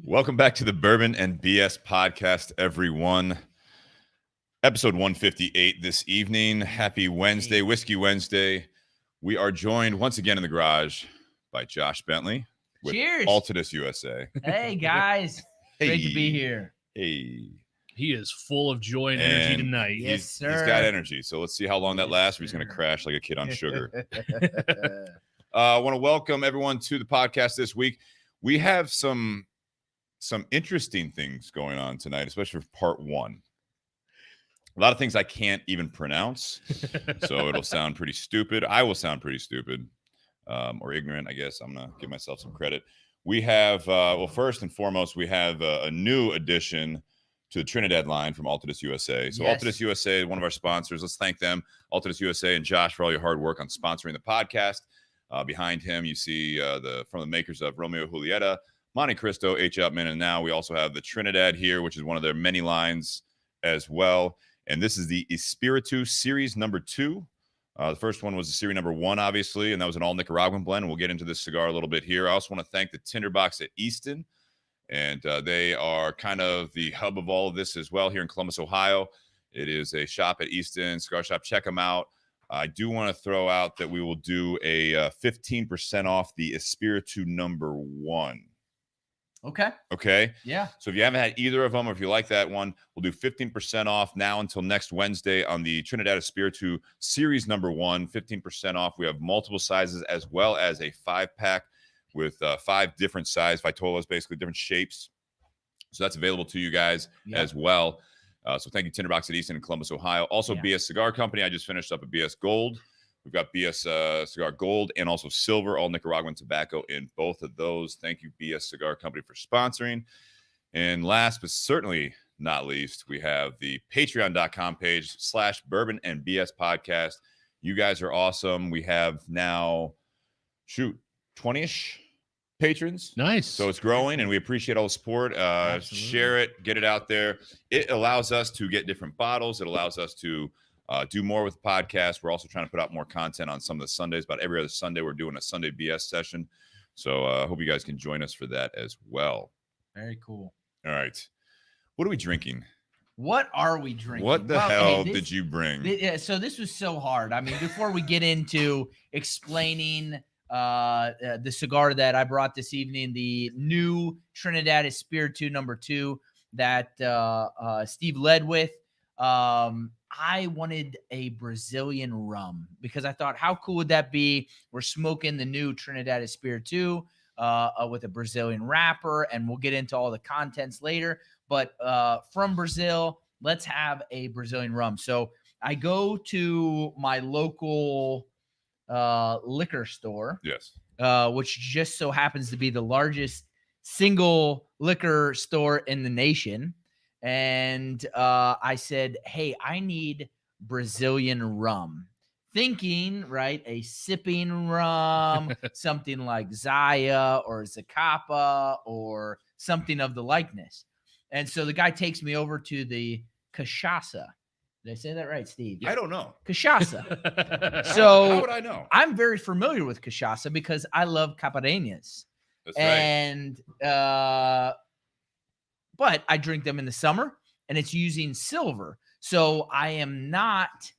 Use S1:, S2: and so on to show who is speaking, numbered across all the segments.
S1: Welcome back to the Bourbon and BS podcast, everyone. Episode 158 this evening. Happy Wednesday, Whiskey Wednesday. We are joined once again in the garage by Josh Bentley with
S2: Cheers.
S1: Altadis USA.
S2: Hey, guys. Great to be here.
S1: Hey.
S3: He is full of joy and energy tonight.
S2: Yes, sir.
S1: He's got energy. So let's see how long that lasts, or he's going to crash like a kid on sugar. I want to welcome everyone to the podcast this week. We have some interesting things going on tonight, especially for part one. A lot of things I can't even pronounce, so it'll sound pretty stupid. I will sound pretty stupid or ignorant, I guess. I'm going to give myself some credit. We have, first and foremost, we have a new addition to the Trinidad line from Altadis USA. So yes. Altadis USA, one of our sponsors. Let's thank them, Altadis USA and Josh, for all your hard work on sponsoring the podcast. Behind him, you see from the makers of Romeo Julieta, Monte Cristo, H. Upman, and now we also have the Trinidad here, which is one of their many lines as well. And this is the Espiritu Series No. 2. The first one was the Series No. 1, obviously, and that was an all-Nicaraguan blend. We'll get into this cigar a little bit here. I also want to thank the Tinder Box at Easton. And they are kind of the hub of all of this as well here in Columbus, Ohio. It is a shop at Easton, cigar shop. Check them out. I do want to throw out that we will do a 15% off the Espiritu No. 1. Okay.
S2: Yeah.
S1: So if you haven't had either of them, or if you like that one, we'll do 15% off now until next Wednesday on the Trinidad Espiritu Series No. 1. 15% off. We have multiple sizes as well as a 5-pack with 5 different size vitolas, basically different shapes. So that's available to you guys as well. So thank you, Tinder Box at Easton in Columbus, Ohio. Also, BS Cigar Company. I just finished up a BS Gold. We've got BS Cigar Gold and also Silver, all Nicaraguan tobacco in both of those. Thank you, BS Cigar Company, for sponsoring. And last but certainly not least, we have the patreon.com page /Bourbon and BS podcast. You guys are awesome. We have now, 20-ish patrons.
S3: Nice.
S1: So it's growing, and we appreciate all the support. Share it, get it out there. It allows us to get different bottles. It allows us to do more with the podcast. We're also trying to put out more content on some of the Sundays. About every other Sunday, we're doing a Sunday BS session. So I hope you guys can join us for that as well.
S2: Very cool.
S1: All right. What are we drinking?
S2: What are we drinking?
S1: What the hell did you bring?
S2: So this was so hard. I mean, before we get into explaining the cigar that I brought this evening, the new Trinidad Espiritu No. 2 that Steve led with, I wanted a Brazilian rum because I thought, how cool would that be? We're smoking the new Trinidad Espiritu with a Brazilian wrapper, and we'll get into all the contents later. But from Brazil, let's have a Brazilian rum. So I go to my local liquor store, which just so happens to be the largest single liquor store in the nation. And I said, hey, I need Brazilian rum. Thinking, right, a sipping rum, something like Zaya or Zacapa or something of the likeness. And so the guy takes me over to the Cachaça. Did I say that right, Steve?
S1: I don't know.
S2: Cachaça. So
S1: how would I know?
S2: I'm very familiar with Cachaça because I love Capareñas.
S1: That's
S2: and, but I drink them in the summer, and it's using silver. So I am not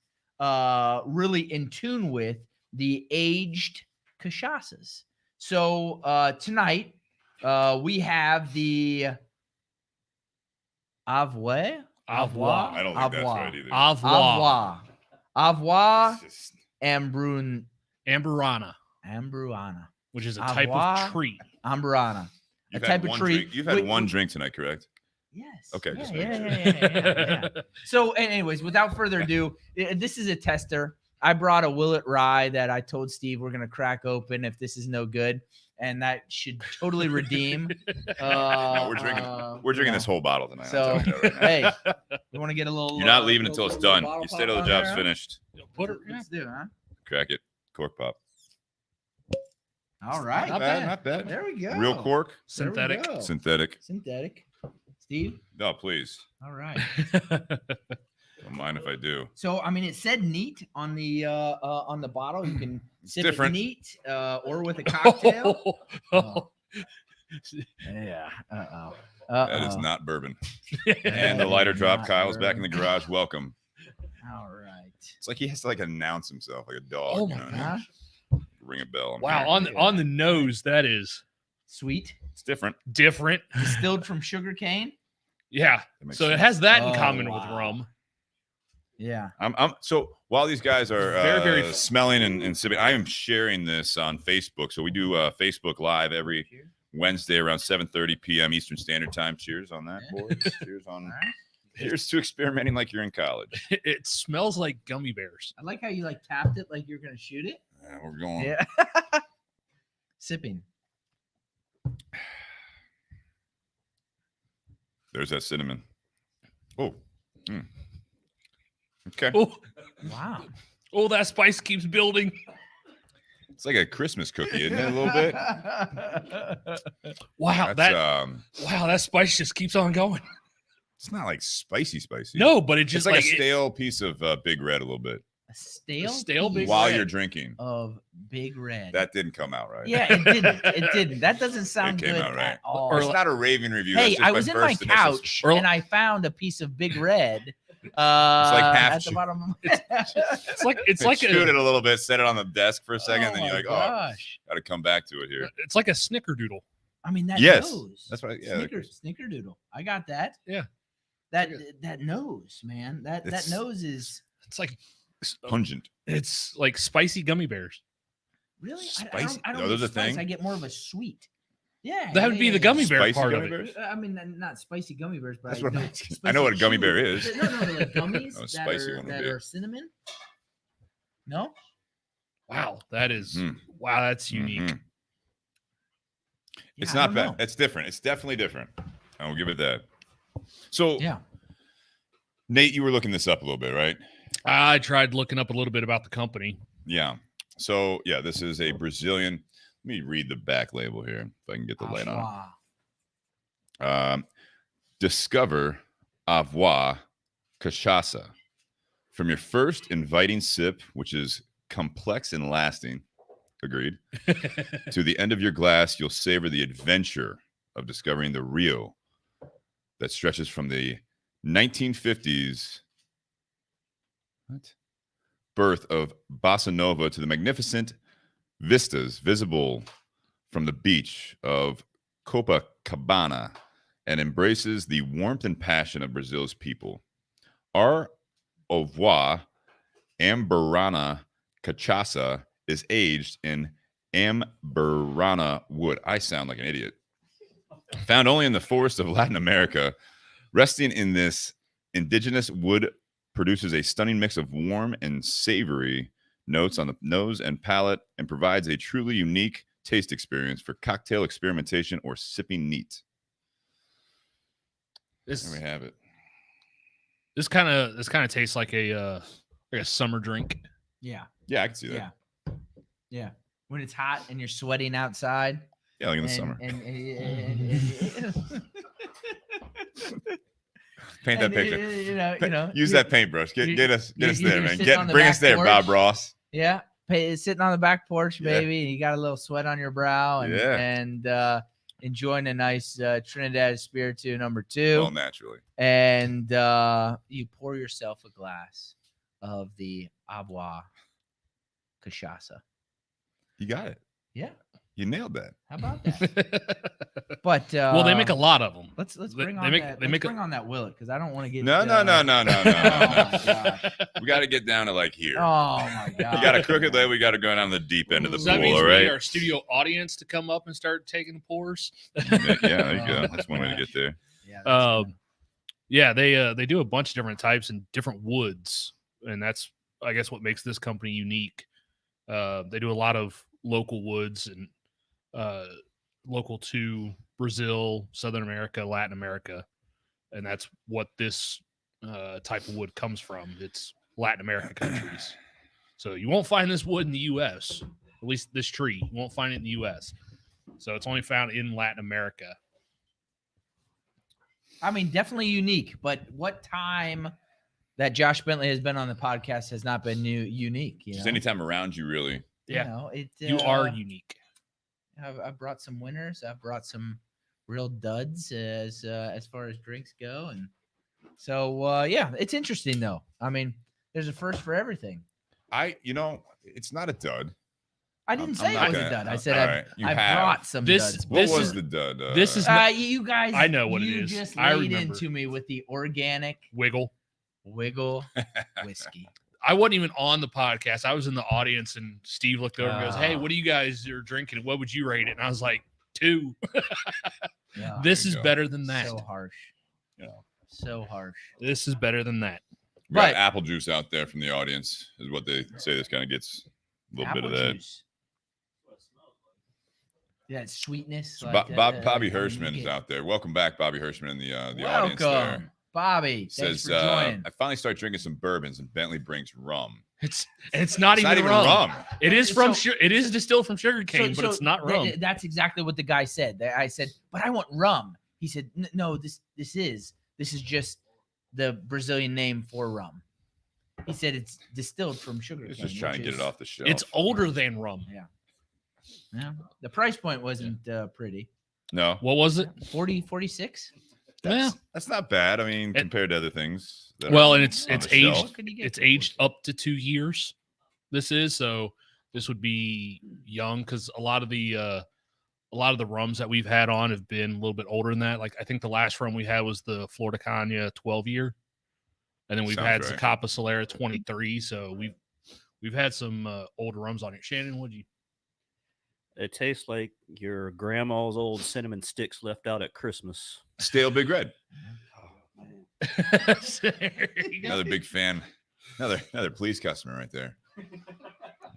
S2: really in tune with the aged Cachaças. So tonight we have the Avuá.
S3: Avuá.
S1: I don't think that's right either.
S2: Avuá.
S3: Amburana, which is a type
S2: Avuá,
S3: of treat.
S2: Amburana.
S1: You've had one drink tonight, correct?
S2: Yes.
S1: Okay.
S2: Yeah. So, anyways, without further ado, this is a tester. I brought a Willet Rye that I told Steve we're gonna crack open if this is no good, and that should totally redeem.
S1: No, we're drinking this whole bottle tonight.
S2: So,
S1: right
S2: hey, you want to get a little?
S1: You're not leaving until it's done. You stay till the job's finished.
S2: Let's do it, huh?
S1: Crack it. Cork pop.
S2: All right.
S1: Not bad.
S2: There we go.
S1: Real cork.
S3: Synthetic.
S1: Synthetic.
S2: Steve?
S1: No, please.
S2: All right.
S1: Don't mind if I do.
S2: So, I mean, it said neat on the bottle. You can sip it neat or with a cocktail. Yeah.
S1: That is not bourbon. And the lighter drop. Kyle's back in the garage. Welcome.
S2: All right.
S1: It's like he has to like announce himself like a dog.
S3: Oh my
S1: you know?
S2: gosh.
S1: Ring a bell. I'm
S3: Wow,
S1: here.
S3: on the nose, that is
S2: Sweet.
S1: It's different.
S3: different.
S2: Distilled from sugar cane.
S3: Yeah.
S1: That makes
S3: So it
S1: sense.
S3: has that in
S2: Oh,
S3: common with
S2: wow.
S3: rum.
S2: Yeah.
S1: So while these guys are
S3: Very
S1: smelling and sipping, I am sharing this on Facebook. So we do Facebook Live every Wednesday around 7:30 p.m. Eastern Standard Time. Cheers on that, boys. Cheers on.
S2: All right.
S1: Here's to experimenting like you're in college.
S3: It smells like gummy bears.
S2: I like how you like tapped it like you're gonna shoot it.
S1: Yeah, we're going.
S2: Yeah. Sipping.
S1: There's that cinnamon. Oh. Mm. Okay.
S3: Oh,
S2: Wow.
S3: oh, that spice keeps building.
S1: It's like a Christmas cookie, isn't it? A little bit.
S3: Wow,
S1: That's,
S3: that spice just keeps on going.
S1: it's not like spicy.
S3: No, but it
S1: It's
S3: just
S1: like a
S3: it-
S1: stale piece of Big Red a little bit
S2: A stale,
S3: stale
S2: piece
S3: Big
S1: while
S3: Red.
S1: you're drinking.
S2: of Big Red.
S1: That didn't come out right.
S2: Yeah, it didn't. It didn't. That doesn't sound
S1: came
S2: good
S1: out right.
S2: at all.
S1: Or it's not a raving review.
S2: Hey,
S1: that's just
S2: I was in my
S1: first initial-
S2: couch
S3: Or-
S2: and I found a piece of Big Red.
S1: like half
S2: at the
S1: chewed.
S2: bottom. Of
S3: it's like
S1: chewed it a little bit, set it on the desk for a second, and then you're like, oh,
S2: gosh.
S1: got to come back to it here.
S3: it's like a snickerdoodle.
S2: I mean that
S1: Yes,
S2: nose.
S1: that's what. Yeah,
S2: Snickerdoodle. I got that.
S3: Yeah.
S2: That nose, man. That
S1: It's-
S2: nose is
S3: It's like
S1: pungent.
S3: it's like spicy gummy bears.
S2: really.
S1: Spicy.
S2: I don't
S1: Oh, there's
S2: get
S1: a
S2: spice.
S1: thing?
S2: I get more of a sweet. Yeah.
S3: That would be the gummy bear
S1: Spicy
S3: part
S1: gummy
S3: of it.
S1: bears?
S2: I mean, not spicy gummy bears, but
S1: That's
S2: I
S1: what I'm
S2: know
S1: asking. I know what a gummy bear is.
S2: No, like gummies
S1: Oh,
S2: that
S1: spicy
S2: are
S1: one would
S2: that
S1: be.
S2: are cinnamon. No.
S3: Wow, that is
S1: Mm.
S3: wow, that's unique.
S1: Mhm.
S2: Yeah,
S1: It's
S2: I
S1: not
S2: don't
S1: bad.
S2: know.
S1: It's different. It's definitely different. I will give it that. So,
S2: Yeah.
S1: Nate, you were looking this up a little bit, right?
S3: I tried looking up a little bit about the company.
S1: Yeah. So, yeah, this is a Brazilian. Let me read the back label here if I can get the light on it.
S2: Avuá.
S1: Discover Avuá Cachaça. From your first inviting sip, which is complex and lasting, agreed, to the end of your glass, you'll savor the adventure of discovering the Rio that stretches from the 1950s birth of Bossa Nova to the magnificent vistas visible from the beach of Copacabana and embraces the warmth and passion of Brazil's people. Our Avuá Amburana Cachaça is aged in Amburana wood. I sound like an idiot. Found only in the forests of Latin America, resting in this indigenous wood produces a stunning mix of warm and savory notes on the nose and palate and provides a truly unique taste experience for cocktail experimentation or sipping neat. There
S3: This
S1: we have it.
S3: this kind of tastes like a summer drink.
S2: Yeah.
S1: Yeah, I can see that.
S2: Yeah. Yeah. When it's hot and you're sweating outside.
S1: Yeah, like in the summer. Paint that
S2: and,
S1: picture. Use
S2: you're-
S1: that paintbrush. Get us
S2: you're
S1: there, man.
S2: sitting on the
S1: Bring
S2: back
S1: us there,
S2: porch.
S1: Bob Ross.
S2: Yeah. Sitting on the back porch,
S1: Yeah.
S2: baby, and you got a little sweat on your brow and
S1: Yeah.
S2: enjoying a nice Trinidad Espiritu number 2.
S1: Well, naturally.
S2: And you pour yourself a glass of the Avuá Cachaça.
S1: You got it.
S2: Yeah.
S1: You nailed that.
S2: How about that? But
S3: Well, they make a lot of them.
S2: let's
S3: they-
S2: bring
S3: they
S2: on
S3: make-
S2: that.
S3: they
S2: Let's
S3: make a-
S2: bring on that Willet because I don't want to get
S1: No.
S2: Oh my gosh.
S1: We got to get down to like here.
S2: Oh my god.
S1: You got a crooked leg. We got to go down the deep end of the
S3: So that
S1: pool.
S3: means
S1: All
S3: we need
S1: right.
S3: our studio audience to come up and start taking the pours.
S1: Yeah, there you go. That's one way to get there.
S2: Yeah, that's good.
S3: Yeah, they do a bunch of different types and different woods, and that's I guess what makes this company unique. They do a lot of local woods and local to Brazil, Southern America, Latin America, and that's what this type of wood comes from. It's Latin America countries. So you won't find this wood in the U.S. At least this tree, you won't find it in the U.S. So it's only found in Latin America.
S2: I mean, definitely unique. But what time that Josh Bentley has been on the podcast has not been unique? You
S1: Just
S2: know?
S1: anytime around you, really.
S3: Yeah.
S2: You know,
S3: You are unique.
S2: I've brought some winners. I've brought some real duds as far as drinks go, and so yeah, it's interesting though. I mean, there's a first for everything.
S1: It's not a dud.
S2: I didn't say it was a dud. I said I brought some duds.
S1: What was the dud?
S3: This is
S2: you guys.
S3: I know what it is.
S2: You just
S3: I
S2: laid
S3: remember.
S2: into me with the organic
S3: Wiggle
S2: whiskey.
S3: I wasn't even on the podcast. I was in the audience, and Steve looked over and goes, "Hey,
S2: Oh.
S3: what do you guys are drinking? What would you rate it?" And I was like, 2.
S2: Yeah,
S3: This
S1: There
S3: is
S1: you go.
S3: better than that.
S2: so harsh.
S1: Yeah.
S2: So harsh.
S3: This is better than that.
S1: We got
S2: But-
S1: apple juice out there from the audience, is what they say. This kind of gets a little bit of
S2: Apple
S1: that.
S2: juice. Yeah, sweetness.
S1: So
S2: like
S1: Bobby
S2: you
S1: Hirschman is
S2: get.
S1: out there. Welcome back, Bobby Hirschman, in the audience there.
S2: Welcome, Bobby. Thanks
S1: Says,
S2: for joining.
S1: I finally started drinking some bourbons, and Bentley brings rum.
S3: It's not
S1: It's
S3: even
S1: not even
S3: rum.
S1: rum.
S3: It is from
S2: So-
S3: it is distilled from sugar cane, but it's not rum.
S2: That's exactly what the guy said. I said, but I want rum. He said, no, this is just the Brazilian name for rum. He said it's distilled from sugar
S1: He's
S2: cane.
S1: just trying to
S2: which
S1: get it
S2: is-
S1: off the shelf.
S3: It's older than rum.
S2: Yeah. The price point wasn't pretty.
S1: No,
S3: What was it?
S2: 46.
S1: that's not bad. I mean, compared to other things. that
S3: Well,
S1: are
S3: and it's
S1: on the
S3: aged.
S1: shelf.
S2: What could you get
S3: It's
S2: for
S3: aged
S2: 46?
S3: up to 2 years. This would be young because a lot of the rums that we've had on have been a little bit older than that. Like I think the last rum we had was the Florida Cana 12-year, and then we've
S1: Sounds
S3: had
S1: right.
S3: Zacapa Solera 23. So we've had some older rums on it. Shannon, what'd you?
S4: It tastes like your grandma's old cinnamon sticks left out at Christmas.
S1: Stale Big Red.
S4: Oh, man.
S3: There you go.
S1: Another big fan. Another please customer right there.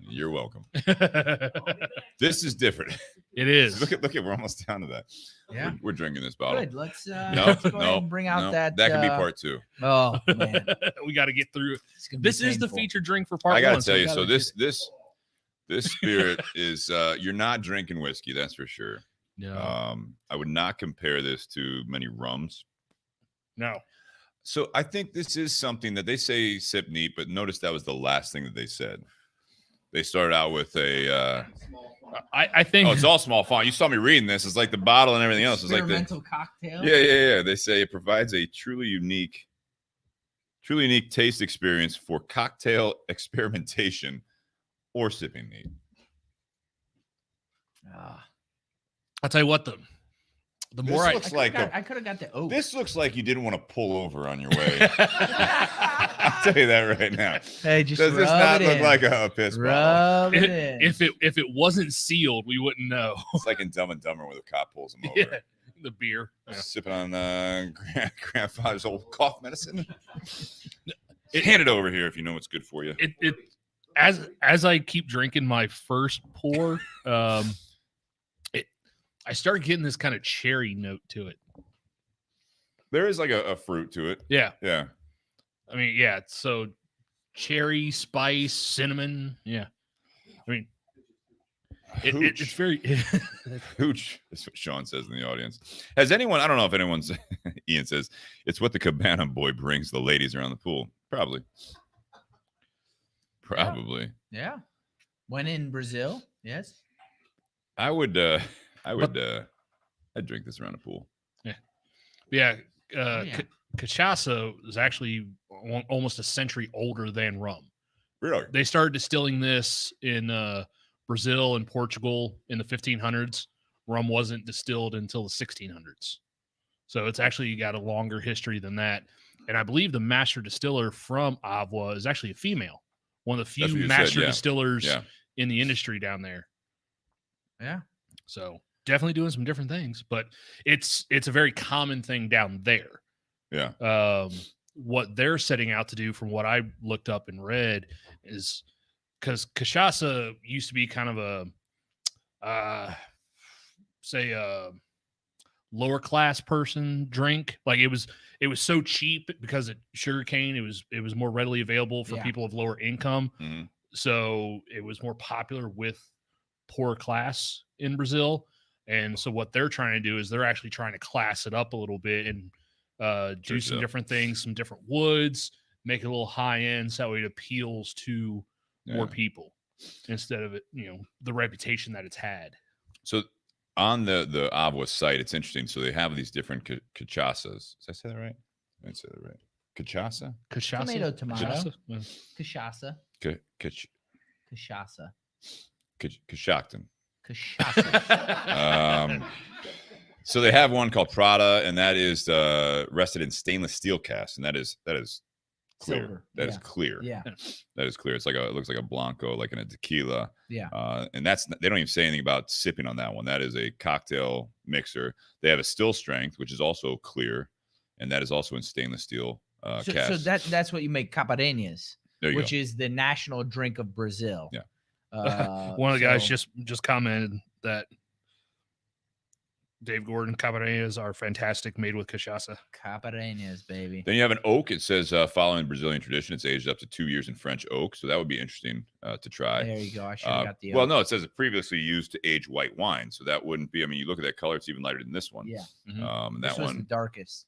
S1: You're welcome. This is different.
S3: It is.
S1: Look at we're almost down to that.
S2: Yeah.
S1: We're drinking this bottle.
S2: Good. Let's
S1: No,
S2: let's go ahead
S1: no,
S2: and bring out
S1: no.
S2: that.
S1: That can be part 2.
S2: Oh man,
S3: We got to get through it.
S2: it's gonna be
S3: This is the
S2: painful.
S3: featured drink for part
S1: I gotta
S3: one.
S1: tell
S3: we
S1: you,
S3: gotta
S1: so
S3: do
S1: this spirit is you're not drinking whiskey, that's for sure.
S3: it. No,
S1: I would not compare this to many rums.
S3: no.
S1: So I think this is something that they say sip neat, but notice that was the last thing that they said. They started out with a
S3: I think
S1: it's all small font. You saw me reading this. It's like the bottle and everything else. It's like the
S2: experimental cocktail.
S1: yeah. They say it provides a truly unique taste experience for cocktail experimentation or sipping neat.
S2: Ah.
S3: I'll tell you what, the
S1: This
S3: more I
S1: looks like
S2: I could have got the oat.
S1: this looks like you didn't want to pull over on your way. I'll tell you that right now.
S2: Hey, just
S1: Does this
S2: rub
S1: not
S2: it
S1: look
S2: in.
S1: like a piss bottle?
S2: Rub it in.
S3: if it wasn't sealed, we wouldn't know.
S1: It's like in Dumb and Dumber where the cop pulls him over.
S3: Yeah, the beer. Yeah.
S1: Sipping on grandfather's old cough medicine. Hand it over here if you know what's good for you.
S3: It as I keep drinking my first pour, I start getting this kind of cherry note to it.
S1: There is like a fruit to it.
S3: Yeah,
S1: Yeah.
S3: I mean, yeah. So cherry, spice, cinnamon. Yeah, I mean, it's
S1: Hooch.
S3: very.
S1: Hooch is what Sean says in the audience. Has anyone, I don't know if anyone's, Ian says, it's what the cabana boy brings the ladies around the pool. Probably.
S2: Yeah. When in Brazil, yes.
S1: I'd drink this around the pool.
S3: Yeah,
S2: yeah.
S3: Cachaça is actually almost a century older than rum.
S1: Really?
S3: They started distilling this in Brazil and Portugal in the 1500s. Rum wasn't distilled until the 1600s. So it's actually got a longer history than that. And I believe the master distiller from Avuá is actually a female, one of the
S1: That's what
S3: few
S1: you
S3: master
S1: said, yeah.
S3: distillers
S1: Yeah.
S3: in the industry down there.
S2: Yeah.
S3: So definitely doing some different things, but it's a very common thing down there.
S1: Yeah.
S3: What they're setting out to do, from what I looked up and read, is because Cachaça used to be kind of a lower class person drink. Like it was so cheap because it sugarcane. It was more readily available for
S2: Yeah.
S3: people of lower income.
S1: Mhm.
S3: So it was more popular with poor class in Brazil. And so what they're trying to do is they're actually trying to class it up a little bit and do
S1: Church it
S3: some
S1: up.
S3: different things, some different woods, make it a little high end so that way it appeals to more
S1: Yeah.
S3: people instead of it, the reputation that it's had.
S1: So on the Avuá site, it's interesting. So they have these different cachaças. Did I say that right? I didn't say that right. Cachaça?
S2: Tomato.
S3: Cachaça? Yeah.
S2: Cachaça. Cachaça.
S1: Cachaça.
S2: Cachaça.
S1: So they have one called Prada, and that is rested in stainless steel cast, and that is clear.
S2: Silver.
S1: That is clear.
S2: Yeah.
S1: That is clear. It's like it looks like a Blanco, like in a tequila.
S2: Yeah.
S1: And they don't even say anything about sipping on that one. That is a cocktail mixer. They have a still strength, which is also clear, and that is also in stainless steel cast.
S2: So that's what you make caipirinhas, which
S1: go.
S2: is the national drink of Brazil.
S1: Yeah.
S3: One of the guys just commented that Dave Gordon caipirinhas are fantastic, made with cachaça.
S2: Caipirinhas, baby.
S1: Then you have an oak. It says following Brazilian tradition, it's aged up to 2 years in French oak. So that would be interesting to try.
S2: There you go. I should have got the oak.
S1: Well, no, it says it previously used to age white wine. So that wouldn't be, I mean, you look at that color, it's even lighter than this one.
S2: Yeah.
S1: That
S2: this was
S1: one.
S2: the darkest.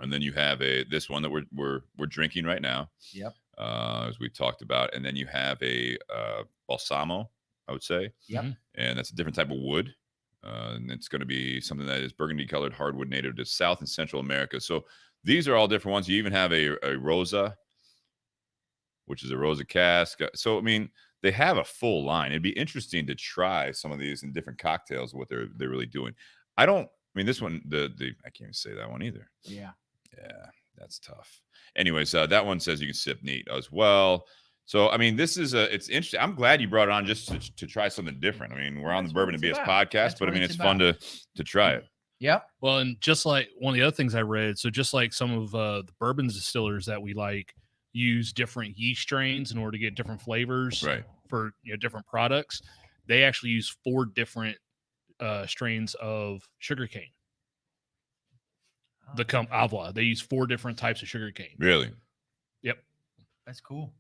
S1: And then you have this one that we're drinking right now.
S2: Yep.
S1: As we talked about. And then you have a balsamo, I would say.
S2: Yep.
S1: And that's a different type of wood. And it's going to be something that is burgundy colored hardwood native to South and Central America. So these are all different ones. You even have a Rosa, which is a Rosa cask. So, I mean, they have a full line. It'd be interesting to try some of these in different cocktails, what they're really doing. This one, I can't even say that one either.
S2: Yeah.
S1: Yeah, that's tough. Anyways, that one says you can sip neat as well. So, I mean, it's interesting. I'm glad you brought it on just to try something different. I mean, we're on the Bourbon and BS podcast, but I mean, it's fun to try it.
S2: Yep.
S3: Well, and just like one of the other things I read, so just like some of the bourbon distillers that we like use different yeast strains in order to get different flavors for different products, they actually use 4 different strains of sugarcane. The Avuá, they use 4 different types of sugarcane.
S1: Really?
S3: Yep.
S2: That's cool.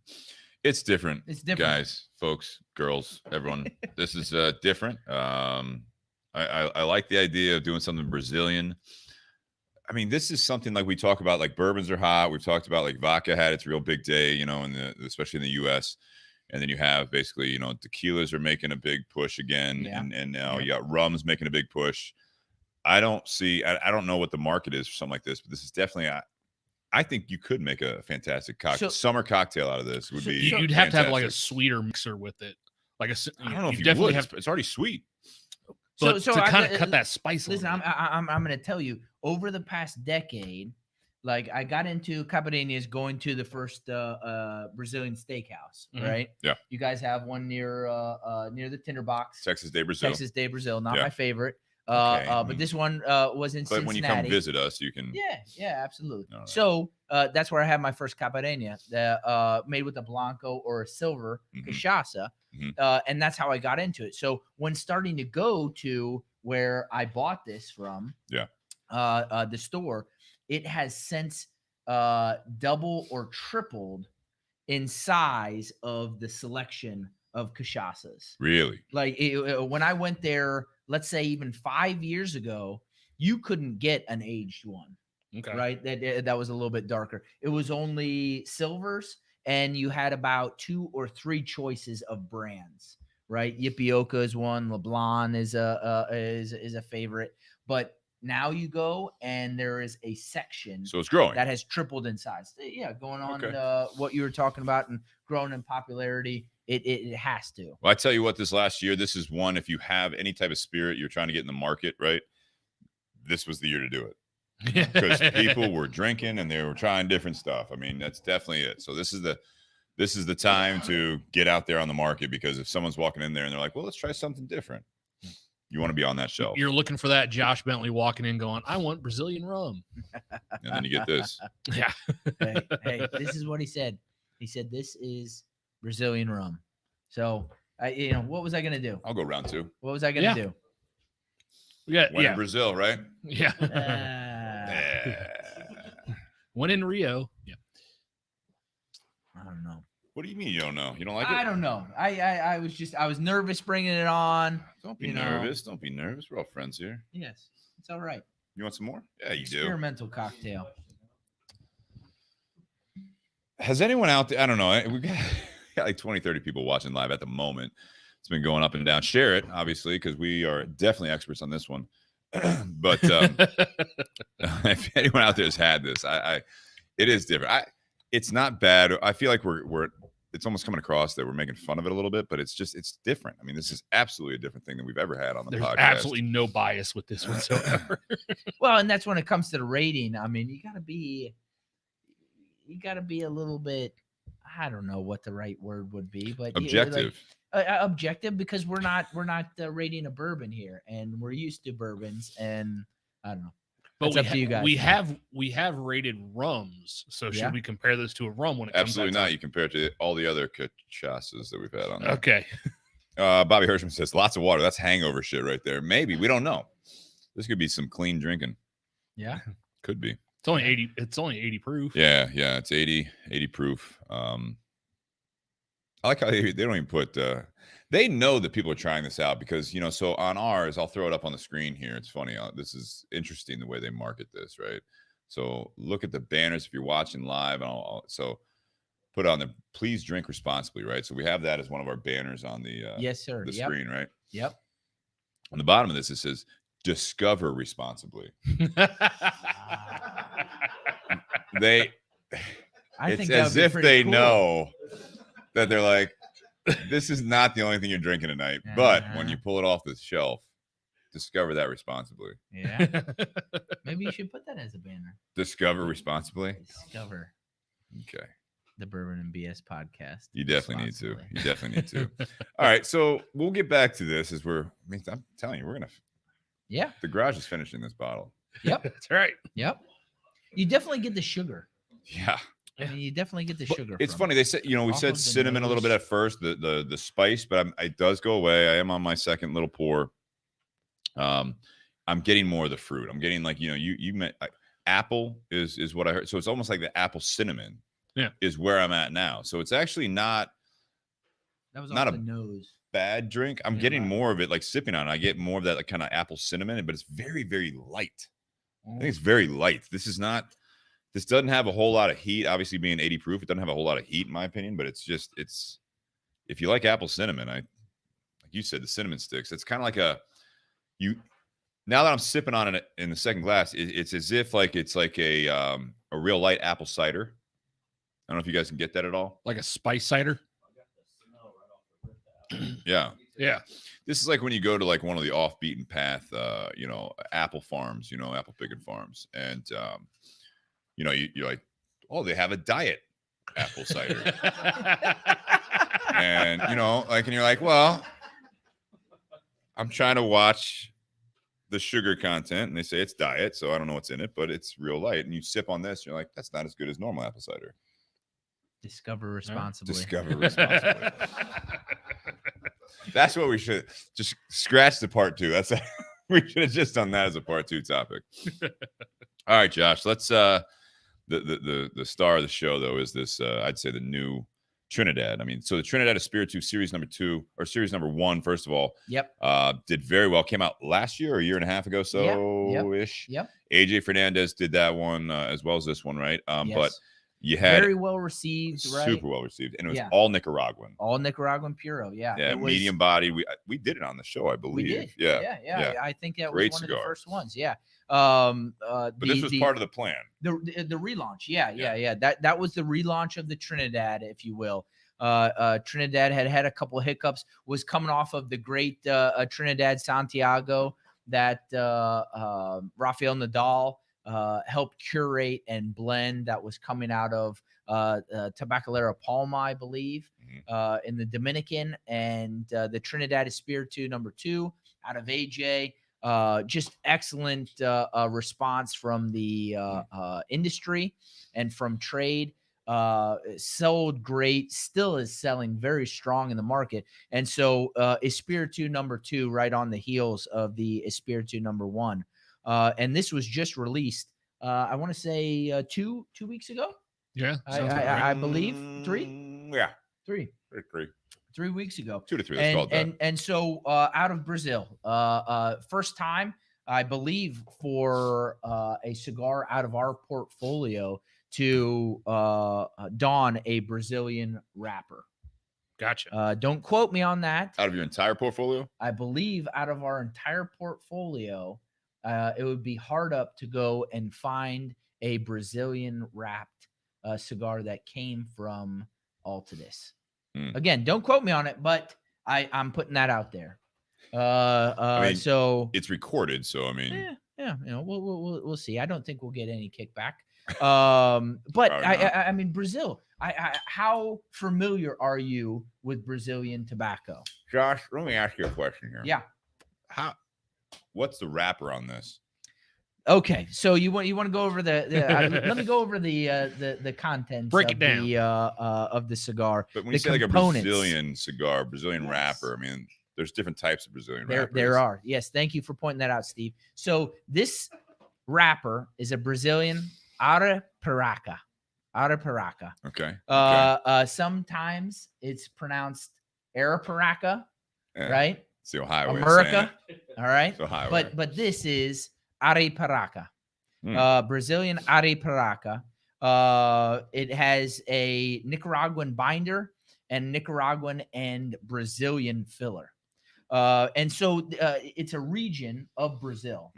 S1: It's different.
S2: It's different,
S1: guys, folks, girls, everyone. This is different. I like the idea of doing something Brazilian. I mean, this is something like we talk about, like bourbons are hot. We've talked about like vodka had its real big day, especially in the U.S. And then you have basically, tequilas are making a big push again, and now you got rums making a big push. I don't know what the market is for something like this, but this is definitely. I think you could make a fantastic summer cocktail out of this.
S3: You'd have to have like a sweeter mixer with it. Like I
S1: don't know if you definitely have. It's already sweet.
S3: But to kind of cut that spice.
S2: Listen, I'm going to tell you, over the past decade, like I got into caipirinhas going to the first Brazilian steakhouse, right?
S1: Yeah.
S2: You guys have one near the Tinder Box.
S1: Texas Day Brazil.
S2: Not my favorite. But this one was in Cincinnati.
S1: But when you come visit us, you can.
S2: Yeah, absolutely.
S1: Right.
S2: So that's where I had my first caipirinha, made with a Blanco or a silver Cachaça, and that's how I got into it. So when starting to go to where I bought this from, the store, it has since double or tripled in size of the selection of Cachaças.
S1: Really?
S2: Like when I went there, let's say even 5 years ago, you couldn't get an aged one.
S3: Okay.
S2: Right. That was a little bit darker. It was only silvers, and you had about 2 or 3 choices of brands. Right. Yipioca is one. LeBlanc is a favorite. But now you go and there is a section.
S1: So it's growing.
S2: That has tripled in size. Yeah. Going on what you were talking about and growing in popularity. It has to.
S1: Well, I tell you what, this last year, this is one, if you have any type of spirit you're trying to get in the market, right? This was the year to do it. Because people were drinking and they were trying different stuff. I mean, that's definitely it. So this is the time to get out there on the market, because if someone's walking in there and they're like, well, let's try something different, you want to be on that shelf.
S3: You're looking for that Josh Bentley walking in going, I want Brazilian rum.
S1: And then you get this.
S3: Yeah.
S2: Hey, this is what he said. He said, this is Brazilian rum. So, what was I going to do?
S1: I'll go round 2.
S2: What was I going to do?
S1: When in Brazil, right?
S3: Yeah. When in Rio. Yeah.
S2: I don't know.
S1: What do you mean you don't know? You don't like it?
S2: I don't know. I was nervous bringing it on.
S1: Don't be nervous. Don't be nervous. We're all friends here.
S2: Yes. It's all right.
S1: You want some more? Yeah, you do.
S2: Experimental cocktail.
S1: Has anyone out there? I don't know. We got like 20, 30 people watching live at the moment. It's been going up and down. Share it, obviously, because we are definitely experts on this one. But if anyone out there has had this, it is different. It's not bad. I feel like it's almost coming across that we're making fun of it a little bit, but it's different. I mean, this is absolutely a different thing than we've ever had on the
S3: There's
S1: podcast.
S3: absolutely no bias with this whatsoever.
S2: Well, and that's when it comes to the rating. I mean, you gotta be a little bit. I don't know what the right word would be, but
S1: Objective.
S2: Objective, because we're not rating a bourbon here, and we're used to bourbons, and I don't know.
S3: But
S2: It's up to you guys.
S3: we have rated rums. So should we compare this to a rum when it
S1: Absolutely
S3: comes
S1: not. You compare it to all the other cachaças that we've had on there.
S3: Okay.
S1: Bobby Hirschman says lots of water. That's hangover shit right there. Maybe. We don't know. This could be some clean drinking.
S2: Yeah.
S1: Could be.
S3: It's only 80. It's only 80 proof.
S1: Yeah. It's 80 proof. I like how they don't even put they know that people are trying this out because, so on ours, I'll throw it up on the screen here. It's funny. This is interesting the way they market this, right? So look at the banners if you're watching live. And so put on the please drink responsibly, right? So we have that as one of our banners on the
S2: yes, sir.
S1: the screen, right?
S2: Yep.
S1: On the bottom of this, it says discover responsibly. It's as if they know that they're like, this is not the only thing you're drinking tonight. But when you pull it off the shelf, discover that responsibly.
S2: Yeah. Maybe you should put that as a banner.
S1: Discover responsibly.
S2: Discover.
S1: Okay.
S2: The Bourbon and BS podcast.
S1: You definitely need to. You definitely need to. All right. So we'll get back to this I'm telling you, the garage is finishing this bottle.
S2: Yep.
S3: That's right.
S2: Yep. You definitely get the sugar.
S1: Yeah.
S2: I mean, you definitely get the sugar.
S1: It's funny. They said, we said cinnamon a little bit at first, the spice, but it does go away. I am on my second little pour. I'm getting more of the fruit. I'm getting like, you meant apple is what I heard. So it's almost like the apple cinnamon is where I'm at now. So it's actually not
S2: a nose
S1: bad drink. I'm getting more of it, like sipping on it. I get more of that like, kind of apple cinnamon, but it's very, very light. I think it's very light. This doesn't have a whole lot of heat. Obviously, being 80 proof, it doesn't have a whole lot of heat in my opinion. But it's if you like apple cinnamon, like you said, the cinnamon sticks. It's kind of like now that I'm sipping on it in the second glass, it's as if it's like a real light apple cider. I don't know if you guys can get that at all.
S3: Like a spice cider.
S1: Yeah.
S3: Yeah.
S1: This is like when you go to like one of the off beaten path, apple farms, apple picking farms, and you're like, oh, they have a diet apple cider. And, and you're like, well, I'm trying to watch the sugar content, and they say it's diet, so I don't know what's in it, but it's real light. And you sip on this, you're like, that's not as good as normal apple cider.
S2: Discover responsibly.
S1: Discover responsibly. That's what we should just scratch the part 2. We should have just done that as a part 2 topic. All right, Josh, let's the star of the show though is this I'd say the new Trinidad. I mean, so the Trinidad Espiritu Series No. 2 or Series No. 1, first of all, did very well. Came out last year or a year and a half ago, ish.
S2: Yep.
S1: AJ Fernandez did that one as well as this one, right?
S2: Yes.
S1: But you had
S2: very well received, right?
S1: Super well received, and it was all Nicaraguan.
S2: All Nicaraguan Puro,
S1: yeah. Medium body. We did it on the show, I believe.
S2: We did. Yeah. I think that was one of the first ones. Yeah.
S1: But this was part of the plan.
S2: The relaunch. Yeah. That was the relaunch of the Trinidad, if you will. Trinidad had a couple of hiccups. Was coming off of the great Trinidad Santiago that Rafael Nadal helped curate and blend. That was coming out of Tabacalera Palma, I believe, in the Dominican, and the Trinidad Espiritu No. 2 out of AJ. Just excellent response from the industry and from trade. Sold great, still is selling very strong in the market. And so Espiritu No. 2 right on the heels of the Espiritu No. 1. And this was just released, I want to say 2 weeks ago.
S3: Yeah.
S2: I believe 3.
S1: Yeah.
S2: 3. 3 weeks ago.
S1: 2 to 3.
S2: And so out of Brazil, first time, I believe, for a cigar out of our portfolio to don a Brazilian wrapper.
S3: Gotcha.
S2: Don't quote me on that.
S1: Out of your entire portfolio?
S2: I believe out of our entire portfolio, it would be hard up to go and find a Brazilian wrapped cigar that came from Altadis. Again, don't quote me on it, but I'm putting that out there. So
S1: it's recorded, so I mean,
S2: yeah, we'll see. I don't think we'll get any kickback. But I mean, Brazil. How familiar are you with Brazilian tobacco?
S1: Josh, let me ask you a question here.
S2: Yeah.
S1: What's the wrapper on this?
S2: Okay, so you want to go over the let me go over the contents.
S3: Break it down.
S2: Of the cigar.
S1: But when you say like a Brazilian cigar, Brazilian wrapper, I mean, there's different types of Brazilian wrappers.
S2: There are. Yes, thank you for pointing that out, Steve. So this wrapper is a Brazilian Arapiraca.
S1: Okay.
S2: Sometimes it's pronounced Arapiraca, right?
S1: It's the Ohio way
S2: America.
S1: of saying it.
S2: All right.
S1: It's Ohio way.
S2: But this is Arapiraca. Brazilian Arapiraca. It has a Nicaraguan binder and Nicaraguan and Brazilian filler. And so it's a region of Brazil.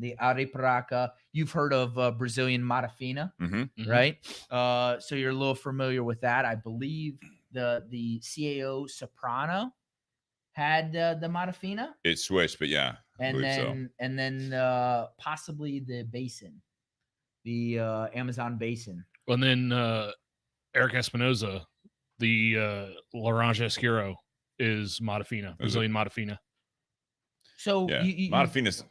S2: The Arapiraca. You've heard of Brazilian Matafina, right? So you're a little familiar with that. I believe the CAO Soprano had the Matafina.
S1: It switched, but yeah.
S2: And then possibly the basin, the Amazon basin.
S3: And then Eric Espinoza, the Laranja Escuro is Matafina, Brazilian Matafina.
S2: So
S1: yeah, Matafina's,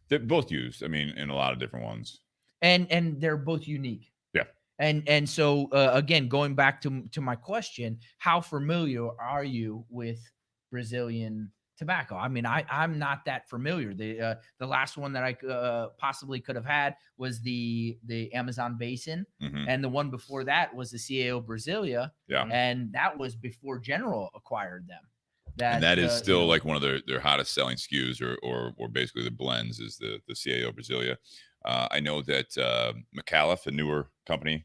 S1: they're both used, I mean, in a lot of different ones.
S2: And they're both unique.
S1: Yeah.
S2: And so again, going back to my question, how familiar are you with Brazilian tobacco? I mean, I'm not that familiar. The last one that I possibly could have had was the Amazon basin, and the one before that was the CAO Brasilia.
S1: Yeah,
S2: and that was before General acquired them.
S1: That is still like one of their hottest selling SKUs, or basically the blends, is the CAO Brasilia. I know that McAuliffe, a newer company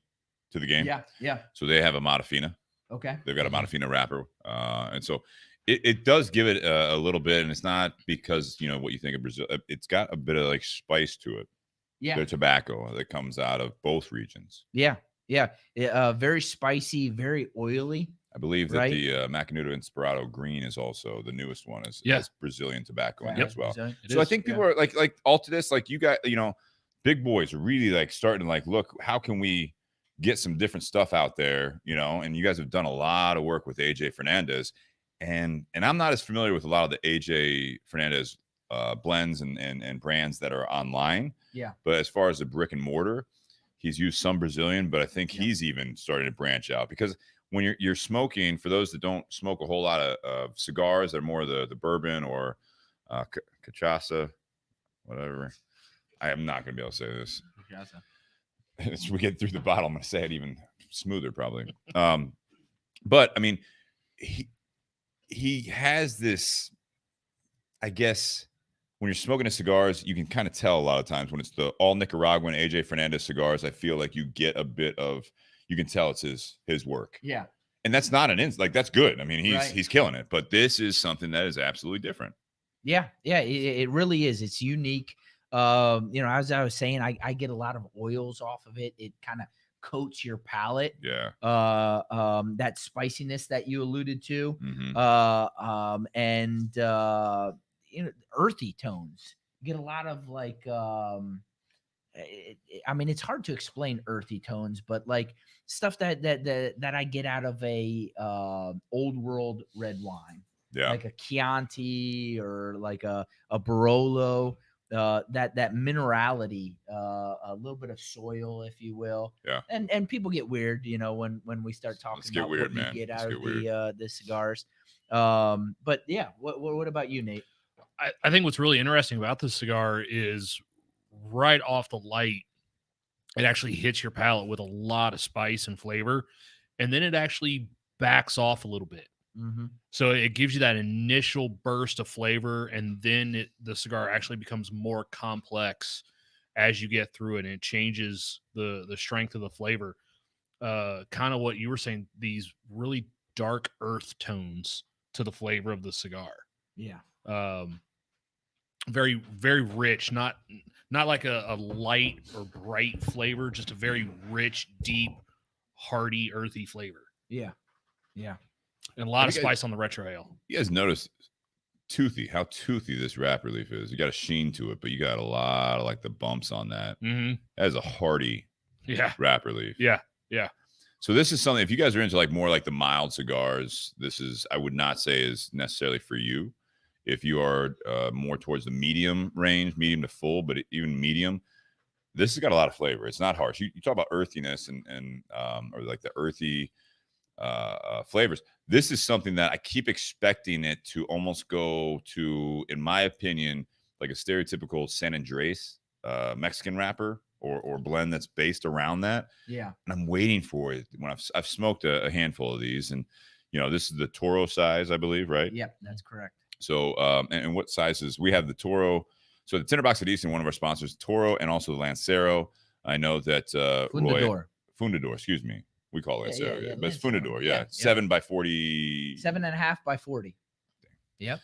S1: to the game,
S2: yeah.
S1: So they have a Matafina.
S2: Okay,
S1: they've got a Matafina wrapper, and so. It does give it a little bit, and it's not because, you know, what you think of Brazil. It's got a bit of like spice to it.
S2: Yeah.
S1: The tobacco that comes out of both regions.
S2: Yeah. Very spicy, very oily.
S1: I believe that the Macanudo Inspirado Green is also the newest one. Is Brazilian tobacco in it as well. So I think people are like Altadis, like you got, you know, big boys are really like starting to like, look, how can we get some different stuff out there, you know? And you guys have done a lot of work with AJ Fernandez. And I'm not as familiar with a lot of the AJ Fernandez blends and brands that are online.
S2: Yeah.
S1: But as far as the brick and mortar, he's used some Brazilian, but I think he's even starting to branch out, because when you're smoking, for those that don't smoke a whole lot of cigars, they're more the bourbon or Cachaça, whatever. I am not going to be able to say this.
S2: Cachaça.
S1: As we get through the bottle, I'm going to say it even smoother probably. But I mean, he has this, I guess, when you're smoking his cigars, you can kind of tell a lot of times when it's the all Nicaraguan AJ Fernandez cigars. I feel like you get a bit of, you can tell it's his work.
S2: Yeah.
S1: And that's not like, that's good. I mean, he's killing it, but this is something that is absolutely different.
S2: Yeah. It really is. It's unique. You know, as I was saying, I get a lot of oils off of it. It kind of coats your palate.
S1: Yeah.
S2: That spiciness that you alluded to. And you know, earthy tones. You get a lot of like I mean, it's hard to explain earthy tones, but like stuff that I get out of a old world red wine.
S1: Yeah.
S2: Like a Chianti or like a Barolo. That minerality, a little bit of soil, if you will.
S1: Yeah.
S2: And people get weird, you know, when we start talking about what you get out of the cigars. But yeah, what about you, Nate?
S3: I think what's really interesting about this cigar is right off the light, it actually hits your palate with a lot of spice and flavor, and then it actually backs off a little bit. So it gives you that initial burst of flavor, and then the cigar actually becomes more complex as you get through it, and it changes the strength of the flavor. Kind of what you were saying, these really dark earth tones to the flavor of the cigar.
S2: Yeah.
S3: Very, very rich, not like a light or bright flavor, just a very rich, deep, hearty, earthy flavor.
S2: Yeah. Yeah.
S3: And a lot of spice on the retro ale.
S1: You guys notice how toothy this wrapper leaf is. You got a sheen to it, but you got a lot of like the bumps on that.
S3: Mm-hmm.
S1: That is a hearty wrapper leaf.
S3: Yeah. Yeah.
S1: So this is something, if you guys are into like more like the mild cigars, this is, I would not say is necessarily for you. If you are more towards the medium range, medium to full, but even medium, this has got a lot of flavor. It's not harsh. You talk about earthiness and or like the earthy flavors. This is something that I keep expecting it to almost go to, in my opinion, like a stereotypical San Andres Mexican wrapper or blend that's based around that.
S2: Yeah.
S1: And I'm waiting for it. When I've smoked a handful of these, and this is the Toro size, I believe, right?
S2: Yep, that's correct.
S1: So and what sizes? We have the Toro. So the Tinder Box at Easton, one of our sponsors, Toro, and also the Lancero. I know that Fundador, excuse me. We call it Lancero, but it's Fundador, yeah. 7 by 40.
S2: 7.5 by 40. Yep.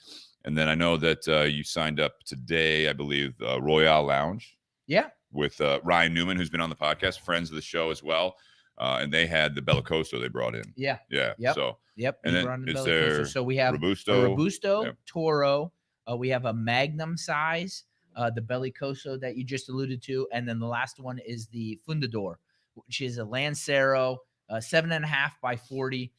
S1: And then I know that you signed up today, I believe, Royale Lounge.
S2: Yeah.
S1: With Ryan Newman, who's been on the podcast, friends of the show as well. And they had the Bellicoso they brought in.
S2: Yeah.
S1: Yeah.
S2: Yep.
S1: So
S2: and then it's there. So we have Robusto,
S1: yep.
S2: Toro. We have a Magnum size, the Bellicoso that you just alluded to, and then the last one is the Fundador, which is a Lancero, 7.5 by 40.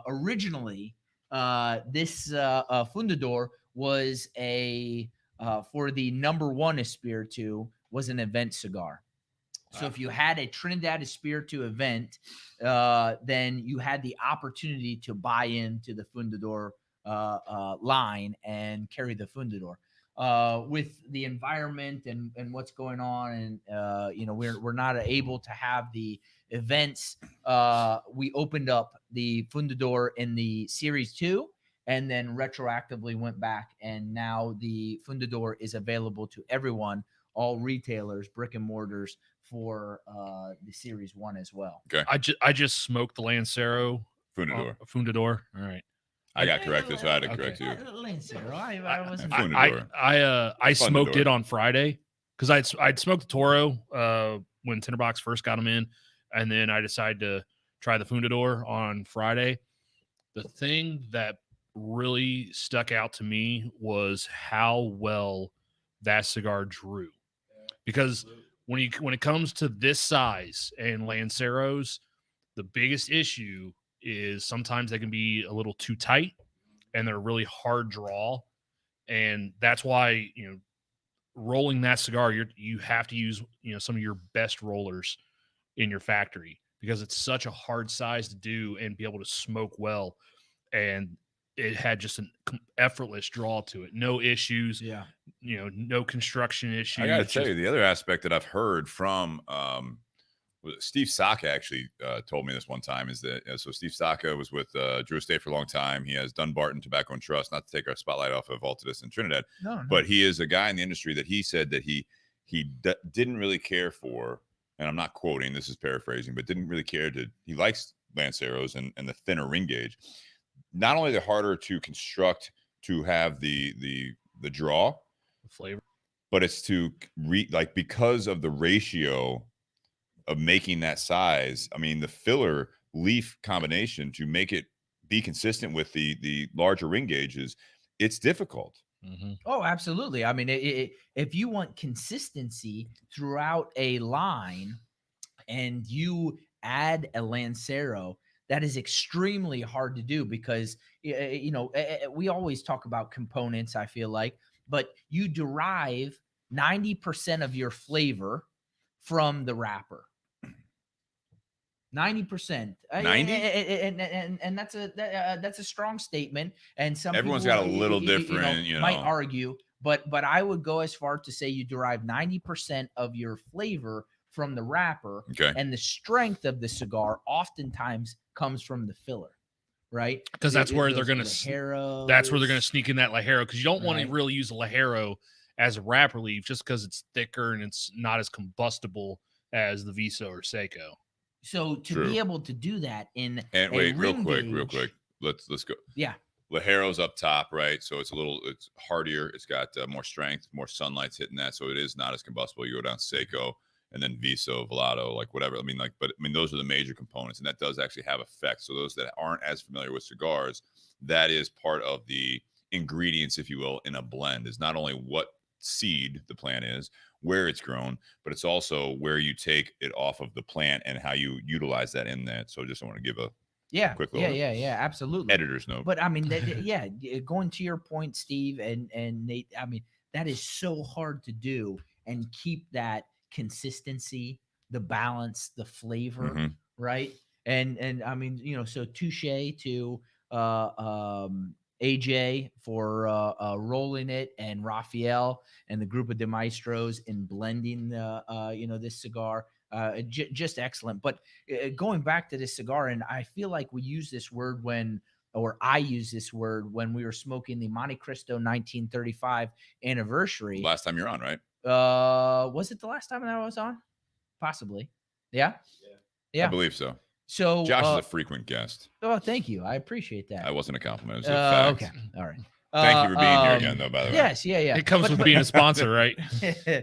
S2: Originally, this Fundador was for the #1 Espiritu, was an event cigar. So if you had a Trinidad Espiritu event, then you had the opportunity to buy into the Fundador line and carry the Fundador. With the environment and what's going on, and we're not able to have the events. We opened up the Fundador in the Series 2, and then retroactively went back, and now the Fundador is available to everyone, all retailers, brick and mortars, for the Series 1 as well.
S1: Okay.
S3: I just smoked the Lancero
S1: Fundador.
S3: All right.
S1: I got corrected, so I had to correct you.
S2: Lancero. I wasn't.
S3: I smoked it on Friday because I'd smoked the Toro when Tinder Box first got them in, and then I decided to try the Fundador on Friday. The thing that really stuck out to me was how well that cigar drew, because when it comes to this size and Lanceros, the biggest issue is sometimes they can be a little too tight and they're a really hard draw. And that's why, rolling that cigar, you have to use, some of your best rollers in your factory, because it's such a hard size to do and be able to smoke well. And it had just an effortless draw to it. No issues.
S2: Yeah.
S3: No construction issues.
S1: I got to tell you, the other aspect that I've heard from Steve Saka actually told me this one time is that so Steve Saka was with Drew Estate for a long time. He has Dunbarton Tobacco and Trust, not to take our spotlight off of Altadis and Trinidad, but he is a guy in the industry that he said that he didn't really care for, and I'm not quoting, this is paraphrasing, but didn't really care he likes Lanceros and the thinner ring gauge. Not only they're harder to construct to have the draw,
S3: the flavor,
S1: but it's to because of the ratio of making that size. I mean, the filler leaf combination to make it be consistent with the larger ring gauges, it's difficult.
S3: Mm-hmm.
S2: Oh, absolutely. I mean, if you want consistency throughout a line and you add a Lancero, that is extremely hard to do, because, we always talk about components, I feel like, but you derive 90% of your flavor from the wrapper. 90%.
S1: 90?
S2: And that's a strong statement. And
S1: everyone's got a little different,
S2: might argue, but I would go as far to say you derive 90% of your flavor from the wrapper.
S1: Okay.
S2: And the strength of the cigar oftentimes comes from the filler, right?
S3: Because that's where they're going to sneak in that Ligero, because you don't want to really use a Ligero as a wrapper leaf just because it's thicker and it's not as combustible as the Viso or Seiko.
S2: So to be able to do that real quick,
S1: let's go.
S2: Yeah.
S1: Ligero's up top, right? So it's hardier. It's got more strength, more sunlight's hitting that, so it is not as combustible. You go down Seco and then Viso, Velato, like whatever. I mean, those are the major components, and that does actually have effect. So those that aren't as familiar with cigars, that is part of the ingredients, if you will, in a blend. Is not only what seed the plant is, where it's grown, but it's also where you take it off of the plant and how you utilize that in that. So just want to give a quick little
S2: absolutely
S1: editor's note.
S2: But I mean, going to your point, Steve and Nate, I mean, that is so hard to do and keep that consistency, the balance, the flavor, right? And I mean, you know, so touche to AJ for rolling it, and Raphael and the group of De Maestros in blending this cigar. Just excellent. But going back to this cigar, and I feel like we use this word I use this word when we were smoking the Monte Cristo 1935 anniversary.
S1: Last time you're on, right?
S2: Was it the last time that I was on? Possibly. Yeah.
S1: I believe so.
S2: So
S1: Josh is a frequent guest.
S2: Oh, thank you. I appreciate that.
S1: That wasn't a compliment. It was a fact.
S2: Okay. All right.
S1: Thank you for being here again, though, by the way.
S2: Yes. Yeah.
S3: It comes with being a sponsor, right?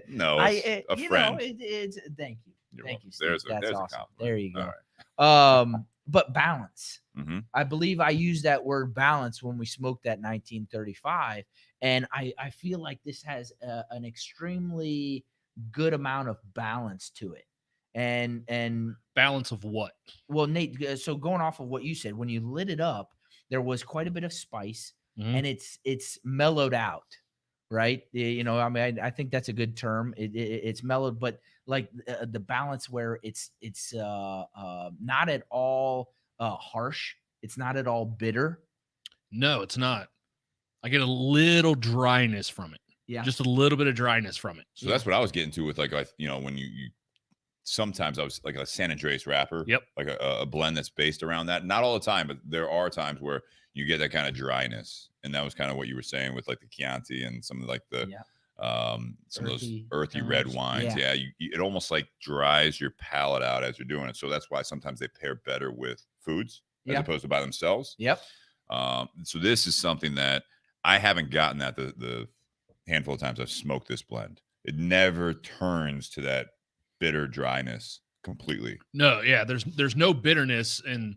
S1: No, it's a friend.
S2: It's thank you. Thank you, Steve.
S1: There's
S2: That's
S1: a
S2: awesome.
S1: compliment.
S2: There you go.
S1: All right.
S2: But balance.
S1: Mm-hmm.
S2: I believe I used that word balance when we smoked that 1935, and I feel like this has an extremely good amount of balance to it. And
S3: balance of what?
S2: Well, Nate, so going off of what you said, when you lit it up, there was quite a bit of spice, and it's mellowed out, right? You know, I mean, I think that's a good term. It's mellowed, but like the balance where it's not at all harsh. It's not at all bitter.
S3: No, it's not. I get a little dryness from it.
S2: Yeah,
S3: just a little bit of dryness from it.
S1: So that's what I was getting to with when you sometimes I was like a San Andreas wrapper.
S3: Yep.
S1: Like a blend that's based around that. Not all the time, but there are times where you get that kind of dryness. And that was kind of what you were saying with like the Chianti and some of like the some of those earthy red wines. Yeah. It almost like dries your palate out as you're doing it. So that's why sometimes they pair better with foods as opposed to by themselves.
S2: Yep.
S1: So this is something that I haven't gotten at the handful of times I've smoked this blend. It never turns to that bitter dryness completely.
S3: No, yeah, there's no bitterness, and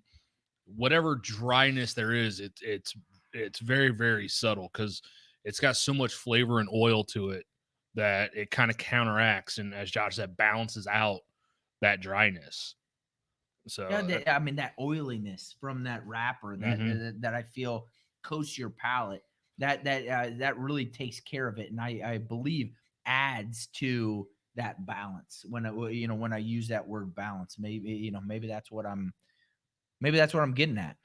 S3: whatever dryness there is, it's very, very subtle because it's got so much flavor and oil to it that it kind of counteracts, and as Josh said, balances out that dryness. So
S2: I mean, that oiliness from that wrapper that I feel coats your palate, that really takes care of it, and I believe adds to that balance when I use that word balance. Maybe that's what I'm getting at.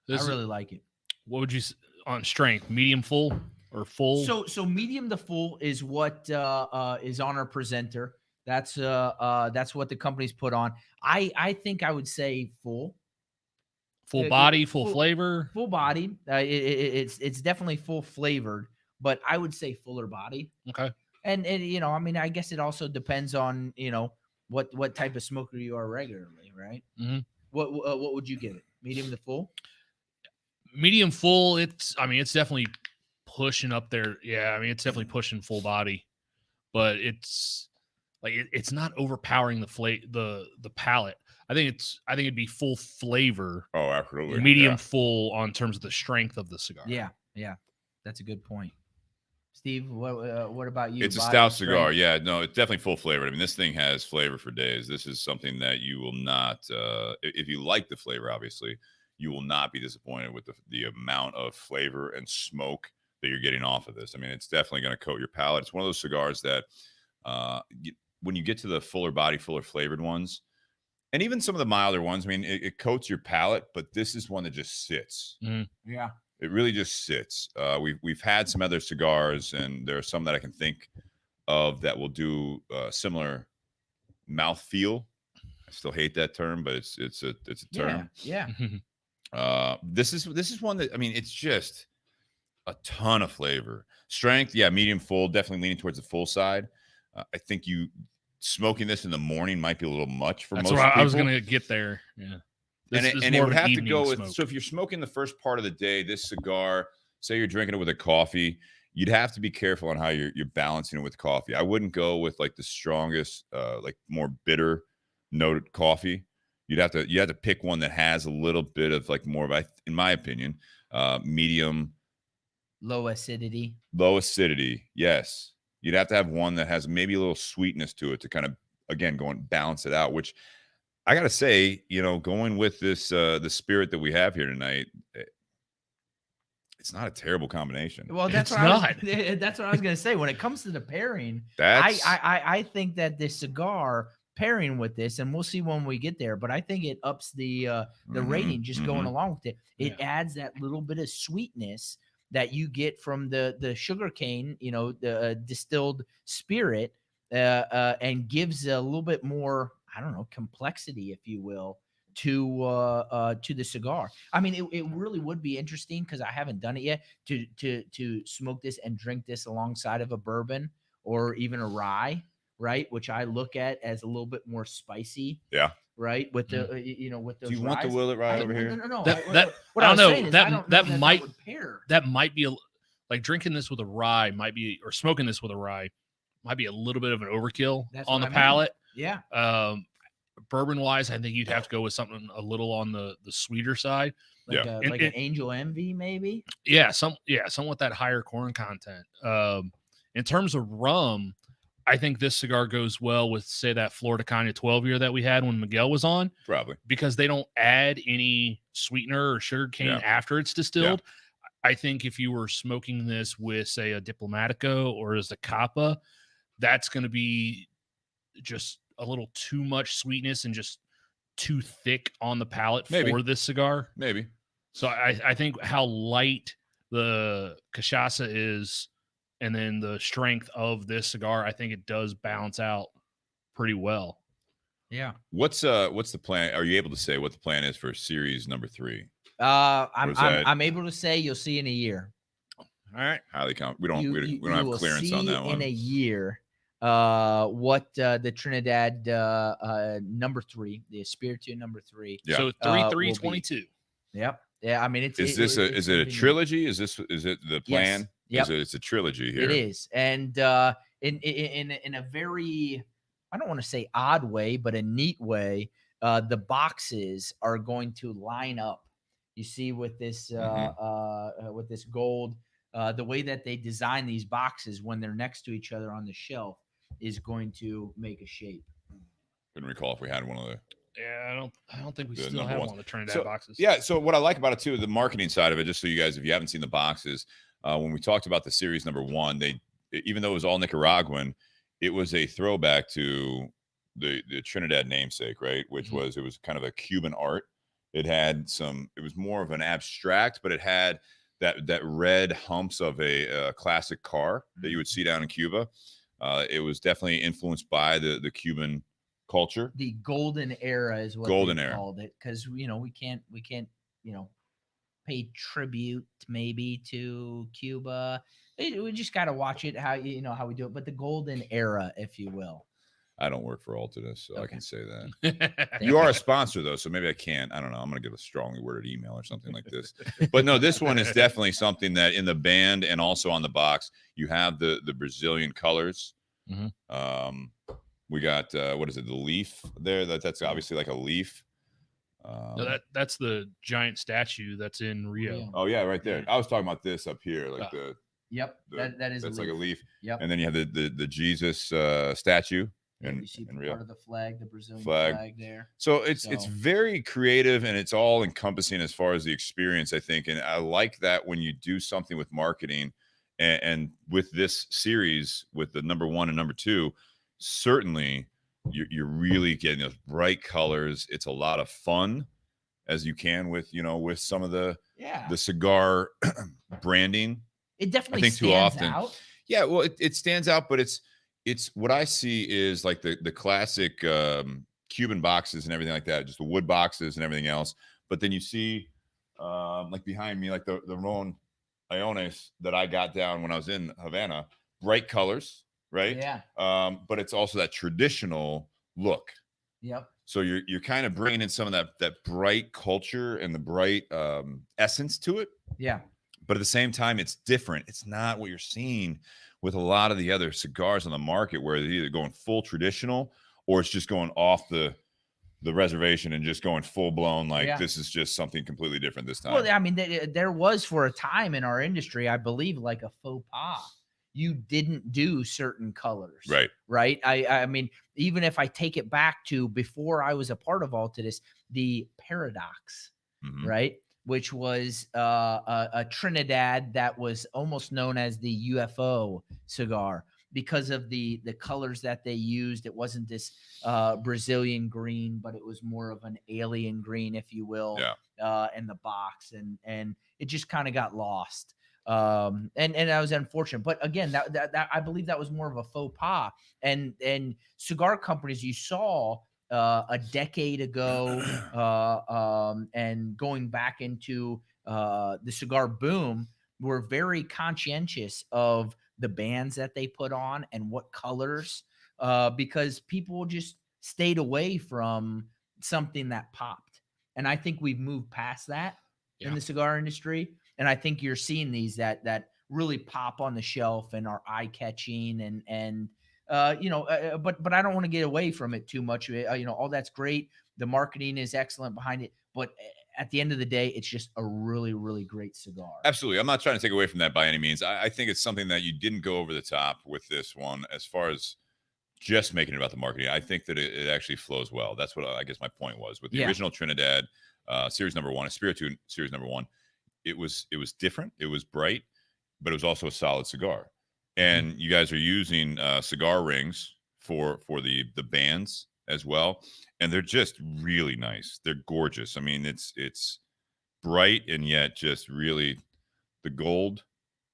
S2: I really like it.
S3: What would you on strength? Medium full or full?
S2: So medium to full is what is on our presenter. That's what the company's put on. I think I would say full
S3: body, full flavor,
S2: full body. It's definitely full flavored, but I would say fuller body.
S3: Okay.
S2: And I mean, I guess it also depends on what type of smoker you are regularly, right?
S3: Mm-hmm.
S2: What would you give it? Medium to full?
S3: Medium full. It's definitely pushing up there. Yeah, I mean, it's definitely pushing full body, but it's like it's not overpowering the palate. I think it'd be full flavor.
S1: Oh, absolutely.
S3: Medium full on terms of the strength of the cigar.
S2: Yeah, that's a good point. Steve, what about you?
S1: It's a stout cigar. Yeah, no, it's definitely full flavored. I mean, this thing has flavor for days. This is something that you will not, if you like the flavor, obviously, you will not be disappointed with the amount of flavor and smoke that you're getting off of this. I mean, it's definitely going to coat your palate. It's one of those cigars that when you get to the fuller body, fuller flavored ones, and even some of the milder ones, I mean, it coats your palate, but this is one that just sits.
S3: Mm-hmm.
S2: Yeah.
S1: It really just sits. We've had some other cigars, and there are some that I can think of that will do similar mouth feel. I still hate that term, but it's a term.
S2: Yeah.
S1: This is one that, I mean, it's just a ton of flavor, strength. Yeah, medium full, definitely leaning towards the full side. I think you smoking this in the morning might be a little much for most people.
S3: I was gonna get there. Yeah. This is
S1: it
S3: more
S1: would
S3: of an
S1: have to
S3: evening
S1: go with.
S3: smoke.
S1: So if you're smoking the first part of the day, this cigar, say you're drinking it with a coffee, you'd have to be careful on how you're balancing it with coffee. I wouldn't go with like the strongest, like more bitter noted coffee. You have to pick one that has a little bit of like more of, in my opinion, medium,
S2: Low acidity.
S1: low acidity. Yes, you'd have to have one that has maybe a little sweetness to it to kind of, again, go and balance it out. Which I gotta say, going with this the spirit that we have here tonight, it's not a terrible combination.
S2: Well, that's
S3: It's
S2: that's what I was gonna say. When it comes to the pairing,
S1: That's
S2: I think that the cigar pairing with this, and we'll see when we get there, but I think it ups the rating just going along with it. It adds that little bit of sweetness that you get from the sugar cane, the distilled spirit, and gives a little bit more, I don't know, complexity, if you will, to the cigar. I mean, it really would be interesting, because I haven't done it yet, to smoke this and drink this alongside of a bourbon or even a rye, right? Which I look at as a little bit more spicy.
S1: Yeah.
S2: Right. With the with those.
S1: Do you want the
S2: ryes.
S1: Willet rye over here?
S2: No.
S3: What
S2: I
S3: I
S2: was
S3: don't know.
S2: saying is I don't know
S3: That might
S2: would pair.
S3: that might be like drinking this with a rye might be, or smoking this with a rye might be a little bit of an overkill
S2: That's
S3: on
S2: what
S3: the
S2: I mean.
S3: palate.
S2: Yeah.
S3: Bourbon wise, I think you'd have to go with something a little on the sweeter side.
S2: Like,
S1: Yeah.
S2: like an Angel Envy, maybe.
S3: Yeah, somewhat that higher corn content. In terms of rum, I think this cigar goes well with, say, that Florida Caña 12 year that we had when Miguel was on,
S1: Probably.
S3: because they don't add any sweetener or sugar cane after it's distilled. I think if you were smoking this with, say, a Diplomatico or as a Capa, that's going to be just a little too much sweetness and just too thick on the palate for this cigar.
S1: Maybe.
S3: So I think how light the Cachaça is, and then the strength of this cigar, I think it does balance out pretty well.
S2: Yeah.
S1: What's the plan? Are you able to say what the plan is for series number 3?
S2: I'm able to say you'll see in a year.
S3: All right.
S1: Highly count. We don't have clearance on that one.
S2: In a year, what the Trinidad number 3, the Espiritu number 3.
S1: Yeah.
S3: So 3-3-22.
S2: Yep. Yeah. I mean,
S1: Is it a trilogy? Is it the plan?
S2: Yes.
S1: Yep. It's a trilogy here.
S2: It is, and in a very, I don't want to say odd way, but a neat way, the boxes are going to line up. You see, with this with this gold, the way that they design these boxes when they're next to each other on the shelf is going to make a shape.
S1: Couldn't recall if we had one of the.
S3: Yeah, I don't think we
S1: The
S3: still
S1: number
S3: have
S1: ones.
S3: one of the Trinidad boxes.
S1: Yeah. So what I like about it too, the marketing side of it, just so you guys, if you haven't seen the boxes, when we talked about the series number 1, even though it was all Nicaraguan, it was a throwback to the Trinidad namesake, right? Which it was kind of a Cuban art. It had it was more of an abstract, but it had that red humps of a classic car that you would see down in Cuba. It was definitely influenced by the Cuban culture.
S2: The golden era is what they called it, because we can't pay tribute maybe to Cuba. We just got to watch it how we do it, but the golden era, if you will.
S1: I don't work for Altadis, so
S2: Okay.
S1: I can say that. You are a sponsor though, so maybe I can't. I don't know. I'm going to give a strongly worded email or something like this. But no, this one is definitely something that in the band and also on the box, you have the Brazilian colors. We got what is it? The leaf there. That's obviously like a leaf.
S3: No, that's the giant statue that's in Rio.
S1: Oh yeah, right there. I was talking about this up here, like
S2: Yep, that is
S1: that's
S2: a leaf.
S1: like a leaf.
S2: Yep.
S1: And then you have the Jesus statue.
S2: And you see
S1: in
S2: part
S1: Rio.
S2: of the flag, the Brazilian flag there.
S1: So it's very creative and it's all encompassing as far as the experience, I think. And I like that when you do something with marketing and with this series with the number 1 and number 2, certainly you're really getting those bright colors. It's a lot of fun as you can with some of the cigar branding.
S2: It definitely
S1: I think too often.
S2: out.
S1: Yeah, well, it stands out, but it's what I see is like the classic Cuban boxes and everything like that, just the wood boxes and everything else. But then you see like behind me, like the Ron Iones that I got down when I was in Havana, bright colors, right?
S2: Yeah.
S1: But it's also that traditional look.
S2: Yep.
S1: So you're kind of bringing in some of that bright culture and the bright essence to it.
S2: Yeah.
S1: But at the same time, it's different. It's not what you're seeing with a lot of the other cigars on the market, where they're either going full traditional or it's just going off the reservation and just going full blown. Like this is just something completely different this time.
S2: Well, I mean, there was for a time in our industry, I believe, like a faux pas. You didn't do certain colors.
S1: Right.
S2: Right. I mean, even if I take it back to before I was a part of Altadis, the Paradox, right, which was a Trinidad that was almost known as the UFO cigar because of the colors that they used. It wasn't this Brazilian green, but it was more of an alien green, if you will, in the box, and it just kind of got lost. And that was unfortunate, but again, that I believe that was more of a faux pas, and cigar companies you saw a decade ago, and going back into the cigar boom, were very conscientious of the bands that they put on and what colors, because people just stayed away from something that popped. And I think we've moved past that in the cigar industry. And I think you're seeing these that really pop on the shelf and are eye catching and but I don't want to get away from it too much. All that's great. The marketing is excellent behind it, but at the end of the day, it's just a really, really great cigar.
S1: Absolutely. I'm not trying to take away from that by any means. I think it's something that you didn't go over the top with this one as far as just making it about the marketing. I think that it actually flows well. That's what I guess my point was with the original Trinidad Series No. 1, Espiritu Series No. 1. It was different. It was bright, but it was also a solid cigar. And you guys are using cigar rings for the bands as well, and they're just really nice. They're gorgeous. I mean, it's bright and yet just really the gold,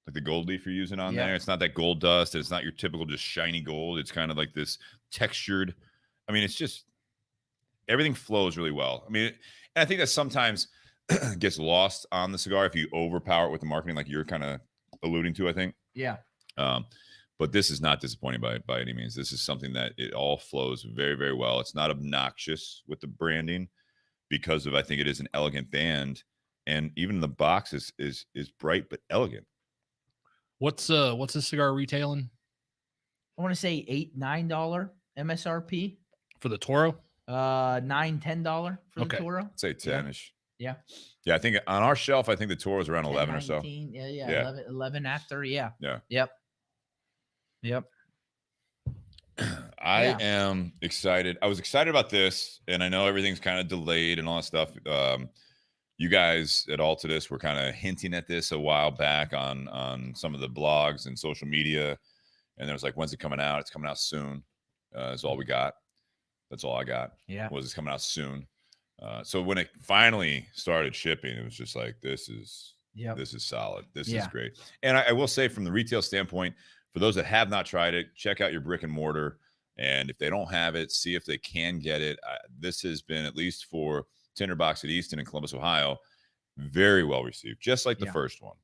S1: like the gold leaf you're using on there. It's not that gold dust. It's not your typical just shiny gold. It's kind of like this textured. I mean, it's just everything flows really well. I mean, and I think that sometimes gets lost on the cigar if you overpower it with the marketing, like you're kind of alluding to, I think.
S2: Yeah.
S1: But this is not disappointing by any means. This is something that it all flows very, very well. It's not obnoxious with the branding because of, I think it is an elegant band, and even the box is bright but elegant.
S3: What's this cigar retailing?
S2: I want to say $8-9 MSRP
S3: for the Toro.
S2: $9-10 for the Toro.
S1: I'd say 10-ish.
S2: Yeah.
S1: I think on our shelf, I think the Toro is around 11 or so.
S2: Yeah. 11 after. Yeah. Yep.
S1: I am excited. I was excited about this, and I know everything's kind of delayed and all that stuff. You guys at Altadis were kind of hinting at this a while back on some of the blogs and social media, and there was like, when's it coming out? It's coming out soon. Is all we got. That's all I got.
S2: Yeah.
S1: Was it's coming out soon. So when it finally started shipping, it was just like, this is solid. This is great. And I will say, from the retail standpoint, for those that have not tried it, check out your brick and mortar. And if they don't have it, see if they can get it. This has been, at least for Tinder Box at Easton in Columbus, Ohio, very well received, just like the first one.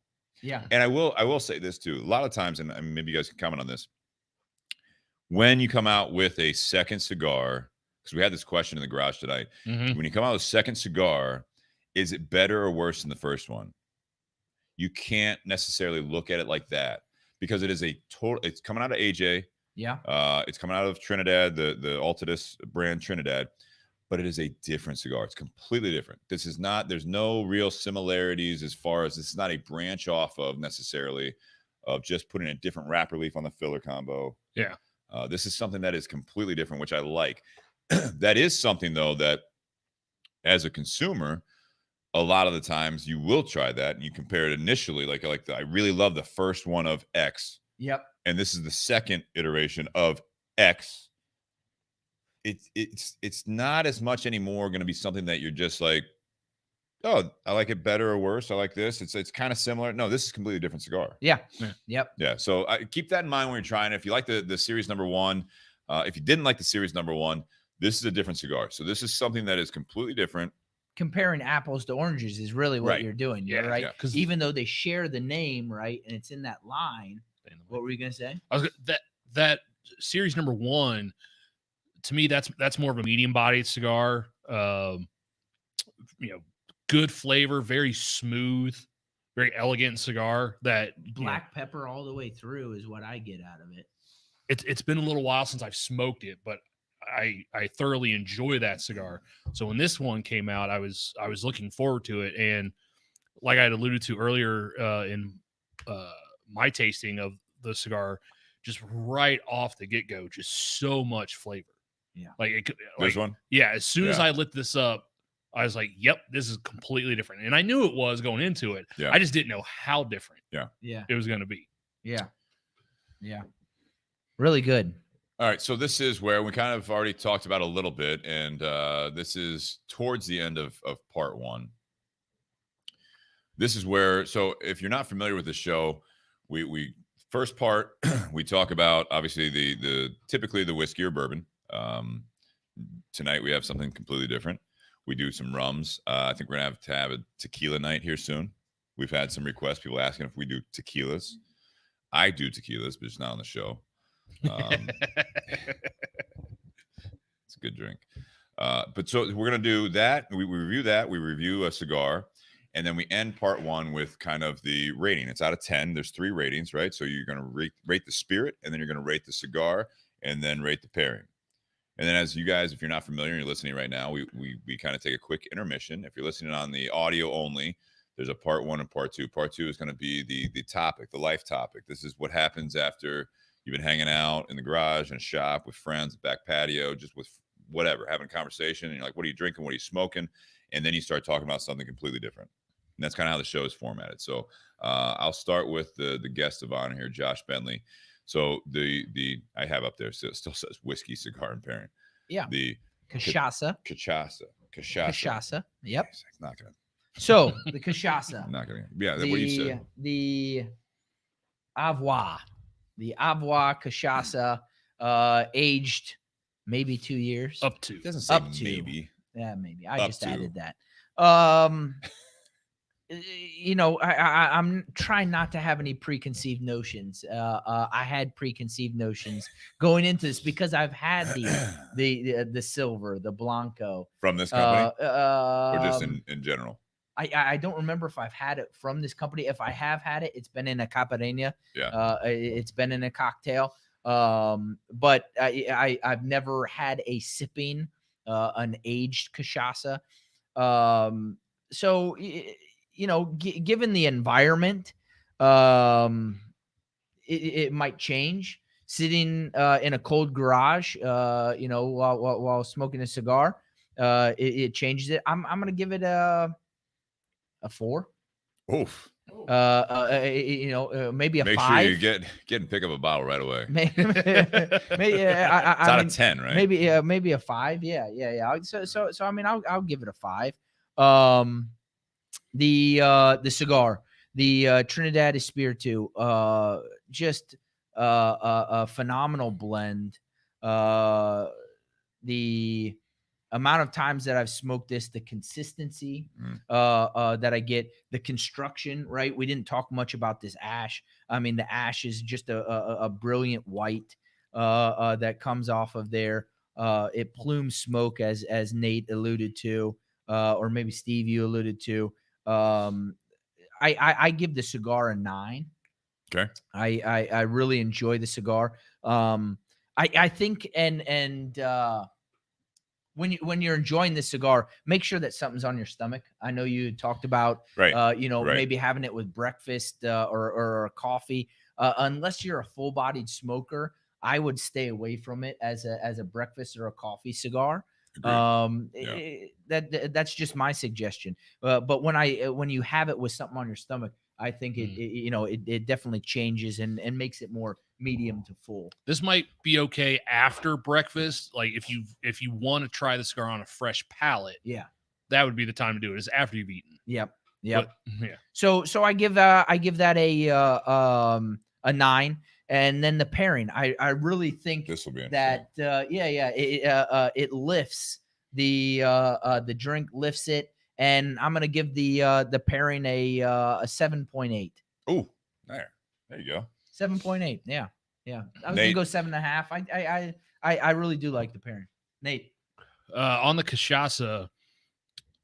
S2: Yeah.
S1: And I will say this too. A lot of times, and maybe you guys can comment on this, when you come out with a second cigar, because we had this question in the garage tonight, when you come out with a second cigar, is it better or worse than the first one? You can't necessarily look at it like that, because it is it's coming out of AJ.
S2: Yeah.
S1: It's coming out of Trinidad, the Altadis brand Trinidad, but it is a different cigar. It's completely different. There's no real similarities as far as, this is not a branch off of necessarily of just putting a different wrapper leaf on the filler combo.
S3: Yeah.
S1: This is something that is completely different, which I like. That is something, though, that as a consumer, a lot of the times you will try that and you compare it initially. I really love the first one of X.
S2: Yep.
S1: And this is the second iteration of X. It's not as much anymore going to be something that you're just like, oh, I like it better or worse. I like this. It's kind of similar. No, this is a completely different cigar.
S2: Yeah. Yep.
S1: Yeah. So keep that in mind when you're trying it. If you like the Series No. 1, if you didn't like the Series No. 1, this is a different cigar. So this is something that is completely different. Comparing
S2: apples to oranges is really what you're doing.
S1: Yeah,
S2: right.
S1: Yeah.
S2: Even though they share the name, right, and it's in that line. What were you going to say?
S3: That Series No. 1, to me, that's more of a medium bodied cigar. Good flavor, very smooth, very elegant cigar that
S2: Black pepper all the way through is what I get out of it.
S3: It's been a little while since I've smoked it, but I thoroughly enjoy that cigar. So when this one came out, I was looking forward to it, and like I had alluded to earlier in my tasting of the cigar, just right off the get go, just so much flavor.
S2: Yeah,
S1: This one.
S3: Yeah, as soon as I lit this up, I was like, "Yep, this is completely different," and I knew it was going into it.
S1: Yeah.
S3: I just didn't know how different.
S2: Yeah,
S3: it was going to be.
S2: Yeah, really good.
S1: All right, so this is where we kind of already talked about a little bit, and this is towards the end of part one. This is where, so if you're not familiar with the show, we first part we talk about obviously the typically the whiskey or bourbon. Tonight we have something completely different. We do some rums. I think we're gonna have a tequila night here soon. We've had some requests, people asking if we do tequilas. I do tequilas, but it's not on the show. It's a good drink. But so we're going to do that. We review that. We review a cigar. And then we end part one with kind of the rating. It's out of 10. There's 3 ratings, right? So you're going to rate the spirit, and then you're going to rate the cigar, and then rate the pairing. And then as you guys, if you're not familiar and you're listening right now, we kind of take a quick intermission. If you're listening on the audio only, there's a part 1 and part 2. Part 2 is going to be the topic, the life topic. This is what happens after you've been hanging out in the garage, in a shop, with friends, back patio, just with whatever, having a conversation. And you're like, what are you drinking? What are you smoking? And then you start talking about something completely different. And that's kind of how the show is formatted. So I'll start with the guest of honor here, Josh Bentley. So the I have up there, so it still says whiskey, cigar, and pairing.
S2: Yeah.
S1: The
S2: Cachaça.
S1: Cachaça.
S2: Yep.
S1: It's not gonna.
S2: So the Cachaça.
S1: I'm not gonna. Yeah. What do you say?
S2: The Avuá. The Avuá Cachaça, aged maybe 2 years.
S3: Up to.
S1: It doesn't say
S2: Up to.
S1: maybe.
S2: Yeah, maybe. I
S1: Up
S2: just
S1: to.
S2: added that. I'm trying not to have any preconceived notions. I had preconceived notions going into this because I've had the silver, the Blanco
S1: From this company, or just
S2: um,
S1: in general.
S2: I don't remember if I've had it from this company. If I have had it, it's been in a caipirinha.
S1: Yeah.
S2: It's been in a cocktail. But I've never had a sipping, an aged cachaça. So, given the environment, it might change. Sitting in a cold garage, while smoking a cigar, it changes it. I'm gonna give it a 4.
S1: Oof.
S2: Maybe a
S1: Make
S2: 5.
S1: sure you get and pick up a bottle right away.
S2: Maybe
S1: It's out of 10, right?
S2: Maybe a 5. Yeah. So I mean, I'll give it a 5. The cigar, the Trinidad Espiritu, just a phenomenal blend. The amount of times that I've smoked this, the consistency that I get, the construction, right? We didn't talk much about this ash. I mean, the ash is just a brilliant white that comes off of there. It plumes smoke, as Nate alluded to, or maybe Steve, you alluded to. I give the cigar a 9.
S1: Okay.
S2: I really enjoy the cigar. I think and when you're enjoying this cigar, make sure that something's on your stomach. I know you talked about
S1: Right. Right.
S2: Maybe having it with breakfast or coffee. Unless you're a full-bodied smoker, I would stay away from it as a breakfast or a coffee cigar. That's just my suggestion. But when you have it with something on your stomach, I think it definitely changes and makes it more medium to full.
S3: This might be okay after breakfast. Like if you want to try the cigar on a fresh palate,
S2: Yeah.
S3: that would be the time to do it. Is after you've eaten.
S2: Yep.
S3: Yeah.
S2: So I give that a 9. And then the pairing, I really think
S1: This will be
S2: that it lifts the drink, lifts it, and I'm gonna give the pairing a 7.8.
S1: Oh, there you go.
S2: 7.8. Yeah. I was
S1: Nate.
S2: gonna go 7.5. I really do like the pairing. Nate.
S3: On the Cachaça,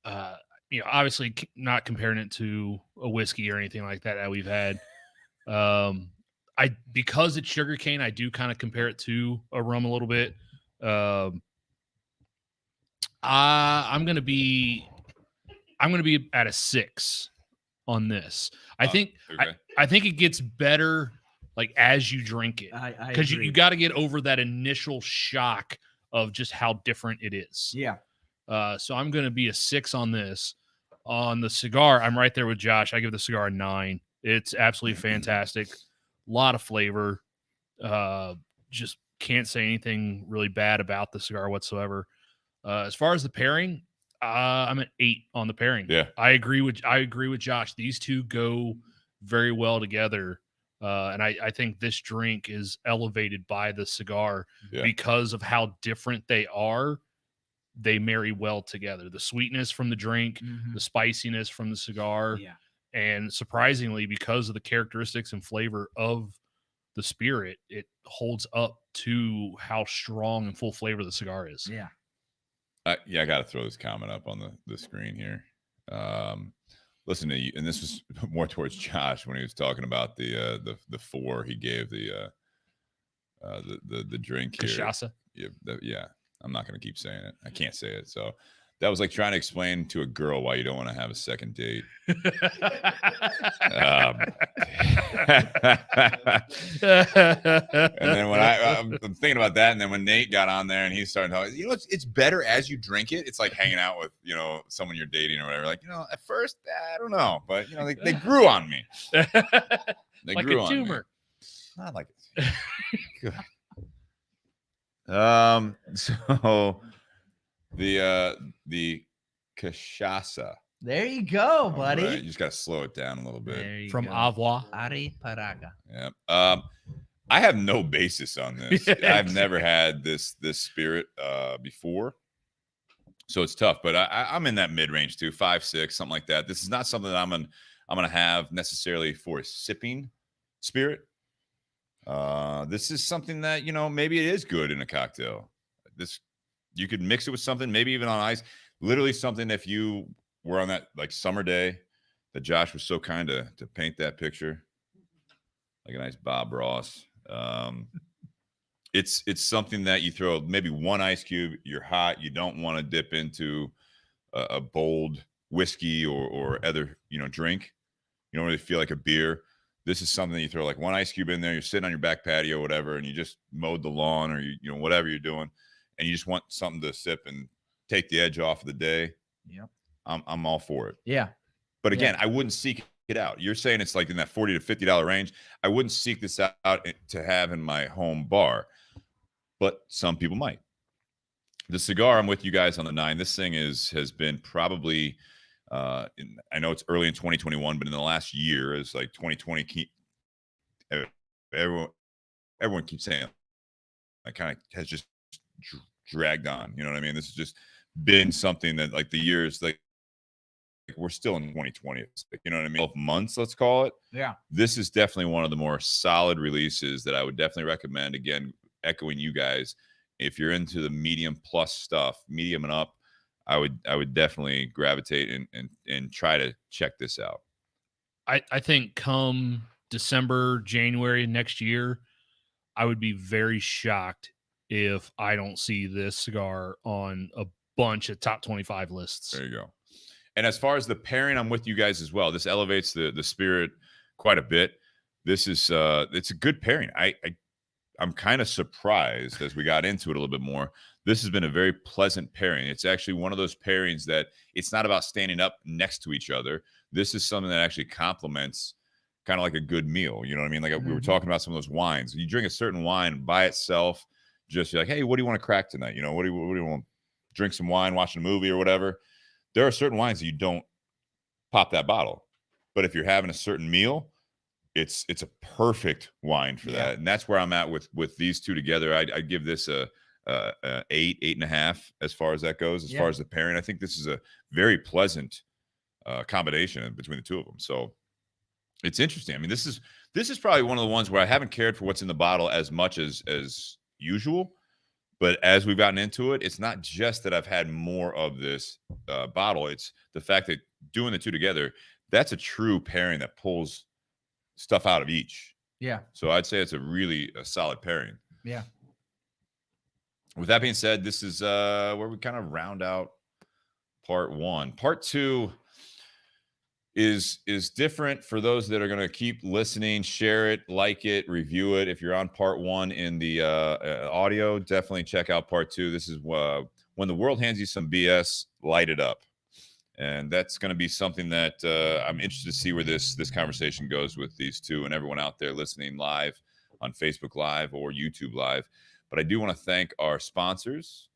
S3: obviously not comparing it to a whiskey or anything like that we've had. Because it's sugarcane, I do kind of compare it to a rum a little bit. I'm gonna be at a 6 on this. I think it gets better like as you drink it, because you got to get over that initial shock of just how different it is.
S2: Yeah.
S3: So I'm gonna be a 6 on this. On the cigar, I'm right there with Josh. I give the cigar a 9. It's absolutely fantastic. A lot of flavor. Just can't say anything really bad about the cigar whatsoever. As far as the pairing, I'm at 8 on the pairing.
S1: Yeah,
S3: I agree with Josh. These two go very well together, and I think this drink is elevated by the cigar because of how different they are. They marry well together. The sweetness from the drink, the spiciness from the cigar, and surprisingly, because of the characteristics and flavor of the spirit, it holds up to how strong and full flavor the cigar is.
S2: Yeah.
S1: I got to throw this comment up on the screen here. Listen to you, and this was more towards Josh when he was talking about the 4 he gave the drink here.
S3: Cachaça.
S1: Yeah. I'm not going to keep saying it. I can't say it. So that was like trying to explain to a girl why you don't want to have a second date. And then when I'm thinking about that, and then when Nate got on there and he's starting to talk, it's better as you drink it. It's like hanging out with, someone you're dating or whatever. Like, at first, I don't know, but they grew on me. They
S3: like
S1: grew
S3: a
S1: on
S3: tumor.
S1: Me. Not like it. Good. So the Cachaça.
S2: There you go, buddy.
S1: Right. You just got to slow it down a little bit.
S3: From Avuá.
S2: Ari Paraga.
S1: Yeah. I have no basis on this. I've never had this spirit before, so it's tough. But I'm in that mid range too, 5, 6, something like that. This is not something that I'm gonna have necessarily for a sipping spirit. This is something that maybe it is good in a cocktail. This you could mix it with something, maybe even on ice. Literally something if you were on that like summer day that Josh was so kind to paint that picture, like a nice Bob Ross. It's something that you throw maybe 1 ice cube. You're hot. You don't want to dip into a bold whiskey or other drink. You don't really feel like a beer. This is something that you throw like 1 ice cube in there. You're sitting on your back patio, or whatever, and you just mowed the lawn, or whatever you're doing, and you just want something to sip and take the edge off of the day.
S2: Yep,
S1: I'm all for it.
S2: Yeah,
S1: but again, I wouldn't seek it out. You're saying it's like in that $40 to $50 range. I wouldn't seek this out to have in my home bar, but some people might. The cigar, I'm with you guys on the 9. This thing has been probably. I know it's early in 2021, but in the last year, it's like 2020. Everyone keeps saying, it kind of has just dragged on. You know what I mean? This has just been something that like the years, like we're still in 2020. It's like, you know what I mean? 12 months, let's call it.
S2: Yeah.
S1: This is definitely one of the more solid releases that I would definitely recommend. Again, echoing you guys, if you're into the medium plus stuff, medium and up, I would definitely gravitate and try to check this out.
S3: I think come December, January next year, I would be very shocked if I don't see this cigar on a bunch of top 25 lists.
S1: There you go. And as far as the pairing, I'm with you guys as well. This elevates the spirit quite a bit. This is it's a good pairing. I'm kind of surprised as we got into it a little bit more. This has been a very pleasant pairing. It's actually one of those pairings that it's not about standing up next to each other. This is something that actually complements kind of like a good meal. You know what I mean? Like we were talking about some of those wines. You drink a certain wine by itself, just you're like, hey, what do you want to crack tonight? What do you want? Drink some wine, watch a movie or whatever. There are certain wines that you don't pop that bottle. But if you're having a certain meal, it's a perfect wine for that. And that's where I'm at with these two together. I'd give this a 8.5 as far as that goes. As far as the pairing, I think this is a very pleasant combination between the two of them. So it's interesting. I mean, this is probably one of the ones where I haven't cared for what's in the bottle as much as usual, But as we've gotten into it, it's not just that I've had more of this bottle. It's the fact that doing the two together, that's a true pairing that pulls stuff out of each.
S2: Yeah.
S1: So I'd say it's a solid pairing.
S2: Yeah.
S1: With that being said, this is where we kind of round out part one. Part two is different for those that are going to keep listening. Share it, like it, review it. If you're on part one in the audio, definitely check out part two. This is when the world hands you some BS, light it up. And that's going to be something that I'm interested to see where this conversation goes with these two and everyone out there listening live on Facebook Live or YouTube Live. But I do want to thank our sponsors,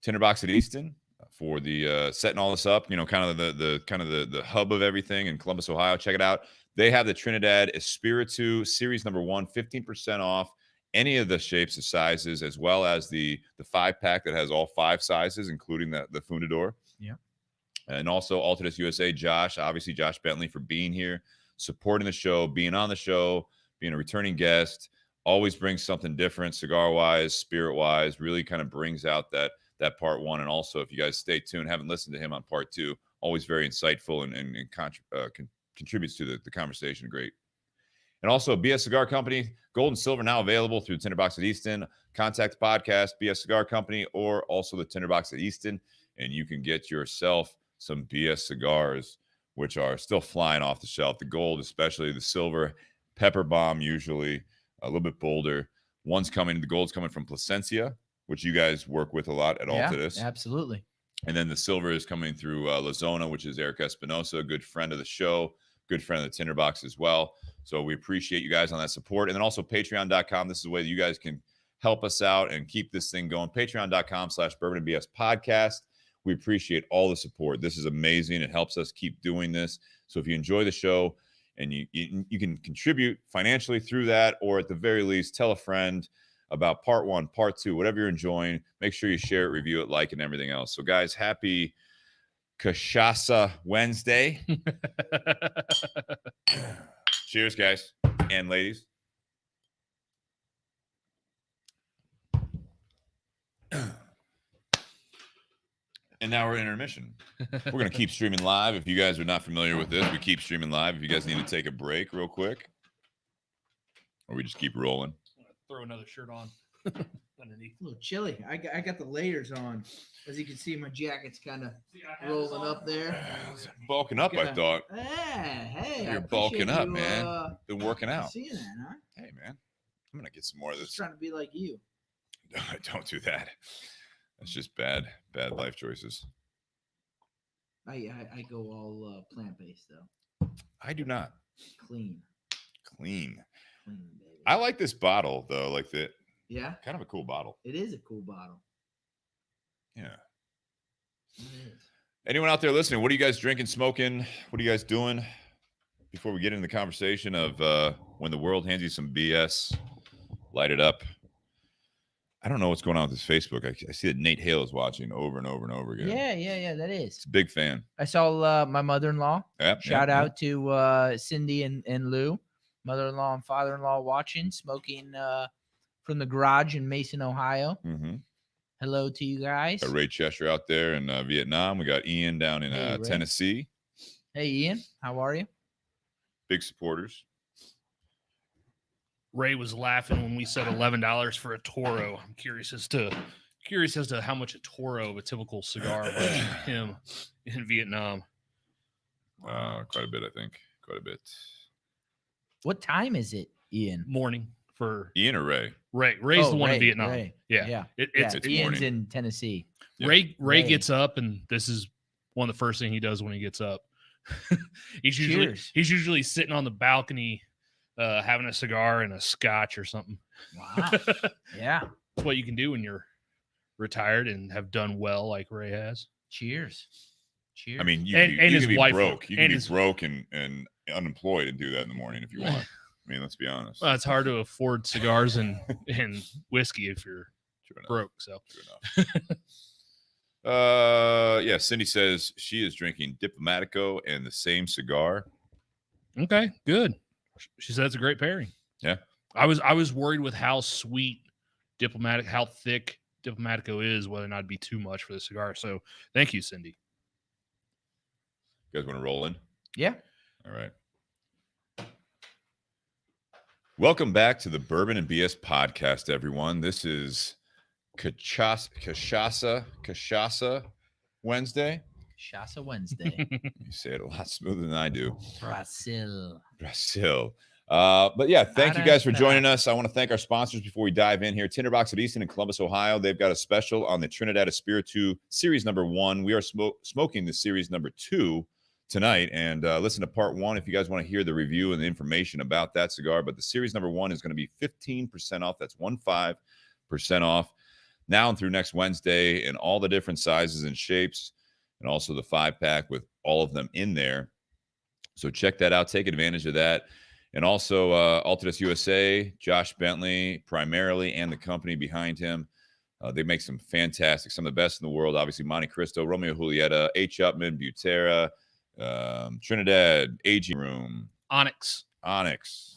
S1: Tinder Box at Easton, for the setting all this up. You know, kind of the hub of everything in Columbus, Ohio. Check it out. They have the Trinidad Espiritu Series No. 1, 15% off any of the shapes and sizes, as well as the 5-pack that has all 5 sizes, including the Fundador.
S2: Yeah.
S1: And also Altadis USA, Josh Bentley, for being here, supporting the show, being on the show, being a returning guest. Always brings something different, cigar-wise, spirit-wise, really kind of brings out that part one. And also, if you guys stay tuned, haven't listened to him on part two, always very insightful and contributes to the conversation. Great. And also, BS Cigar Company, gold and silver now available through the Tinder Box at Easton. Contact the podcast, BS Cigar Company, or also the Tinder Box at Easton, and you can get yourself some BS cigars, which are still flying off the shelf. The gold, especially the silver, pepper bomb, usually a little bit bolder. The gold's coming from Placencia, which you guys work with a lot at Altadis.
S2: Absolutely.
S1: And then the silver is coming through La Zona, which is Eric Espinosa, a good friend of the show, good friend of the Tinder Box as well. So we appreciate you guys on that support. And then also patreon.com. This is the way that you guys can help us out and keep this thing going. Patreon.com/BourbonandBS podcast. We appreciate all the support. This is amazing. It helps us keep doing this. So if you enjoy the show and you can contribute financially through that, or at the very least, tell a friend about part one, part two, whatever you're enjoying. Make sure you share it, review it, like, and everything else. So guys, happy Cachaça Wednesday. Cheers, guys and ladies. And now we're in intermission. We're going to keep streaming live. If you guys are not familiar with this, we keep streaming live. If you guys need to take a break real quick, or we just keep rolling.
S3: Throw another shirt on underneath.
S2: A little chilly. I got the layers on. As you can see, my jacket's kind of rolling up there.
S1: Bulking up, I thought.
S2: Hey,
S1: You're bulking up, man. Been working out.
S2: Seeing that, huh?
S1: Hey, man. I'm going to get some more of this.
S2: Just trying to be like you.
S1: Don't do that. That's just bad life choices.
S2: I go all plant-based, though.
S1: I do not.
S2: Clean,
S1: Clean,
S2: baby.
S1: I like this bottle, though. Like that.
S2: Yeah?
S1: Kind of a cool bottle.
S2: It is a cool bottle.
S1: Yeah.
S2: It is.
S1: Anyone out there listening, what are you guys drinking, smoking? What are you guys doing? Before we get into the conversation of when the world hands you some BS, light it up. I don't know what's going on with this Facebook. I see that Nate Hale is watching over and over and over again.
S2: Yeah, that is.
S1: It's a big fan.
S2: I saw my mother-in-law.
S1: Yep,
S2: Shout out to Cindy and Lou, mother-in-law and father-in-law watching, smoking from the garage in Mason, Ohio.
S1: Mm-hmm.
S2: Hello to you guys.
S1: Got Ray Cheshire out there in Vietnam. We got Ian down in
S2: Hey,
S1: Tennessee.
S2: Hey, Ian. How are you?
S1: Big supporters.
S3: Ray was laughing when we said $11 for a Toro. I'm curious as to how much a Toro of a typical cigar was for him in Vietnam.
S1: Quite a bit, I think. Quite a bit.
S2: What time is it, Ian?
S3: Morning for
S1: Ian or Ray?
S3: Ray's the one in Vietnam.
S2: Ray.
S3: Yeah.
S1: It's
S2: Ian's
S1: morning.
S2: in Tennessee.
S1: Yeah.
S3: Ray gets up, and this is one of the first things he does when he gets up. he's usually sitting on the balcony having a cigar and a scotch or something.
S2: Wow. Yeah.
S3: That's what you can do when you're retired and have done well like Ray has.
S2: Cheers.
S1: I mean, you
S3: his
S1: can be
S3: wife
S1: broke. You can be
S3: his
S1: broke and unemployed and do that in the morning if you want. I mean, let's be honest.
S3: Well, it's hard to afford cigars and whiskey if you're
S1: True enough.
S3: broke. So
S1: True enough. Yeah, Cindy says she is drinking Diplomatico and the same cigar.
S3: okay, good. She said it's a great pairing.
S1: Yeah.
S3: I was worried with how sweet how thick Diplomatico is, whether or not it'd be too much for the cigar. So thank you, Cindy.
S1: You guys want to roll in?
S2: Yeah.
S1: All right. Welcome back to the Bourbon and BS podcast, everyone. This is Cachaça Wednesday.
S2: Cachaça Wednesday.
S1: You say it a lot smoother than I do.
S2: Brazil.
S1: But yeah, thank you guys for joining us. I want to thank our sponsors before we dive in here. Tinder Box at Easton in Columbus, Ohio. They've got a special on the Trinidad Espiritu Series No. 1. We are smoking the Series No. 2 tonight, and listen to part 1 if you guys want to hear the review and the information about that cigar. But the Series No. 1 is going to be 15% off. That's 15% off now and through next Wednesday in all the different sizes and shapes, and also the 5-pack with all of them in there. So check that out. Take advantage of that. And also Altadis USA, Josh Bentley primarily, and the company behind him. They make some fantastic, some of the best in the world. Obviously, Monte Cristo, Romeo Julieta, H. Upman, Butera, Trinidad, Aging Room,
S2: Onyx,
S1: Butera.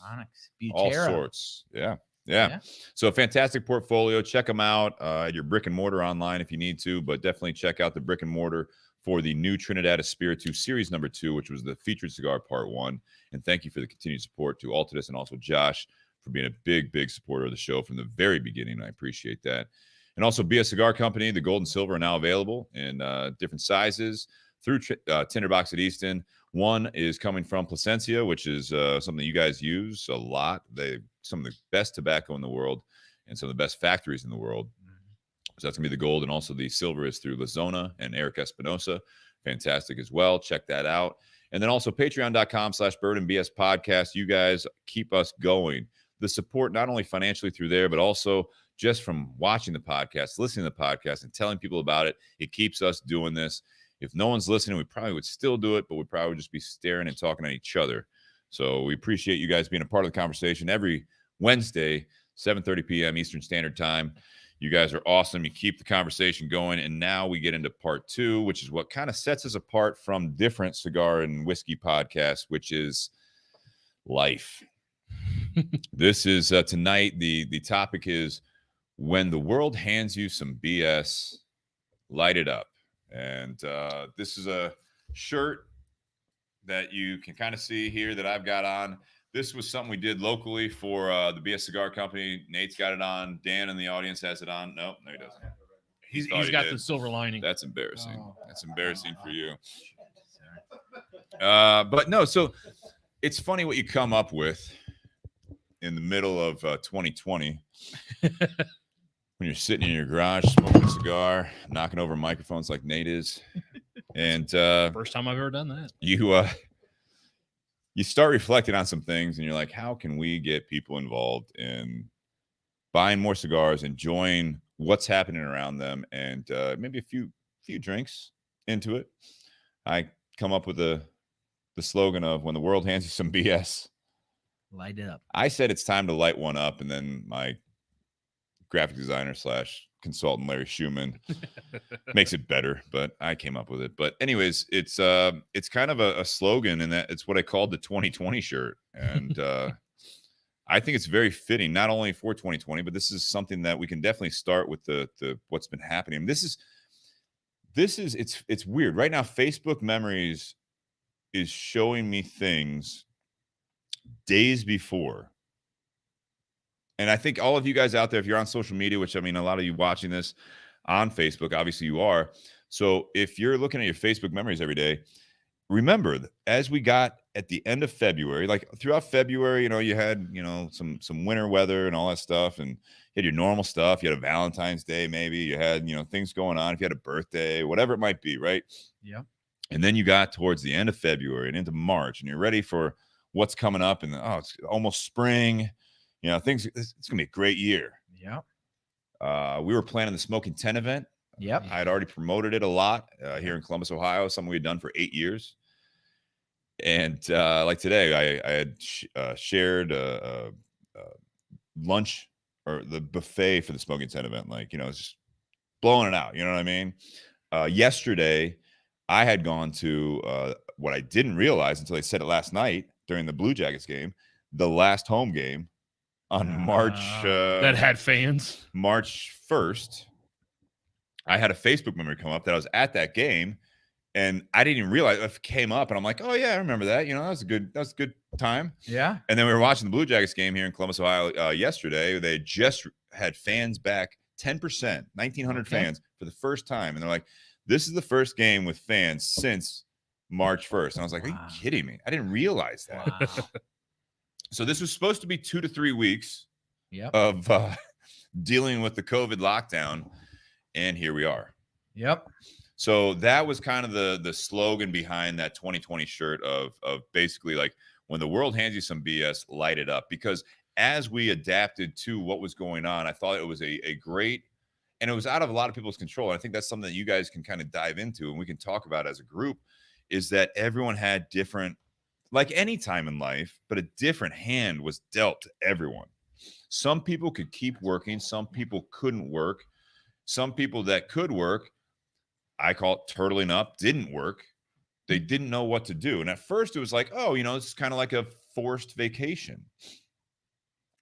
S1: All
S2: Butera.
S1: sorts. Yeah. So a fantastic portfolio. Check them out at your brick and mortar online if you need to, but definitely check out the brick and mortar for the new Trinidad Espiritu Series No. 2, which was the featured cigar part 1. And thank you for the continued support to Altadis and also Josh for being a big, big supporter of the show from the very beginning. I appreciate that. And also Be a Cigar Company. The gold and silver are now available in different sizes through Tinder Box at Easton. One is coming from Placencia, which is something you guys use a lot. Some of the best tobacco in the world and some of the best factories in the world. So that's going to be the gold. And also the silver is through La Zona and Eric Espinosa. Fantastic as well. Check that out. And then also patreon.com/BourbonBS podcast. You guys keep us going. The support, not only financially through there, but also just from watching the podcast, listening to the podcast, and telling people about it. It keeps us doing this. If no one's listening, we probably would still do it, but we'd probably just be staring and talking at each other. So we appreciate you guys being a part of the conversation every Wednesday, 7:30 p.m. Eastern Standard Time. You guys are awesome. You keep the conversation going. And now we get into part 2, which is what kind of sets us apart from different cigar and whiskey podcasts, which is life. This is tonight. The topic is when the world hands you some BS, light it up. And this is a shirt that you can kind of see here that I've got on. This was something we did locally for the BS Cigar Company. Nate's got it on. Dan in the audience has it on. No, he doesn't.
S3: He's got the silver lining.
S1: That's embarrassing. That's embarrassing for you. But no, so it's funny what you come up with in the middle of 2020 when you're sitting in your garage smoking a cigar, knocking over microphones like Nate is. And
S3: first time I've ever done that.
S1: You start reflecting on some things and you're like, how can we get people involved in buying more cigars, enjoying what's happening around them, and maybe a few drinks into it? I come up with the slogan of when the world hands you some BS,
S2: light it up.
S1: I said it's time to light one up, and then my graphic designer / consultant Larry Schumann makes it better, but I came up with it. But anyways, it's kind of a slogan, and that it's what I called the 2020 shirt. And I think it's very fitting, not only for 2020, but this is something that we can definitely start with the what's been happening. This is it's weird. Right now, Facebook Memories is showing me things days before. And I think all of you guys out there, if you're on social media, which I mean, a lot of you watching this on Facebook, obviously you are. So if you're looking at your Facebook memories every day, remember as we got at the end of February, like throughout February, you had, some winter weather and all that stuff. And you had your normal stuff. You had a Valentine's Day, maybe you had, things going on. If you had a birthday, whatever it might be. Right.
S2: Yeah.
S1: And then you got towards the end of February and into March, and you're ready for what's coming up. And it's almost spring. It's gonna be a great year.
S2: Yeah.
S1: We were planning the Smoking 10 event.
S2: Yep.
S1: I had already promoted it a lot here in Columbus, Ohio, something we had done for 8 years. And like today, I had shared lunch or the buffet for the Smoking 10 event. Like, it's just blowing it out. You know what I mean? Yesterday, I had gone to what I didn't realize until I said it last night during the Blue Jackets game, the last home game on March
S3: that had fans.
S1: March 1st, I had a Facebook memory come up that I was at that game, and I didn't even realize it came up, and I'm like, oh yeah, I remember that. You know, that was a good time.
S2: Yeah.
S1: And then we were watching the Blue Jackets game here in Columbus, Ohio yesterday. They just had fans back 10%, 1,900 fans for the first time, and they're like, this is the first game with fans since March 1st. And I was like, are you kidding me? I didn't realize that.
S2: Wow.
S1: So this was supposed to be 2 to 3 weeks
S2: Yep.
S1: of dealing with the COVID lockdown, and here we are.
S2: Yep.
S1: So that was kind of the slogan behind that 2020 shirt of basically like, when the world hands you some BS, light it up. Because as we adapted to what was going on, I thought it was a great, and it was out of a lot of people's control. And I think that's something that you guys can kind of dive into and we can talk about as a group, is that everyone had different, like any time in life, but a different hand was dealt to everyone. Some people could keep working. Some people couldn't work. Some people that could work, I call it turtling up, didn't work. They didn't know what to do. And at first it was like, oh, you know, it's kind of like a forced vacation.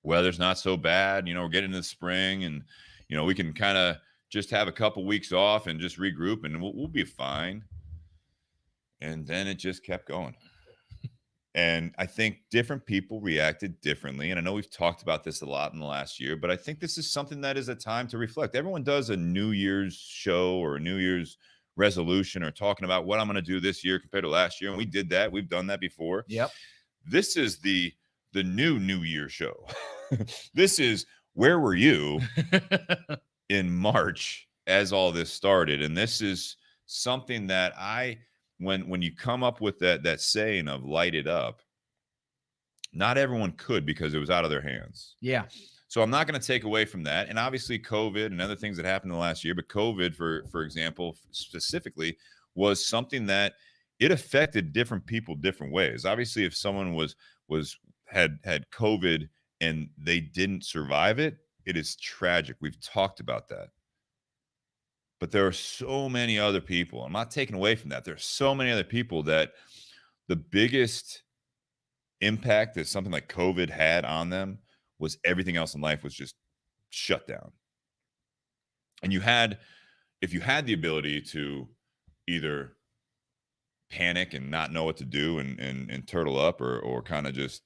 S1: Weather's not so bad. You know, we're getting into the spring, and, you know, we can kind of just have a couple weeks off and just regroup, and we'll be fine. And then it just kept going. And I think different people reacted differently. And I know we've talked about this a lot in the last year, but I think this is something that is a time to reflect. Everyone does a New Year's show or a New Year's resolution, or talking about what I'm going to do this year compared to last year. And we did that. We've done that before.
S2: Yep.
S1: This is the New Year show. This is, where were you in March as all this started? And this is something that when you come up with that saying of light it up, not everyone could, because it was out of their hands.
S2: Yeah.
S1: So I'm not going to take away from that. And obviously COVID and other things that happened in the last year, but COVID, for example, specifically, was something that it affected different people different ways. Obviously, if someone had COVID and they didn't survive it, it is tragic. We've talked about that. But there are so many other people. I'm not taking away from that. There's so many other people that the biggest impact that something like COVID had on them was everything else in life was just shut down. And if you had the ability to either panic and not know what to do and turtle up, or kind of just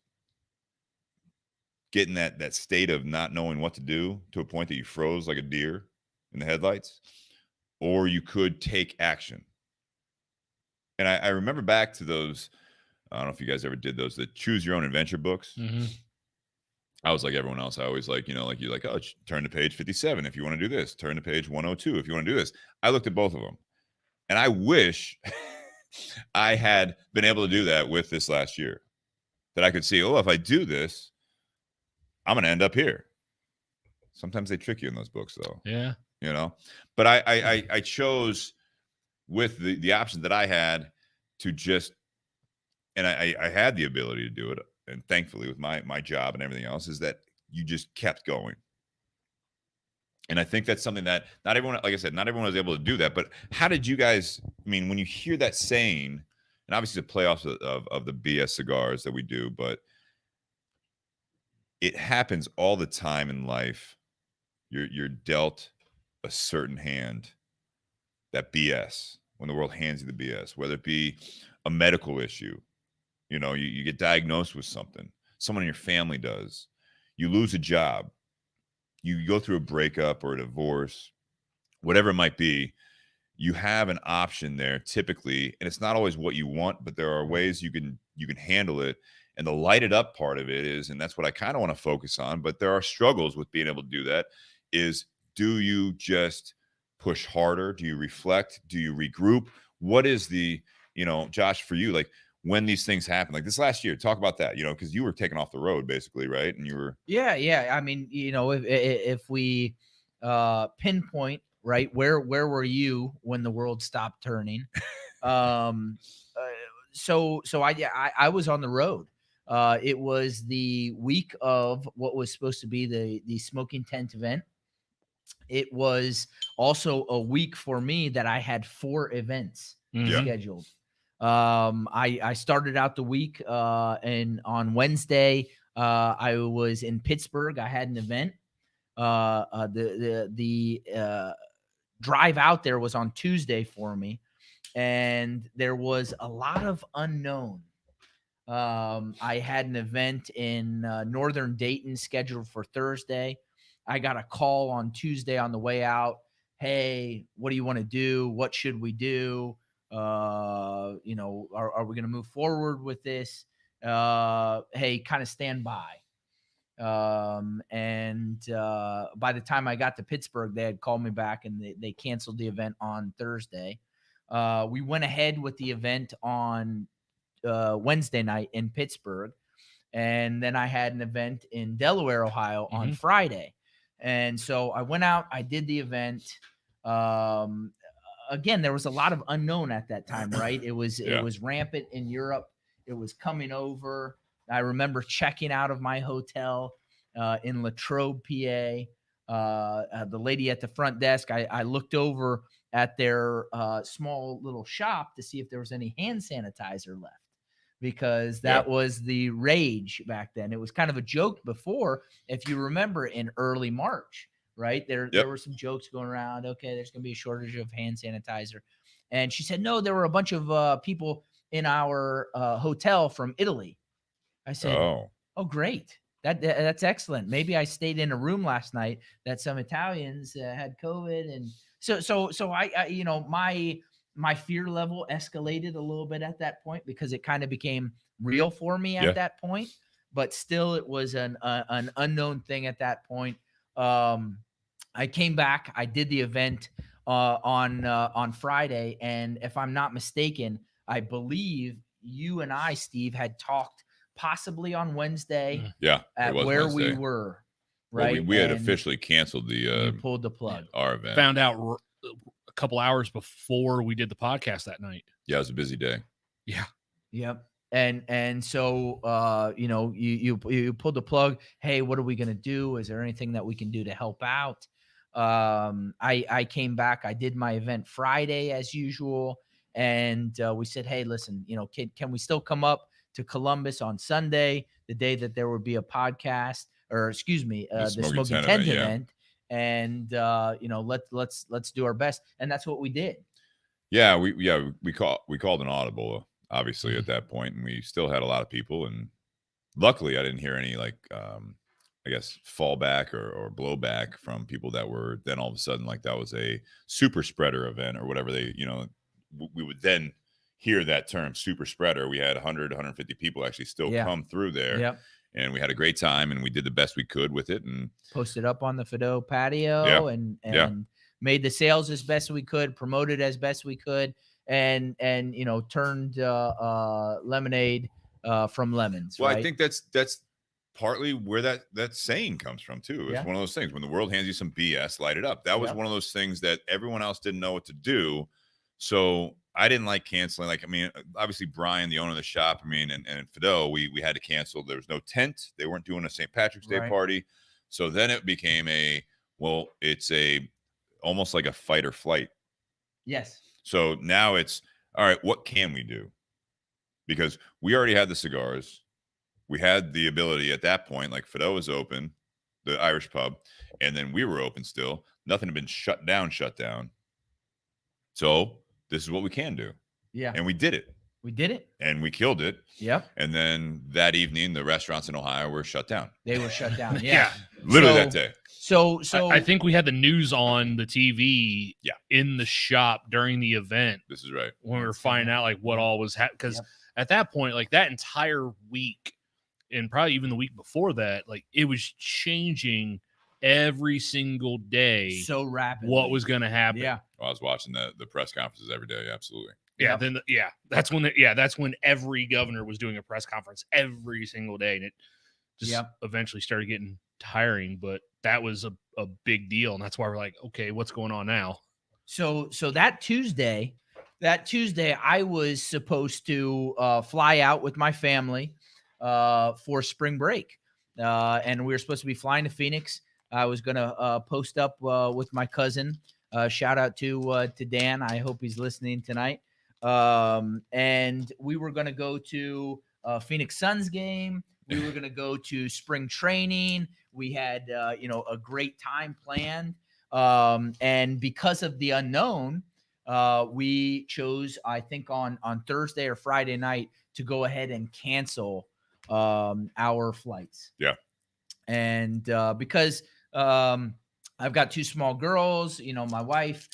S1: get in that state of not knowing what to do to a point that you froze like a deer in the headlights, or you could take action. And I remember back to those, I don't know if you guys ever did those, the choose your own adventure books.
S3: Mm-hmm.
S1: I was like everyone else. I always oh, turn to page 57 if you want to do this. Turn to page 102 if you want to do this. I looked at both of them, and I wish I had been able to do that with this last year, that I could see, oh, if I do this, I'm going to end up here. Sometimes they trick you in those books, though.
S3: Yeah.
S1: You know, but I chose, with the option that I had, to just, and I had the ability to do it. And thankfully, with my job and everything else, is that you just kept going. And I think that's something that not everyone, like I said, not everyone was able to do that. But how did you guys, I mean, when you hear that saying, and obviously the playoffs of the BS cigars that we do, but it happens all the time in life. You're dealt a certain hand, that BS, when the world hands you the BS, whether it be a medical issue. You know, you get diagnosed with something. Someone in your family does. You lose a job. You go through a breakup or a divorce, whatever it might be. You have an option there typically, and it's not always what you want, but there are ways you can handle it. And the lighted up part of it is, and that's what I kind of want to focus on, but there are struggles with being able to do that, is, do you just push harder? Do you reflect? Do you regroup? What is the, Josh, for you, like, when these things happen, like this last year, talk about that, because you were taken off the road basically, right? And you were.
S2: Yeah. I mean, if we pinpoint, right, where were you when the world stopped turning? So I was on the road. It was the week of what was supposed to be the smoking tent event. It was also a week for me that I had 4 events scheduled. I started out the week, and on Wednesday I was in Pittsburgh. I had an event. The drive out there was on Tuesday for me, and there was a lot of unknown. I had an event in northern Dayton scheduled for Thursday. I got a call on Tuesday on the way out. Hey, what do you want to do? What should we do? Are we going to move forward with this? Hey, kind of stand by. By the time I got to Pittsburgh, they had called me back and they canceled the event on Thursday. We went ahead with the event on Wednesday night in Pittsburgh. And then I had an event in Delaware, Ohio on Friday. And so I went out, I did the event. Again, there was a lot of unknown at that time, right? It was rampant in Europe. It was coming over. I remember checking out of my hotel in Latrobe, PA. The lady at the front desk, I looked over at their small little shop to see if there was any hand sanitizer left, because that was the rage back then. It was kind of a joke before, if you remember, in early March, right? There were some jokes going around. Okay, there's going to be a shortage of hand sanitizer. And she said, no, there were a bunch of people in our hotel from Italy. I said, oh, great. That's excellent. Maybe I stayed in a room last night that some Italians had COVID. And so I my fear level escalated a little bit at that point, because it kind of became real for me at that point, but still it was an unknown thing at that point. I came back, I did the event on Friday. And if I'm not mistaken, I believe you and I, Steve, had talked possibly on Wednesday at where Wednesday we were. Right.
S1: Well, we had officially canceled the
S2: pulled the plug.
S1: Our event.
S3: Found out a couple hours before we did the podcast that night.
S1: Yeah, it was a busy day.
S3: Yeah.
S2: Yep. And so you pulled the plug. Hey, what are we gonna do? Is there anything that we can do to help out? I came back. I did my event Friday as usual, and we said, hey, listen, can we still come up to Columbus on Sunday, the day that there would be a podcast, or excuse me, the Smoking Tent event, and let's do our best, and that's what we did.
S1: Yeah, we called an audible, obviously, at that point, and we still had a lot of people, and luckily I didn't hear any I guess fallback or blowback from people that were then all of a sudden like that was a super spreader event or whatever we would then hear that term, super spreader. We had 150 people actually still come through there.
S2: Yep.
S1: And we had a great time, and we did the best we could with it, and
S2: posted up on the Fido patio and made the sales as best we could, promoted as best we could, and turned lemonade from lemons.
S1: Well,
S2: right?
S1: I think that's partly where that saying comes from too. It's one of those things, when the world hands you some BS, light it up. That was one of those things that everyone else didn't know what to do. So I didn't like canceling. Like, I mean, obviously Brian, the owner of the shop, and Fido, we had to cancel. There was no tent. They weren't doing a St. Patrick's Day party. So then it became it's almost like a fight or flight.
S2: Yes.
S1: So now it's, all right, what can we do? Because we already had the cigars. We had the ability at that point, like Fido was open, the Irish pub, and then we were open still. Nothing had been shut down. So this is what we can do.
S2: Yeah.
S1: And we did it. And we killed it.
S2: Yep.
S1: And then that evening, the restaurants in Ohio were shut down.
S2: They were shut down. Yeah.
S1: Literally that day.
S2: So
S3: I think we had the news on the TV in the shop during the event.
S1: This is right.
S3: When we were finding out like what all was happening. Because at that point, like that entire week, and probably even the week before that, like it was changing every single day
S2: so rapidly
S3: what was going to happen.
S2: Yeah.
S1: Well, I was watching the press conferences every day. Absolutely.
S3: Yeah. Then that's when every governor was doing a press conference every single day, and it just eventually started getting tiring. But that was a big deal, and that's why we're like, okay, what's going on now?
S2: So that Tuesday, I was supposed to fly out with my family for spring break, and we were supposed to be flying to Phoenix. I was gonna post up with my cousin. Shout out to Dan. I hope he's listening tonight. And we were gonna go to Phoenix Suns game. We were going to go to spring training. We had, a great time planned. And because of the unknown, we chose, I think on Thursday or Friday night, to go ahead and cancel our flights.
S1: Yeah.
S2: And because I've got 2 small girls, my wife,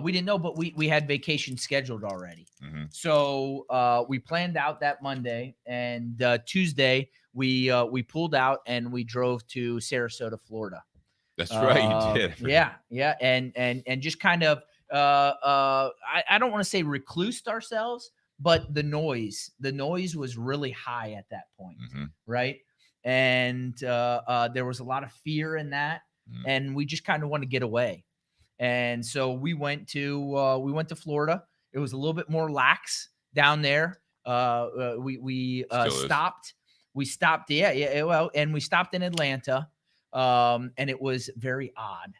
S2: we didn't know, but we had vacation scheduled already.
S1: Mm-hmm.
S2: So we planned out that Monday, and Tuesday we pulled out and we drove to Sarasota, Florida.
S1: That's right, you did.
S2: Yeah, and just kind of I don't want to say reclused ourselves, but the noise was really high at that point, right? And there was a lot of fear in that, and we just kind of want to get away. And so we went to Florida. It was a little bit more lax down there. We stopped. We stopped. Well, and we stopped in Atlanta. And it was very odd.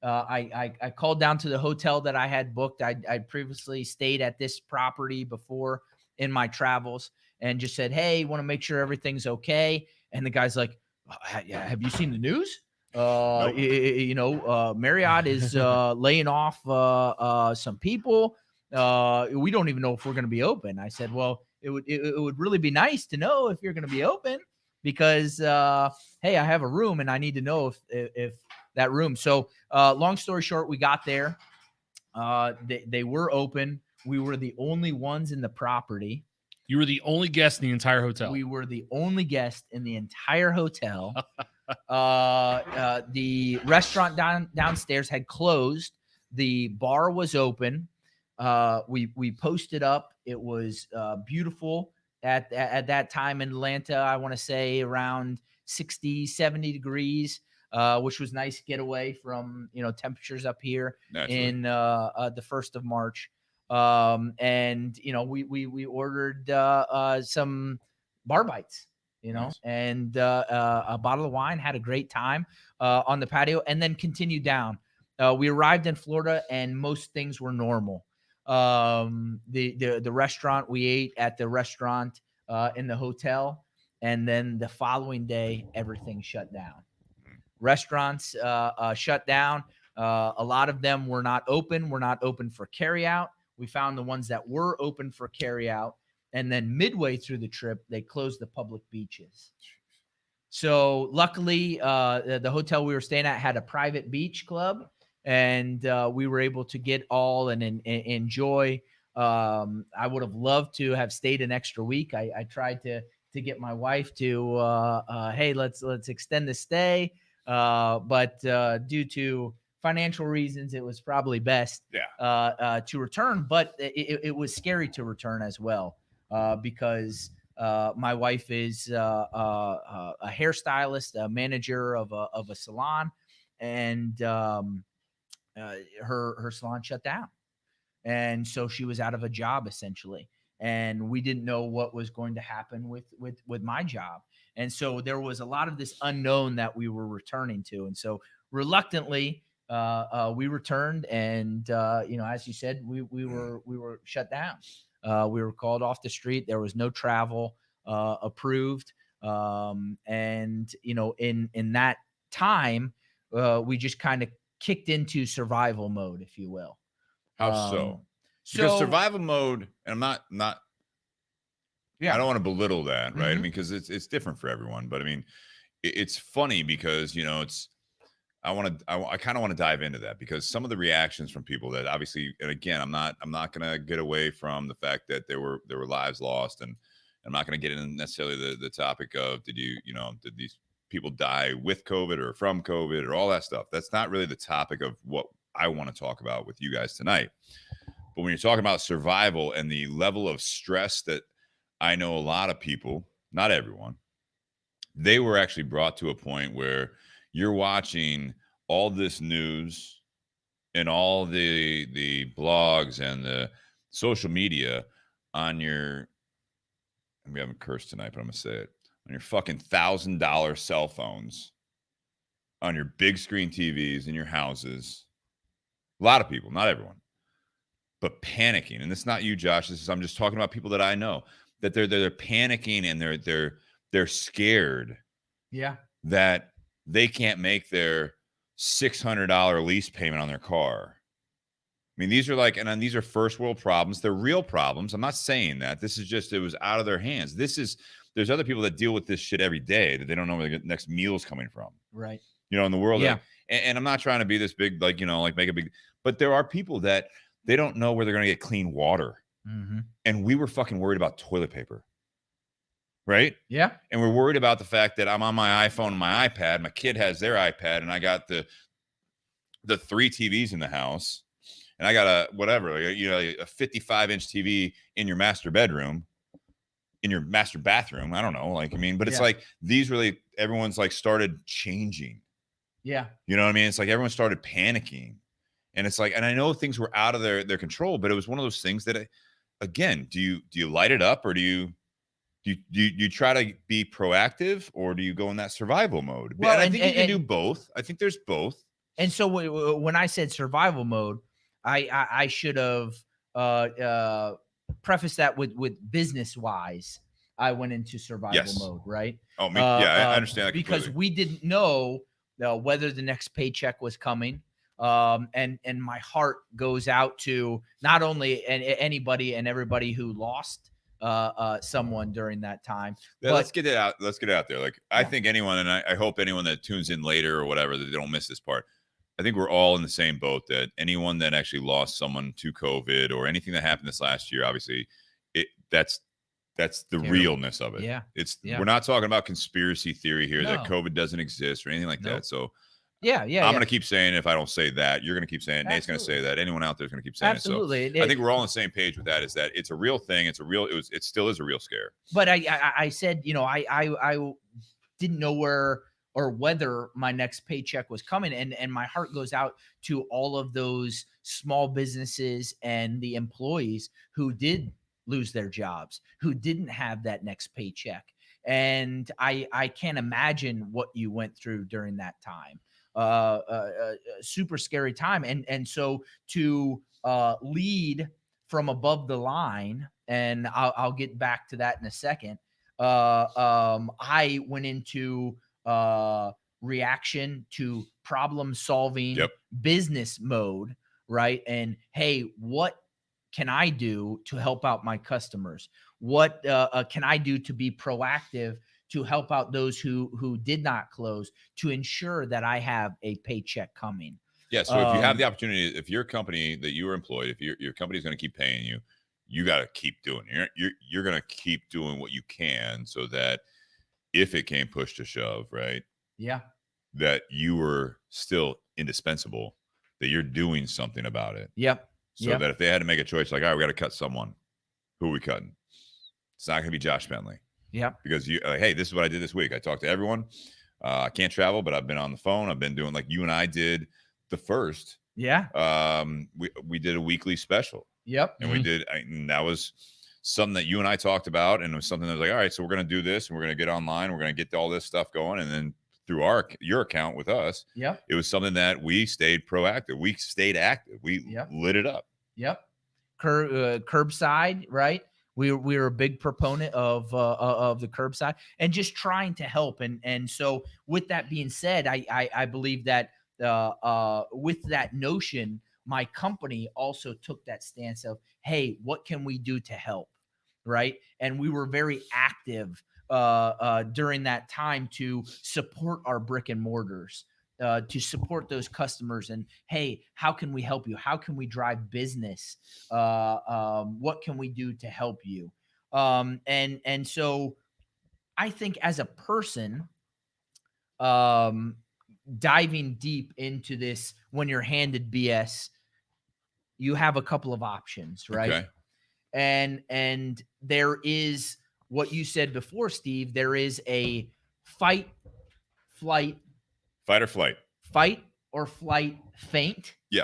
S2: I called down to the hotel that I had booked. I'd previously stayed at this property before in my travels, and just said, "Hey, want to make sure everything's okay." And the guy's like, "Have you seen the news?
S1: Nope.
S2: Marriott is laying off some people. We don't even know if we're going to be open." I said, "Well, it would really be nice to know if you're going to be open, because hey, I have a room and I need to know if that room." So long story short, we got there. They were open. We were the only ones in the property.
S3: You were the only guest in the entire hotel.
S2: We were the only guest in the entire hotel. The restaurant downstairs had closed. The bar was open. We posted up. It was beautiful at that time in Atlanta. I want to say around 60, 70 degrees, which was nice getaway from, temperatures up here. Naturally. In the 1st of March. And we ordered some bar bites,
S1: Nice.
S2: and a bottle of wine, had a great time on the patio, and then continued down. We arrived in Florida and most things were normal. The restaurant, we ate at the restaurant in the hotel, and then the following day everything shut down. Restaurants shut down. A lot of them were not open for carryout. We found the ones that were open for carryout, and then midway through the trip, they closed the public beaches. So luckily, the hotel we were staying at had a private beach club, and we were able to get all and enjoy. I would have loved to have stayed an extra week. I tried to get my wife to, hey, let's extend the stay, but due to financial reasons, it was probably best to return. But it was scary to return as well, because my wife is a hairstylist, a manager of a salon, and her salon shut down, and so she was out of a job essentially, and we didn't know what was going to happen with my job, and so there was a lot of this unknown that we were returning to, and so reluctantly we returned, and as you said, we were shut down. We were called off the street. There was no travel approved, and in that time, we just kind of kicked into survival mode, if you will.
S1: How so? Because survival mode, and I'm not. Yeah, I don't want to belittle that, right? I mean, because it's different for everyone, but I mean, it's funny because I kind of want to dive into that, because some of the reactions from people that obviously, and again, I'm not going to get away from the fact that there were lives lost, and I'm not going to get into necessarily the topic of did these people die with COVID or from COVID or all that stuff. That's not really the topic of what I want to talk about with you guys tonight. But when you're talking about survival and the level of stress that I know a lot of people, not everyone, they were actually brought to a point where you're watching all this news and all the blogs and the social media on your, we haven't cursed tonight, but I'm going to say it, on your fucking $1,000 cell phones, on your big screen TVs in your houses. A lot of people, not everyone, but panicking. And it's not you, Josh. I'm just talking about people that I know, that they're panicking, and they're scared
S2: Yeah.
S1: that they can't make their $600 lease payment on their car. I mean, these are like, and these are first world problems. They're real problems. I'm not saying that. This is just, it was out of their hands. There's other people that deal with this shit every day that they don't know where the next meal's coming from.
S2: Right.
S1: You know, in the world.
S2: Yeah.
S1: And I'm not trying to be this big, like, you know, like make a big, but there are people that they don't know where they're going to get clean water.
S2: Mm-hmm.
S1: And we were fucking worried about toilet paper. Right?
S2: Yeah.
S1: And we're worried about the fact that I'm on my iPhone and my iPad. My kid has their iPad, and I got the 3 TVs in the house, and I got a 55-inch TV in your master bedroom, in your master bathroom. I don't know, like, I mean, but it's like everyone's like started changing.
S2: Yeah.
S1: You know what I mean? It's like everyone started panicking, and it's like, and I know things were out of their control, but it was one of those things that, again, do you light it up, or do you try to be proactive, or do you go in that survival mode?
S2: Well,
S1: and I think you can do both. I think there's both.
S2: And so when I said survival mode, I should have prefaced that with business wise. I went into survival mode, right?
S1: Oh, me, I understand that
S2: because
S1: completely.
S2: we didn't know whether the next paycheck was coming. And my heart goes out to not only anybody and everybody who lost someone during that time.
S1: Yeah, let's get it out. Let's get it out there. Like,
S2: Yeah.
S1: I think anyone, and I hope anyone that tunes in later or whatever, that they don't miss this part. I think we're all in the same boat, that anyone that actually lost someone to COVID or anything that happened this last year, obviously that's the
S2: Terrible.
S1: Realness of it.
S2: Yeah.
S1: We're not talking about conspiracy theory here that
S2: No.
S1: COVID doesn't exist or anything like
S2: Nope.
S1: that. So
S2: Yeah.
S1: I'm going to keep saying, if I don't say that, you're going to keep saying it. Nate's going to say
S2: Absolutely.
S1: that. Anyone out there is going to keep saying
S2: Absolutely.
S1: it. So I think we're all on the same page with that, is that it's a real thing. It still is a real scare.
S2: But I said, you know, I didn't know where or whether my next paycheck was coming. And my heart goes out to all of those small businesses and the employees who did lose their jobs, who didn't have that next paycheck. And I can't imagine what you went through during that time. Super scary time. And so to lead from above the line, and I'll get back to that in a second. I went into reaction to problem solving business mode, right? And hey, what can I do to help out my customers? What can I do to be proactive to help out those who did not close, to ensure that I have a paycheck coming?
S1: Yeah. So if you have the opportunity, if your company that you were employed, if your company is going to keep paying you, you got to keep doing it. You're going to keep doing what you can, so that if it came push to shove, right?
S2: Yeah.
S1: That you were still indispensable, that you're doing something about it.
S2: Yep.
S1: So that if they had to make a choice, like, all right, we got to cut someone, who are we cutting? It's not going to be Josh Bentley.
S2: Yep.
S1: Because hey, this is what I did this week. I talked to everyone. I can't travel, but I've been on the phone. I've been doing, like you and I did the first.
S2: Yeah.
S1: We did a weekly special.
S2: Yep.
S1: And we did, and that was something that you and I talked about, and it was something that was like, all right, so we're going to do this, and we're going to get online, we're going to get all this stuff going, and then through your account with us, it was something that we stayed proactive, we stayed active, we lit it up.
S2: Yep. Curbside, right? We were a big proponent of the curbside and just trying to help. And so with that being said, I believe that with that notion, my company also took that stance of, hey, what can we do to help? Right. And we were very active during that time to support our brick and mortars, to support those customers. And hey, how can we help you? How can we drive business? What can we do to help you? And so I think as a person, diving deep into this, when you're handed BS, you have a couple of options, right?
S1: Okay.
S2: And there is what you said before, Steve. There is a fight or flight faint.
S1: Yeah.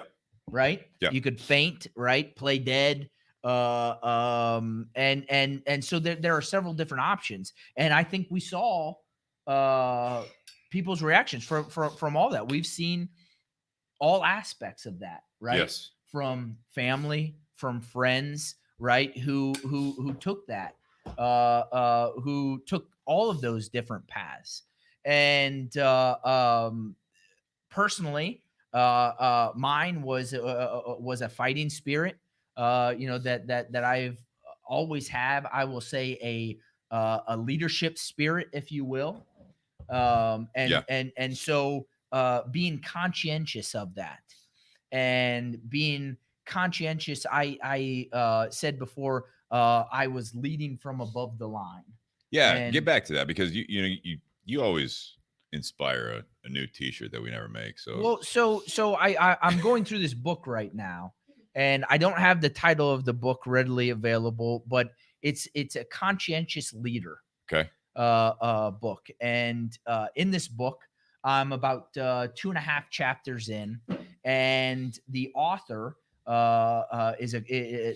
S2: Right.
S1: Yeah.
S2: You could faint, right? Play dead. And so there are several different options. And I think we saw people's reactions from all that. We've seen all aspects of that, right?
S1: Yes.
S2: From family, from friends, right? Who took that. who took all of those different paths. And personally, mine was a fighting spirit. That I've always have. I will say a leadership spirit, if you will. So being conscientious of that, and being conscientious, I said before, I was leading from above the line.
S1: Yeah, get back to that, because you always inspire a new T-shirt that we never make. So
S2: I'm going through this book right now, and I don't have the title of the book readily available, but it's a conscientious leader.
S1: Okay.
S2: Book, and in this book, I'm about 2.5 chapters in, and the author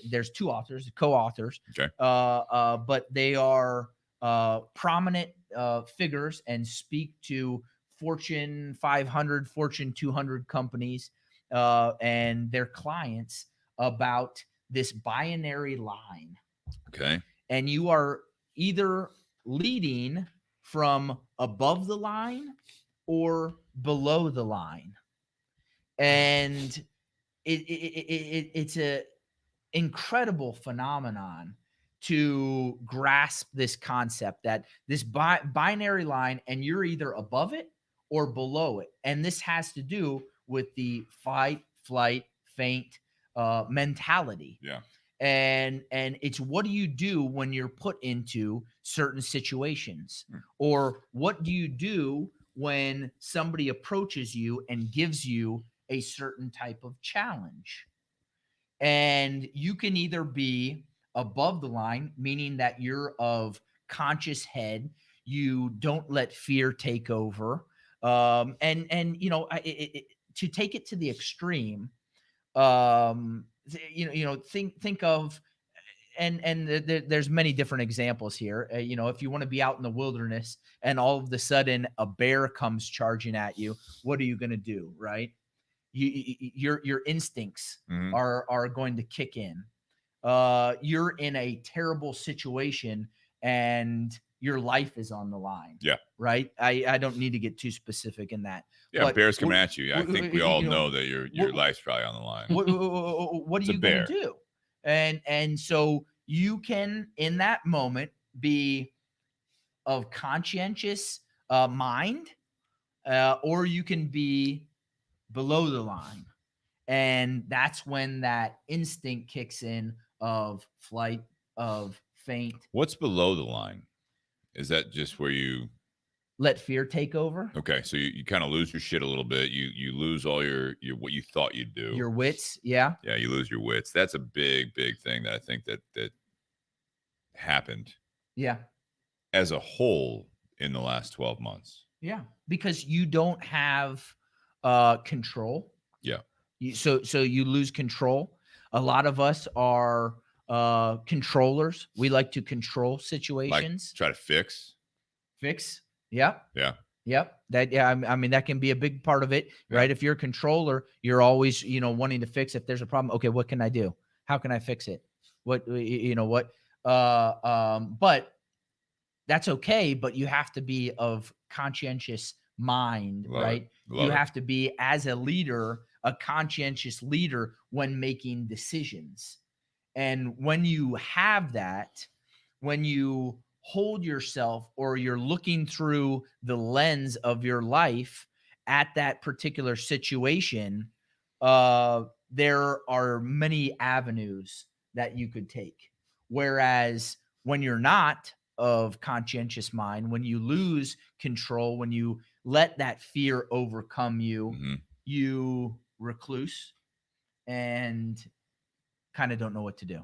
S2: there's 2 authors, co-authors.
S1: Okay.
S2: But they are prominent figures and speak to Fortune 500, Fortune 200 companies and their clients about this binary line.
S1: Okay.
S2: And you are either leading from above the line or below the line. And it's a incredible phenomenon to grasp this concept, that this binary line, and you're either above it or below it. And this has to do with the fight, flight, faint mentality.
S1: Yeah.
S2: And it's, what do you do when you're put into certain situations? Or what do you do when somebody approaches you and gives you a certain type of challenge? And you can either be above the line, meaning that you're of conscious head, you don't let fear take over. To take it to the extreme, think of, and there's many different examples here. If you want to be out in the wilderness and all of a sudden a bear comes charging at you, what are you going to do, right? Your instincts are going to kick in. You're in a terrible situation and your life is on the line.
S1: Yeah.
S2: Right. I don't need to get too specific in that.
S1: Yeah,
S2: but
S1: bears coming at you. I think we all know that your life's probably on the line.
S2: What are you going to do? And so you can, in that moment, be of conscientious mind, or you can be below the line. And that's when that instinct kicks in of flight, of faint.
S1: What's below the line? Is that just where you
S2: let fear take over?
S1: Okay, so you kind of lose your shit a little bit. You lose all your what you thought you'd do.
S2: Your wits, yeah.
S1: Yeah, you lose your wits. That's a big thing that I think that happened.
S2: Yeah.
S1: As a whole in the last 12 months.
S2: Yeah, because you don't have control.
S1: Yeah.
S2: So you lose control. A lot of us are controllers. We like to control situations.
S1: Like try to fix.
S2: Yep.
S1: Yeah.
S2: Yep. I mean, that can be a big part of it, right? If you're a controller, you're always, wanting to fix. If there's a problem, okay, what can I do? How can I fix it? But that's okay. But you have to be of conscientious mind, right? You have to be, as a leader, a conscientious leader when making decisions. And when you have that, when you hold yourself, or you're looking through the lens of your life at that particular situation, there are many avenues that you could take. Whereas when you're not of conscientious mind, when you lose control, when you let that fear overcome you, you recluse and kind of don't know what to do.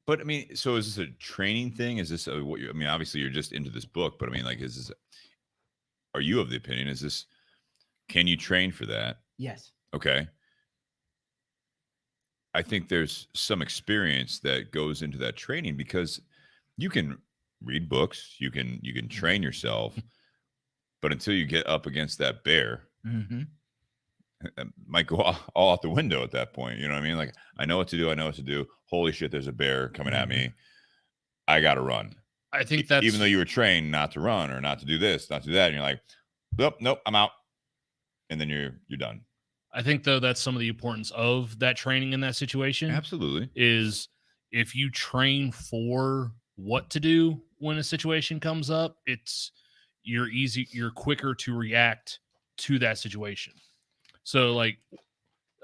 S1: But I mean, so is this a training thing? Is this obviously you're just into this book, but I mean, like, are you of the opinion, can you train for that?
S2: Yes.
S1: Okay. I think there's some experience that goes into that training, because you can read books, you can train yourself, but until you get up against that bear, it might go all out the window at that point. You know what I mean? Like, I know what to do. Holy shit, there's a bear coming at me. I got to run.
S3: I think that's
S1: even though you were trained not to run or not to do this, not to do that, and you're like, nope, I'm out, and then you're done.
S3: I think though that's some of the importance of that training in that situation.
S1: Absolutely.
S3: Is if you train for what to do when a situation comes up, you're quicker to react to that situation. So like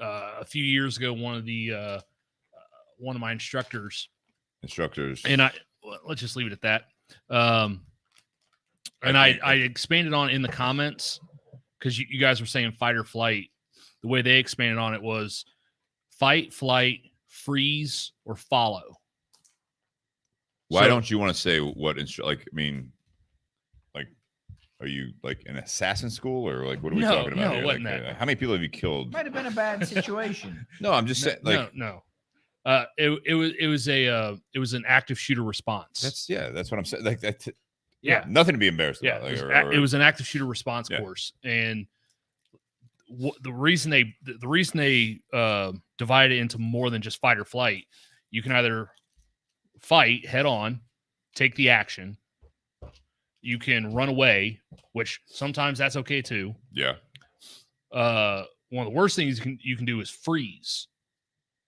S3: a few years ago, one of my instructors, and let's just leave it at that. And I expanded on in the comments because you guys were saying fight or flight. The way they expanded on it was fight, flight, freeze, or follow.
S1: Why don't you want to say what are you like in assassin school or like what are we talking about?
S3: No,
S1: here?
S3: it wasn't
S1: like,
S3: that.
S1: How many people have you killed?
S2: Might have been a bad situation.
S1: No, I'm just saying.
S3: No. It was an active shooter response.
S1: That's what I'm saying. Like that.
S3: Nothing
S1: to be embarrassed about.
S3: It was an active shooter response course, and the reason they divided it into more than just fight or flight. You can either fight head on, take the action. You can run away, which sometimes that's okay too.
S1: Yeah.
S3: One of the worst things you can do is freeze.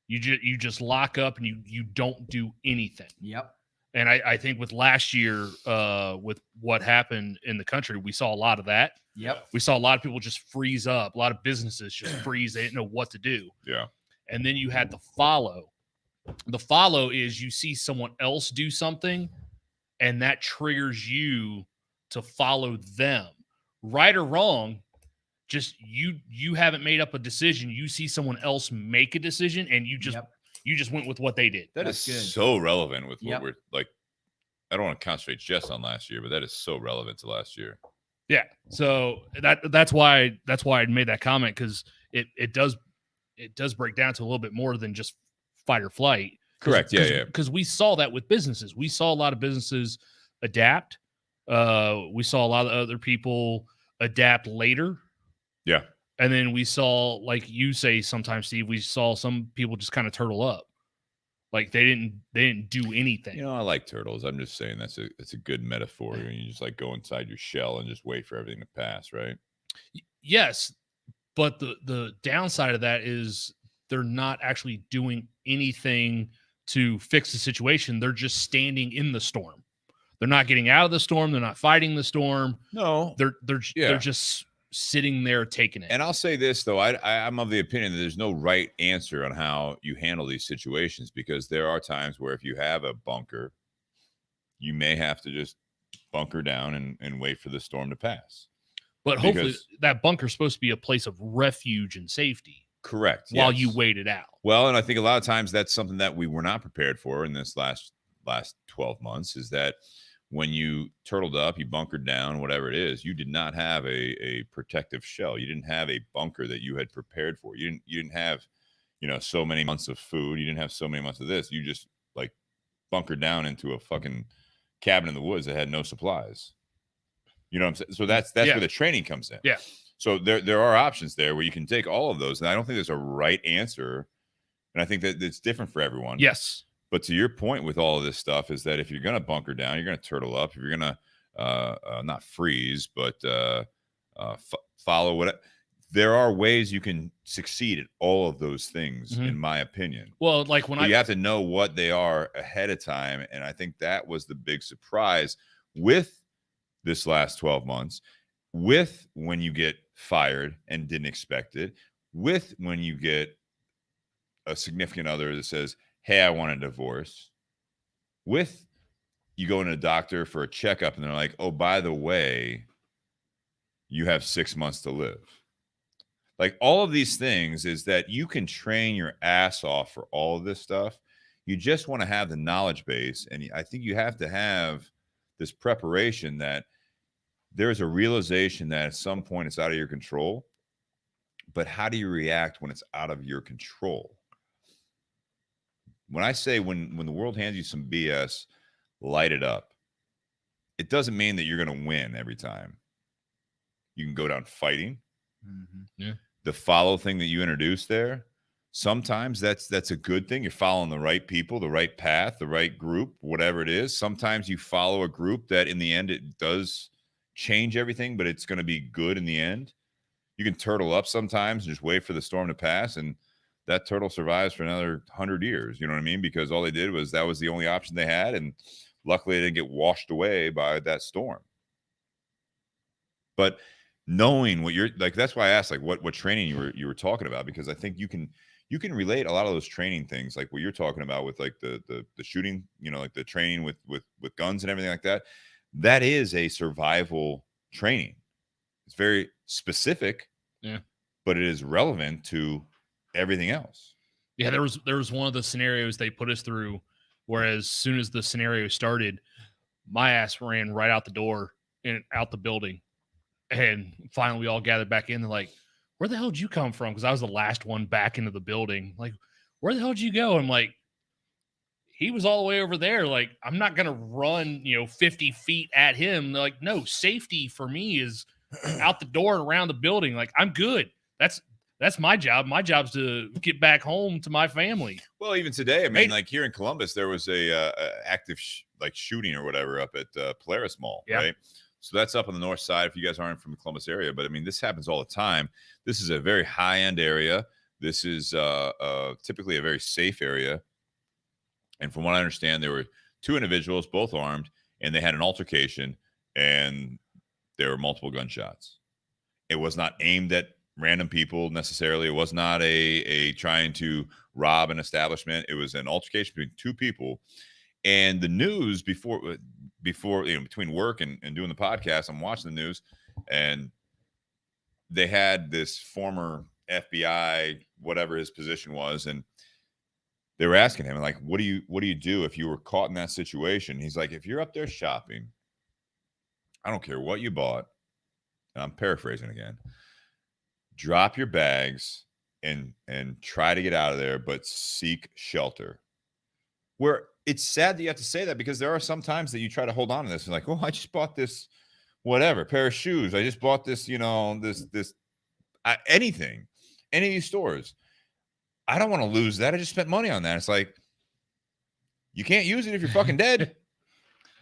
S3: You just lock up and you don't do anything.
S2: Yep.
S3: And I think with last year, with what happened in the country, we saw a lot of that.
S2: Yep.
S3: We saw a lot of people just freeze up. A lot of businesses just freeze. They didn't know what to do.
S1: Yeah.
S3: And then you had the follow. The follow is you see someone else do something, and that triggers you to follow them. Right or wrong, just you haven't made up a decision. You see someone else make a decision, and you just went with what they did.
S1: That's good. So relevant with what we're like. I don't want to concentrate just on last year, but that is so relevant to last year.
S3: Yeah. So that's why I made that comment, because it does break down to a little bit more than just fight or flight.
S1: Correct. Yeah.
S3: Because we saw that with businesses. We saw a lot of businesses adapt. We saw a lot of other people adapt later.
S1: Yeah.
S3: And then we saw, like you say sometimes, Steve, we saw some people just kind of turtle up. Like they didn't do anything.
S1: I like turtles. I'm just saying that's a good metaphor. When you just like go inside your shell and just wait for everything to pass, right?
S3: Yes. But the downside of that is they're not actually doing anything to fix the situation. They're just standing in the storm. They're not getting out of the storm. They're not fighting the storm.
S1: No,
S3: they're just sitting there taking it.
S1: And I'll say this though, I'm of the opinion that there's no right answer on how you handle these situations, because there are times where if you have a bunker, you may have to just bunker down and wait for the storm to pass.
S3: But hopefully that bunker is supposed to be a place of refuge and safety.
S1: Correct.
S3: While you wait it out.
S1: Well, and I think a lot of times that's something that we were not prepared for in this last 12 months, is that when you turtled up, you bunkered down, whatever it is, you did not have a protective shell. You didn't have a bunker that you had prepared for. You didn't have, so many months of food. You didn't have so many months of this. You just like bunkered down into a fucking cabin in the woods that had no supplies. You know what I'm saying? So that's where the training comes in.
S3: Yeah.
S1: So there are options there where you can take all of those. And I don't think there's a right answer. And I think that it's different for everyone.
S3: Yes.
S1: But to your point with all of this stuff is that if you're going to bunker down, you're going to turtle up. If you're going to not freeze, but follow what. There are ways you can succeed at all of those things, in my opinion.
S3: Well, like
S1: you have to know what they are ahead of time. And I think that was the big surprise with this last 12 months, with when you get fired and didn't expect it, with when you get a significant other that says, hey, I want a divorce, with you go to a doctor for a checkup and they're like, oh, by the way, you have 6 months to live. Like all of these things is that you can train your ass off for all of this stuff. You just want to have the knowledge base. And I think you have to have this preparation that there's a realization that at some point it's out of your control. But how do you react when it's out of your control? When I say when the world hands you some BS, light it up. It doesn't mean that you're going to win every time. You can go down fighting.
S3: Yeah.
S1: The follow thing that you introduced there, Sometimes that's a good thing. You're following the right people, the right path, the right group, whatever it is. Sometimes you follow a group that in the end it does change everything, but it's going to be good in the end. You can turtle up sometimes and just wait for the storm to pass, and that turtle survives for another 100 years. You know what I mean? Because all they did was that was the only option they had, and luckily they didn't get washed away by that storm. But knowing what you're like, that's why I asked like what training you were talking about, because I think you can relate a lot of those training things, like what you're talking about with like the shooting, like the training with guns and everything like that. That is a survival training. It's very specific, but it is relevant to everything else.
S3: Yeah, there was one of the scenarios they put us through, where as soon as the scenario started, my ass ran right out the door and out the building. And finally, we all gathered back in. They're like, where the hell did you come from? Because I was the last one back into the building. Like, where the hell did you go? I'm like, he was all the way over there. Like, I'm not going to run, 50 feet at him. They're like, no, safety for me is out the door and around the building. Like, I'm good. That's my job. My job's to get back home to my family.
S1: Well, even today, I mean, like here in Columbus, there was a active shooting or whatever up at Polaris Mall, right? So that's up on the north side if you guys aren't from the Columbus area. But I mean, this happens all the time. This is a very high-end area. This is typically a very safe area. And from what I understand, there were two individuals, both armed, and they had an altercation, and there were multiple gunshots. It was not aimed at random people necessarily. It was not a trying to rob an establishment. It was an altercation between two people. And the news before between work and doing the podcast, I'm watching the news, and they had this former FBI, whatever his position was, and they were asking him, like, what do you do if you were caught in that situation? He's like, if you're up there shopping, I don't care what you bought, and I'm paraphrasing again, drop your bags and try to get out of there, but seek shelter. Where it's sad that you have to say that, because there are some times that you try to hold on to this and like, oh, I just bought this whatever pair of shoes. I just bought this, anything, any of these stores. I don't want to lose that. I just spent money on that. It's like, you can't use it if you're fucking dead.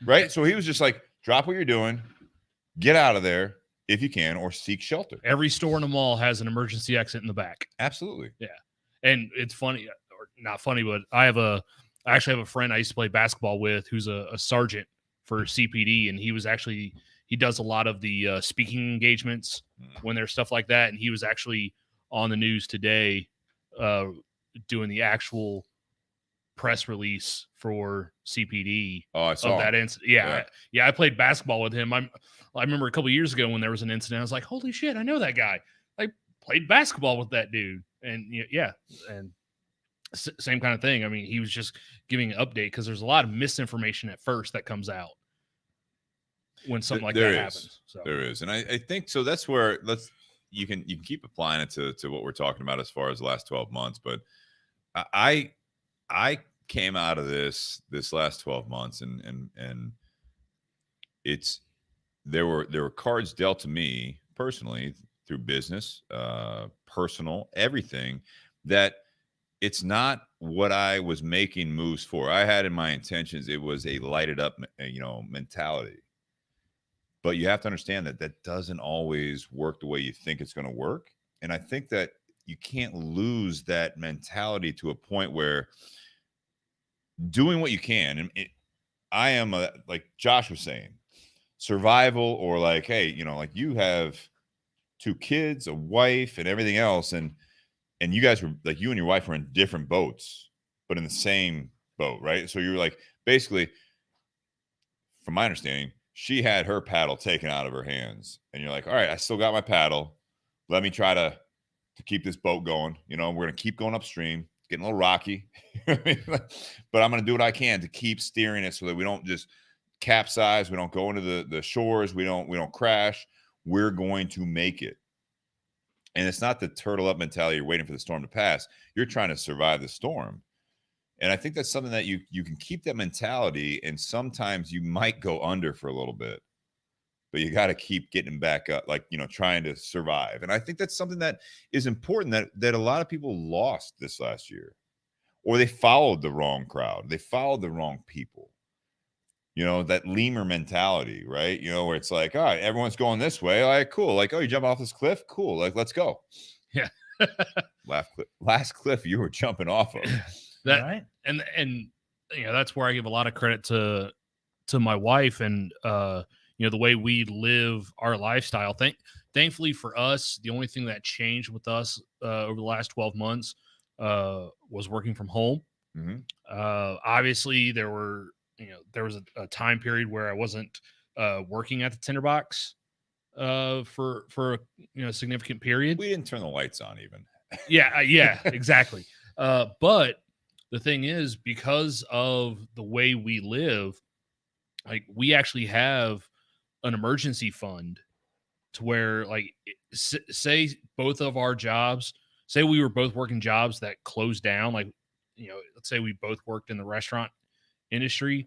S1: Right? So he was just like, drop what you're doing, get out of there if you can, or seek shelter.
S3: Every store in the mall has an emergency exit in the back.
S1: Absolutely.
S3: Yeah. And it's funny, or not funny, but I actually have a friend I used to play basketball with who's a sergeant for CPD, and he does a lot of the speaking engagements when there's stuff like that, and he was actually on the news today doing the actual press release for CPD of that incident. Yeah, I played basketball with him. I remember a couple of years ago when there was an incident, I was like, holy shit, I know that guy. I played basketball with that dude. And and same kind of thing. I mean, he was just giving an update, because there's a lot of misinformation at first that comes out when something like that happens. So
S1: there is. And I think so that's where you can keep applying it to what we're talking about as far as the last 12 months. But I came out of this last 12 months and there were cards dealt to me personally through business, personal, everything, that it's not what I was making moves for. I had in my intentions, it was a lighted up, mentality. But you have to understand that doesn't always work the way you think it's going to work. And I think that you can't lose that mentality to a point where doing what you can. And I am like Josh was saying, survival, or like, hey, like you have 2 kids, a wife, and everything else. And you guys were like, you and your wife were in different boats, but in the same boat, right? So you're like, basically, from my understanding, she had her paddle taken out of her hands, and you're like, all right, I still got my paddle. Let me try to keep this boat going. We're going to keep going upstream. It's getting a little rocky, but I'm going to do what I can to keep steering it so that we don't just capsize. We don't go into the shores. We don't crash. We're going to make it. And it's not the turtle up mentality. You're waiting for the storm to pass. You're trying to survive the storm. And I think that's something that you can keep that mentality, and sometimes you might go under for a little bit, but you got to keep getting back up, like, trying to survive. And I think that's something that is important that a lot of people lost this last year, or they followed the wrong crowd. They followed the wrong people. That lemur mentality, right? Where it's like, all right, everyone's going this way. All right, cool. Like, oh, you jump off this cliff? Cool. Like, let's go.
S3: Yeah.
S1: Last cliff you were jumping off of.
S3: That
S2: Right.
S3: and that's where I give a lot of credit to my wife and the way we live our lifestyle. Thankfully for us, the only thing that changed with us over the last 12 months was working from home.
S1: Mm-hmm.
S3: Obviously there was a time period where I wasn't working at the Tinder Box for a significant period.
S1: We didn't turn the lights on even.
S3: Yeah, exactly. But the thing is, because of the way we live, like, we actually have an emergency fund to where, like, say both of our jobs, say we were both working jobs that closed down, like, let's say we both worked in the restaurant industry,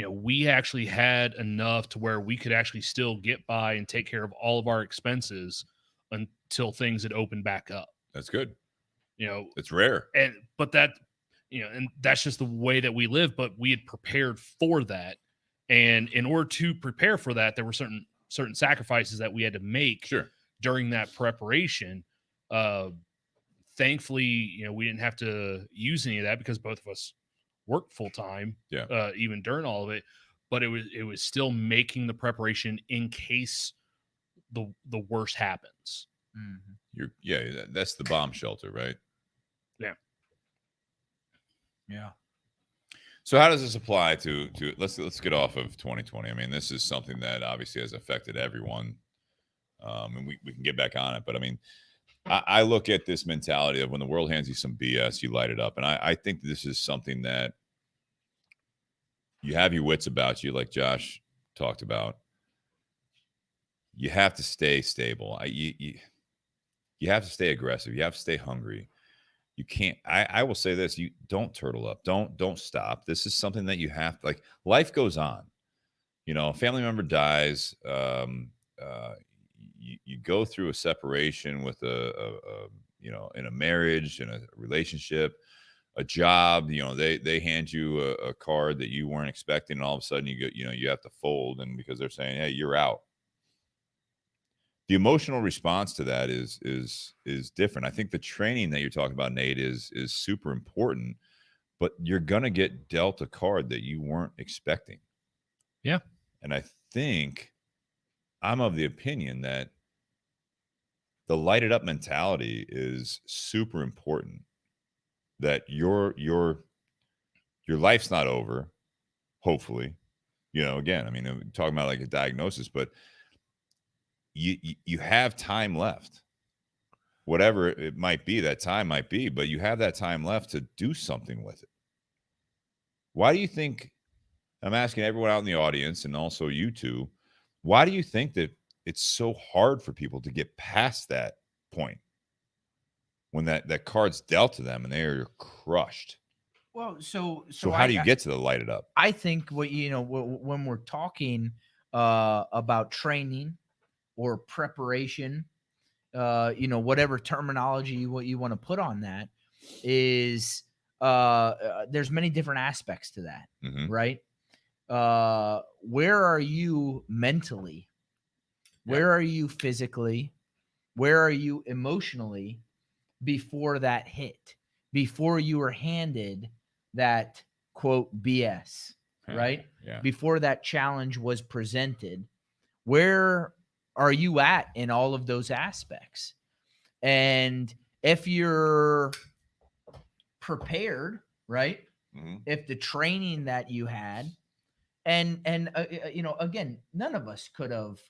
S3: we actually had enough to where we could actually still get by and take care of all of our expenses until things had opened back up.
S1: That's good. It's rare.
S3: But that's just the way that we live, but we had prepared for that. And in order to prepare for that, there were certain sacrifices that we had to make during that preparation. Thankfully, we didn't have to use any of that because both of us worked full time, even during all of it. But it was still making the preparation in case the worst happens.
S2: Mm-hmm.
S1: That's the bomb shelter, right?
S2: Yeah.
S1: So how does this apply to let's get off of 2020? I mean, this is something that obviously has affected everyone. And we can get back on it. But I mean, I look at this mentality of when the world hands you some BS, you light it up. And I think this is something that you have your wits about you, like Josh talked about. You have to stay stable. You have to stay aggressive. You have to stay hungry. You can't. I will say this: you don't turtle up. Don't stop. This is something that you have. Like, life goes on. A family member dies. You go through a separation with in a marriage, in a relationship, a job. They hand you a card that you weren't expecting, and all of a sudden you have to fold, and because they're saying, hey, you're out. The emotional response to that is different. I think the training that you're talking about, Nate, is super important, but you're gonna get dealt a card that you weren't expecting.
S3: Yeah. And
S1: I think I'm of the opinion that the lighted up mentality is super important. That your life's not over, hopefully. Again, I mean, I'm talking about like a diagnosis, but you have time left, whatever it might be, that time might be, but you have that time left to do something with it. Why do you think, I'm asking everyone out in the audience and also you two, why do you think that it's so hard for people to get past that point when that card's dealt to them and they are crushed?
S2: Well, so
S1: how do you get to the light it up?
S2: I think when we're talking about training or preparation, whatever terminology you want to put on that, is there's many different aspects to that, right? Where are you mentally? Where are you physically? Where are you emotionally before that hit? Before you were handed that quote BS, right?
S1: Yeah.
S2: Before that challenge was presented, where are you at in all of those aspects? And if you're prepared, right?
S1: Mm-hmm.
S2: If the training that you had, and again, none of us could have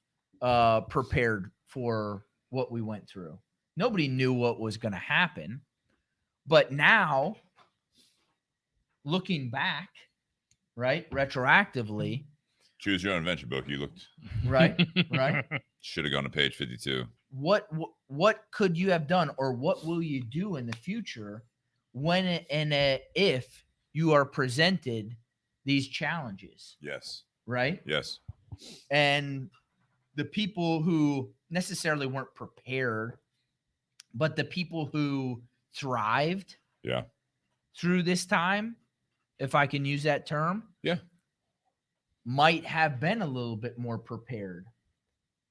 S2: prepared for what we went through. Nobody knew what was going to happen. But now, looking back, right, retroactively,
S1: Choose Your Own Adventure book. You looked
S2: right.
S1: Should have gone to page 52.
S2: What could you have done, or what will you do in the future when if you are presented these challenges?
S1: Yes.
S2: Right.
S1: Yes.
S2: And the people who necessarily weren't prepared, but the people who thrived
S1: Yeah.
S2: through this time, if I can use that term,
S1: Yeah.
S2: might have been a little bit more prepared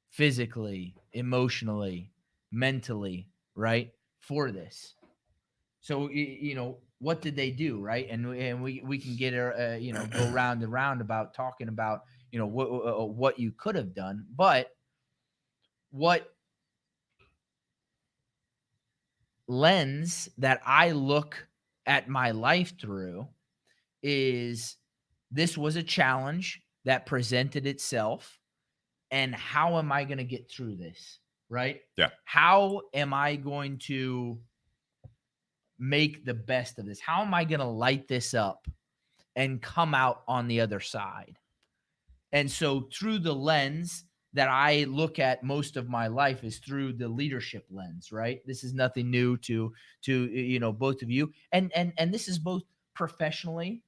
S2: physically, emotionally, mentally, right, for this. So, what did they do, right? And we can get go round and round about talking about what you could have done, but what lens that I look at my life through is this was a challenge that presented itself, and how am I going to get through this, right?
S1: Yeah.
S2: How am I going to make the best of this? How am I going to light this up and come out on the other side? And so through the lens that I look at most of my life is through the leadership lens, right? This is nothing new to both of you. And this is both professionally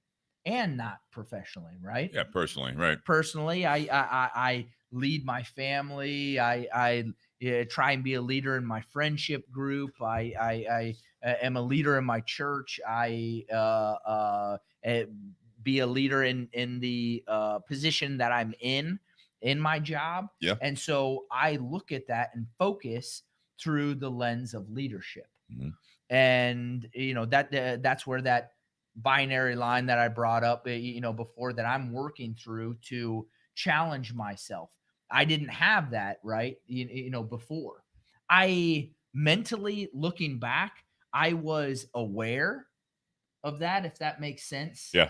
S2: and not professionally, right?
S1: Yeah, personally, right.
S2: Personally, I lead my family. I try and be a leader in my friendship group. I am a leader in my church. I be a leader in the position that I'm in my job.
S1: Yeah.
S2: And so I look at that and focus through the lens of leadership.
S1: Mm-hmm.
S2: And that's where that binary line that I brought up before, that I'm working through to challenge myself. I didn't have that, right? Before. I mentally, looking back, I was aware of that, if that makes sense.
S1: Yeah.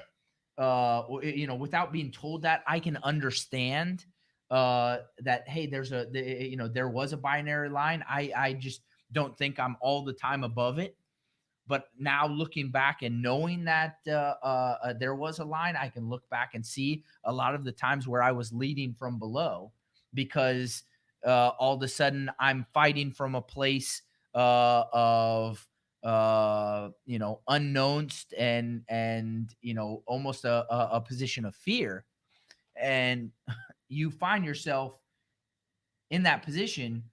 S2: Without being told that, I can understand that, hey, there was a binary line. I just don't think I'm all the time above it. But now looking back and knowing that there was a line, I can look back and see a lot of the times where I was leading from below, because all of a sudden I'm fighting from a place of unknowns and almost a position of fear. And you find yourself in that position.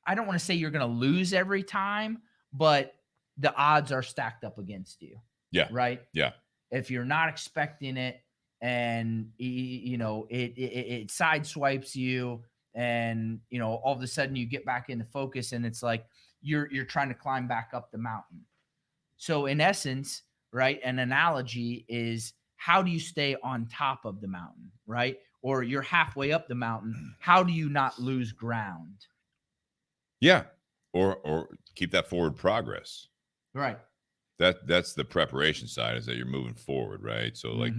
S2: I don't want to say you're going to lose every time, but the odds are stacked up against you.
S1: Yeah.
S2: Right.
S1: Yeah.
S2: If you're not expecting it, and it sideswipes you, and all of a sudden you get back into focus, and it's like you're trying to climb back up the mountain. So in essence, right, an analogy is, how do you stay on top of the mountain, right? Or you're halfway up the mountain. How do you not lose ground?
S1: Yeah. Or keep that forward progress.
S2: Right.
S1: That's the preparation side, is that you're moving forward, right? So like,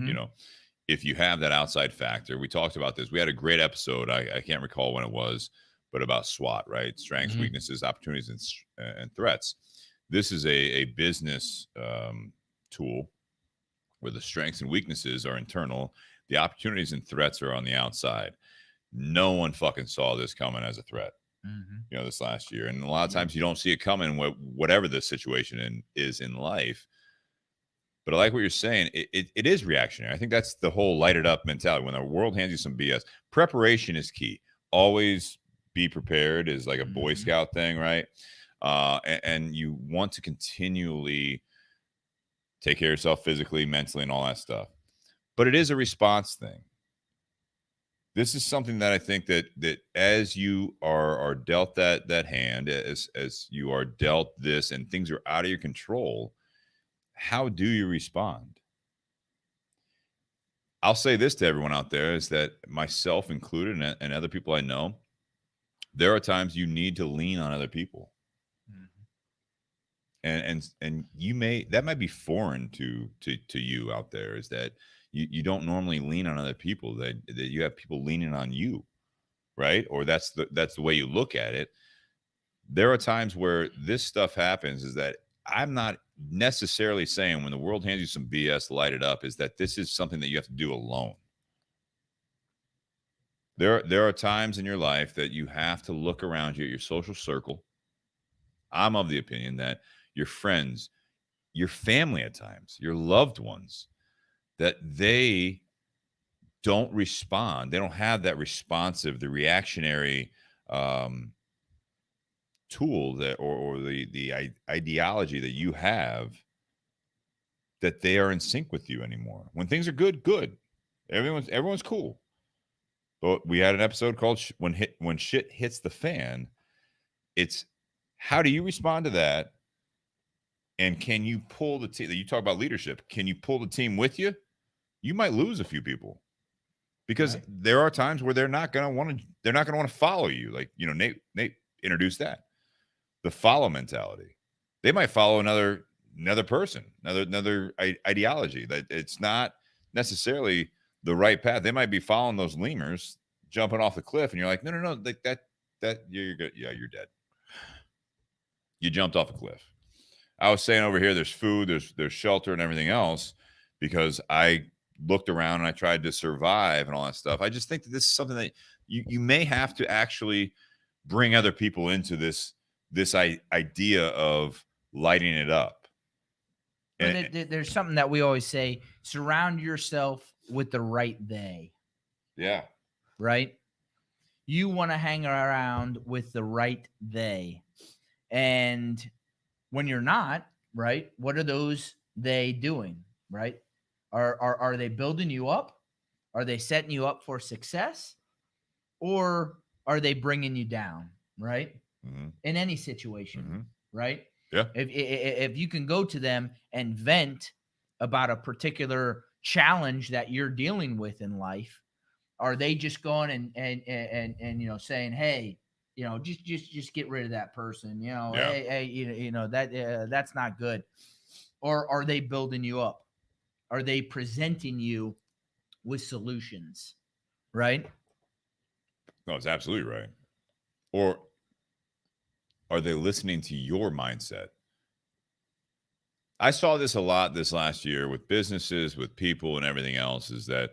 S1: if you have that outside factor, we talked about this. We had a great episode. I can't recall when it was, but about SWOT, right? Strengths, weaknesses, opportunities, and threats. This is a business tool where the strengths and weaknesses are internal. The opportunities and threats are on the outside. No one fucking saw this coming as a threat, this last year. And a lot of times you don't see it coming, whatever the situation is in life. But I like what you're saying. It is reactionary. I think that's the whole light it up mentality. When the world hands you some BS, preparation is key. Always be prepared is like a Boy Scout thing, right? And you want to continually take care of yourself physically, mentally, and all that stuff. But it is a response thing. This is something that I think that as you are dealt that hand, as you are dealt this, and things are out of your control, how do you respond? I'll say this to everyone out there, is that, myself included, and other people I know, there are times you need to lean on other people. And that might be foreign to you out there, is that you don't normally lean on other people, that you have people leaning on you, right? Or that's the way you look at it. There are times where this stuff happens, is that I'm not necessarily saying when the world hands you some BS, light it up, is that this is something that you have to do alone. There are times in your life that you have to look around you at your social circle. I'm of the opinion that your friends, your family at times, your loved ones, that they don't respond. They don't have that responsive, the reactionary tool that or the ideology that you have, that they are in sync with you anymore. When things are good, good. Everyone's cool. But we had an episode called when shit hits the fan. It's how do you respond to that? And can you pull the team? You talk about leadership. Can you pull the team with you? You might lose a few people because there are times where they're not going to want to follow you. Like, Nate introduced that. The follow mentality. They might follow another person, another ideology that it's not necessarily the right path. They might be following those lemurs jumping off the cliff, and you're like, no, like that you're good. Yeah, you're dead. You jumped off a cliff. I was saying over here, there's food, there's shelter and everything else, because I looked around and I tried to survive and all that stuff. I just think that this is something that you may have to actually bring other people into this idea of lighting it up.
S2: And there's something that we always say: surround yourself with the right they.
S1: Yeah.
S2: Right. You want to hang around with the right they, and when you're not, right, what are those they doing? Right? Are they building you up? Are they setting you up for success? Or are they bringing you down? Right?
S1: Mm-hmm.
S2: In any situation,
S1: mm-hmm.
S2: right?
S1: Yeah.
S2: If you can go to them and vent about a particular challenge that you're dealing with in life, are they just going and saying, hey, just get rid of that person, hey, that's not good? Or are they building you up? Are they presenting you with solutions? Right?
S1: No, it's absolutely right. Or are they listening to your mindset? I saw this a lot this last year with businesses, with people and everything else, is that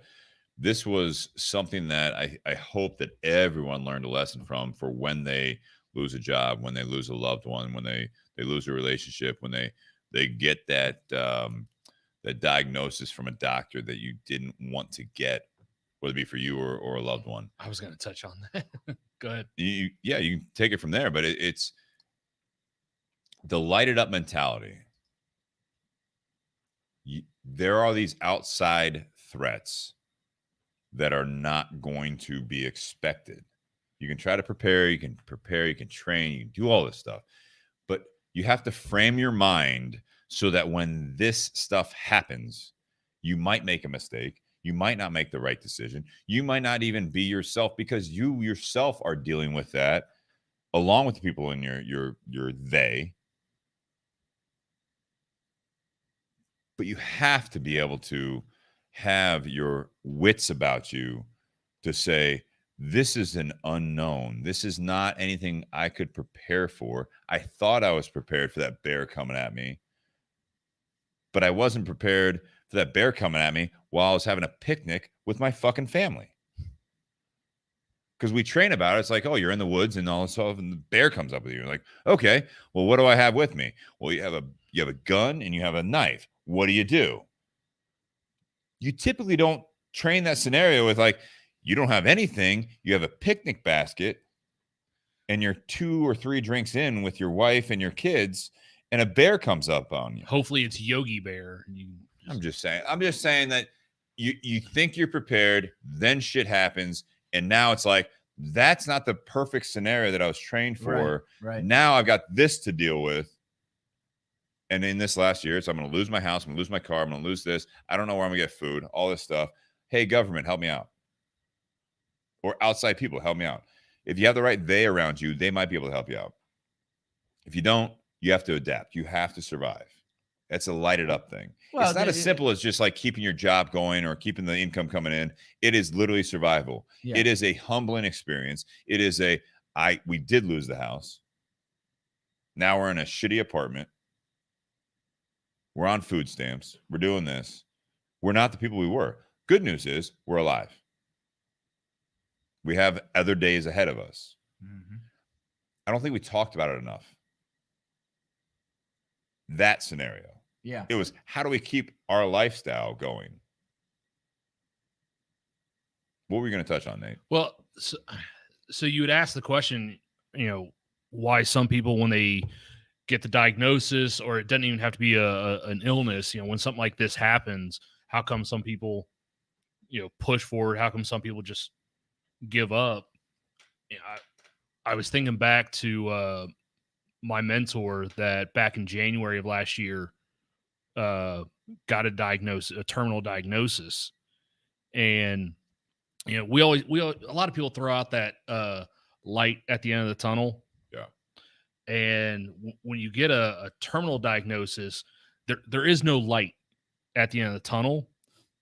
S1: this was something that I hope that everyone learned a lesson from for when they lose a job, when they lose a loved one, when they lose a relationship, when they get that that diagnosis from a doctor that you didn't want to get, whether it be for you or a loved one.
S3: I was going to touch on that. Go ahead.
S1: You can take it from there, but it's the lighted up mentality. There are these outside threats that are not going to be expected. You can try to prepare, you can train, you can do all this stuff, but you have to frame your mind so that when this stuff happens, you might make a mistake. You might not make the right decision. You might not even be yourself, because you yourself are dealing with that along with the people in your they. But you have to be able to have your wits about you to say, this is an unknown. This is not anything I could prepare for. I thought I was prepared for that bear coming at me, but I wasn't prepared for that bear coming at me while I was having a picnic with my fucking family. Because we train about it. It's like, oh, you're in the woods and all of a sudden the bear comes up with you. You're like, okay, well, what do I have with me? Well, you have a gun and you have a knife. What do? You typically don't train that scenario with, like, you don't have anything. You have a picnic basket and you're 2 or 3 drinks in with your wife and your kids, and a bear comes up on you.
S3: Hopefully it's Yogi Bear.
S1: I'm just saying that you think you're prepared, then shit happens, and now it's like, that's not the perfect scenario that I was trained for.
S2: Right.
S1: Now I've got this to deal with. And in this last year, so I'm going to lose my house, I'm going to lose my car, I'm going to lose this. I don't know where I'm going to get food, all this stuff. Hey, government, help me out. Or outside people, help me out. If you have the right they around you, they might be able to help you out. If you don't, you have to adapt. You have to survive. That's a lighted up thing. Well, it's not as simple as just like keeping your job going or keeping the income coming in. It is literally survival. Yeah. It is a humbling experience. It is we did lose the house. Now we're in a shitty apartment. We're on food stamps. We're doing this. We're not the people we were. Good news is we're alive. We have other days ahead of us. Mm-hmm. I don't think we talked about it enough. That scenario.
S2: Yeah.
S1: It was, how do we keep our lifestyle going? What were we going to touch on, Nate?
S3: Well, so you would ask the question, why some people, when they get the diagnosis, or it doesn't even have to be an illness, when something like this happens, how come some people, push forward? How come some people just give up? I was thinking back to my mentor that back in January of last year got a terminal diagnosis. And, a lot of people throw out that light at the end of the tunnel.
S1: Yeah.
S3: And when you get a terminal diagnosis, there is no light at the end of the tunnel.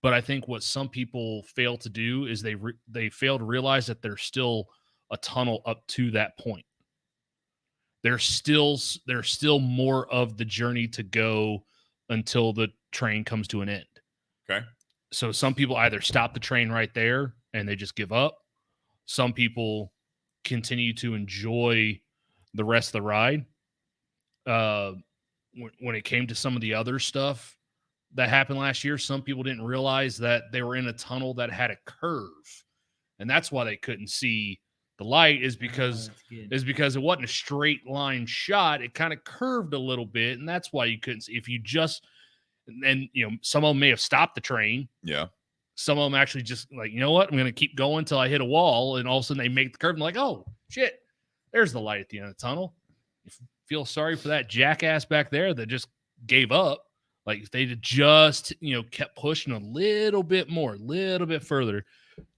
S3: But I think what some people fail to do is they fail to realize that there's still a tunnel up to that point. There's still more of the journey to go until the train comes to an end.
S1: Okay.
S3: So some people either stop the train right there and they just give up. Some people continue to enjoy the rest of the ride. When it came to some of the other stuff that happened last year, some people didn't realize that they were in a tunnel that had a curve. And that's why they couldn't see the light, is because it wasn't a straight line shot. It kind of curved a little bit, and that's why you couldn't see. If you just, and some of them may have stopped the train.
S1: Yeah.
S3: Some of them actually just like, you know what, I'm going to keep going until I hit a wall, and all of a sudden they make the curve and like, oh shit, there's the light at the end of the tunnel. You feel sorry for that jackass back there that just gave up. Like if they'd just, kept pushing a little bit more, a little bit further,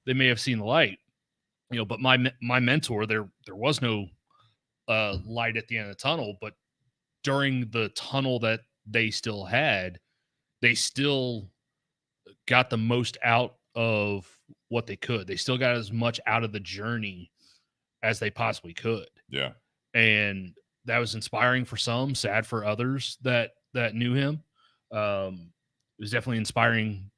S3: they may have seen the light. But my mentor, there was no light at the end of the tunnel, but during the tunnel that they still had, they still got the most out of what they could. They still got as much out of the journey as they possibly could.
S1: Yeah.
S3: And that was inspiring for some, sad for others that knew him. It was definitely inspiring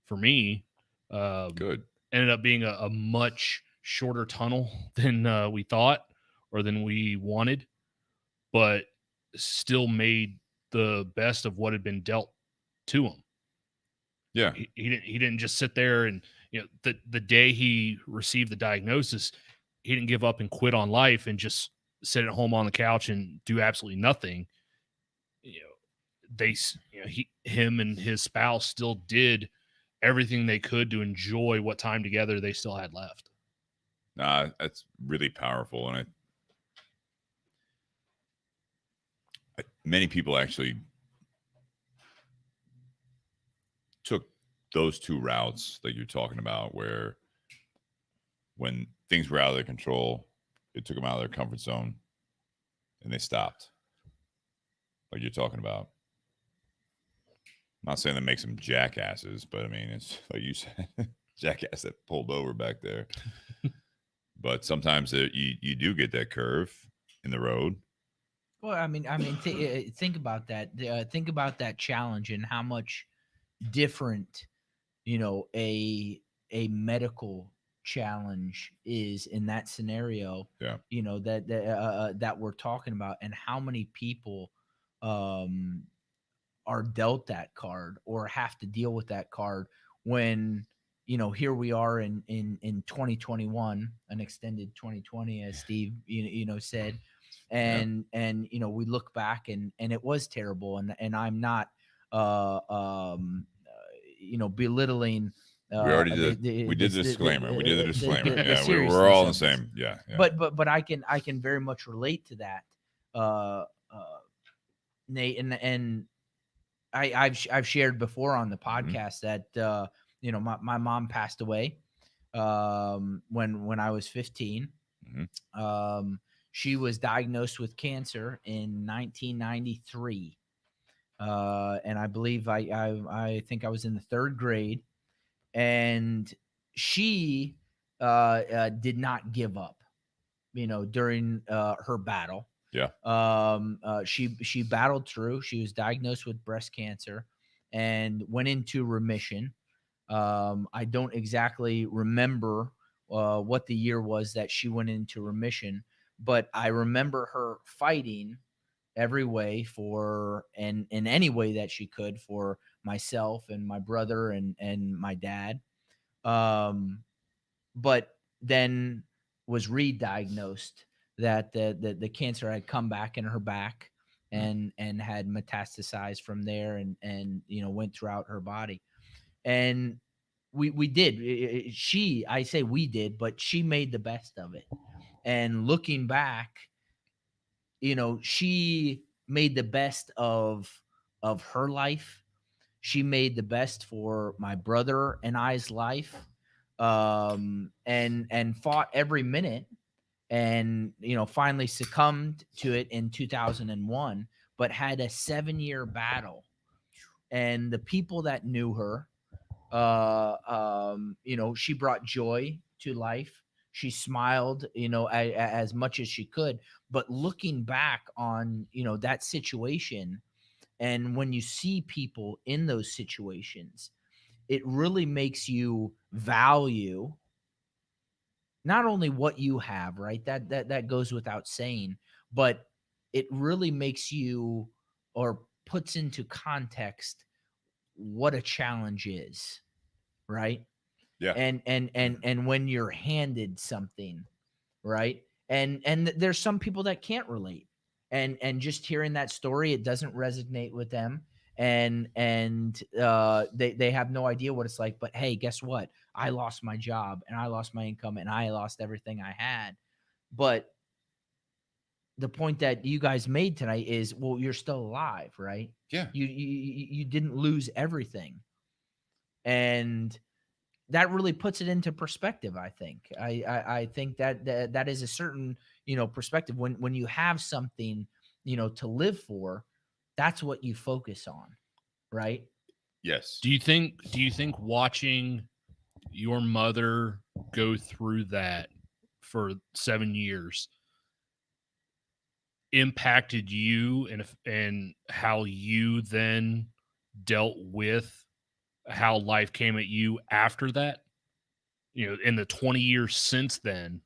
S3: for me.
S1: Good.
S3: Ended up being a much shorter tunnel than we thought or than we wanted, but still made the best of what had been dealt to him.
S1: Yeah.
S3: He didn't just sit there and, the day he received the diagnosis, he didn't give up and quit on life and just sit at home on the couch and do absolutely nothing. Him and his spouse still did everything they could to enjoy what time together they still had left.
S1: That's really powerful. And many people actually took those two routes that you're talking about, where when things were out of their control, it took them out of their comfort zone and they stopped. Like you're talking about. I'm not saying that makes them jackasses, but I mean, it's like you said, jackass that pulled over back there. But sometimes you do get that curve in the road.
S2: Well, I mean, think about that. Think about that challenge and how much different, a medical challenge is in that scenario.
S1: Yeah.
S2: That we're talking about, and how many people are dealt that card or have to deal with that card when, here we are in 2021, an extended 2020, as Steve, said. And we look back and it was terrible. And I'm not, belittling.
S1: We already did. We did the disclaimer. We did the disclaimer. Yeah, we're all the same. Yeah.
S2: But I can very much relate to that, Nate. And I've shared before on the podcast that my mom passed away when I was 15.
S1: Mm-hmm.
S2: She was diagnosed with cancer in 1993, and I believe I think I was in the third grade, and she did not give up, during her battle.
S1: Yeah.
S2: She battled through. She was diagnosed with breast cancer and went into remission. I don't exactly remember what the year was that she went into remission, but I remember her fighting every way in any way that she could for myself and my brother and my dad. but then was re-diagnosed that the cancer had come back in her back and had metastasized from there and went throughout her body. And we did. I say we did, but she made the best of it. And looking back, she made the best of her life. She made the best for my brother and I's life, and fought every minute, and finally succumbed to it in 2001, but had a 7-year battle. And the people that knew her, she brought joy to life. She smiled, as much as she could. But looking back on, that situation, and when you see people in those situations, it really makes you value not only what you have, right? That goes without saying, but it really makes you, or puts into context, what a challenge is, right?
S1: Yeah.
S2: And when you're handed something, right? And there's some people that can't relate, and just hearing that story, it doesn't resonate with them, and they have no idea what it's like. But hey, guess what? I lost my job, and I lost my income, and I lost everything I had. But the point that you guys made tonight is, well, you're still alive, right?
S1: Yeah.
S2: You didn't lose everything. And that really puts it into perspective. I think I think that is a certain perspective. When you have something to live for, that's what you focus on, right?
S1: Yes.
S3: Do you think watching your mother go through that for 7 years impacted you, and how you then dealt with how life came at you after that? In the 20 years since then,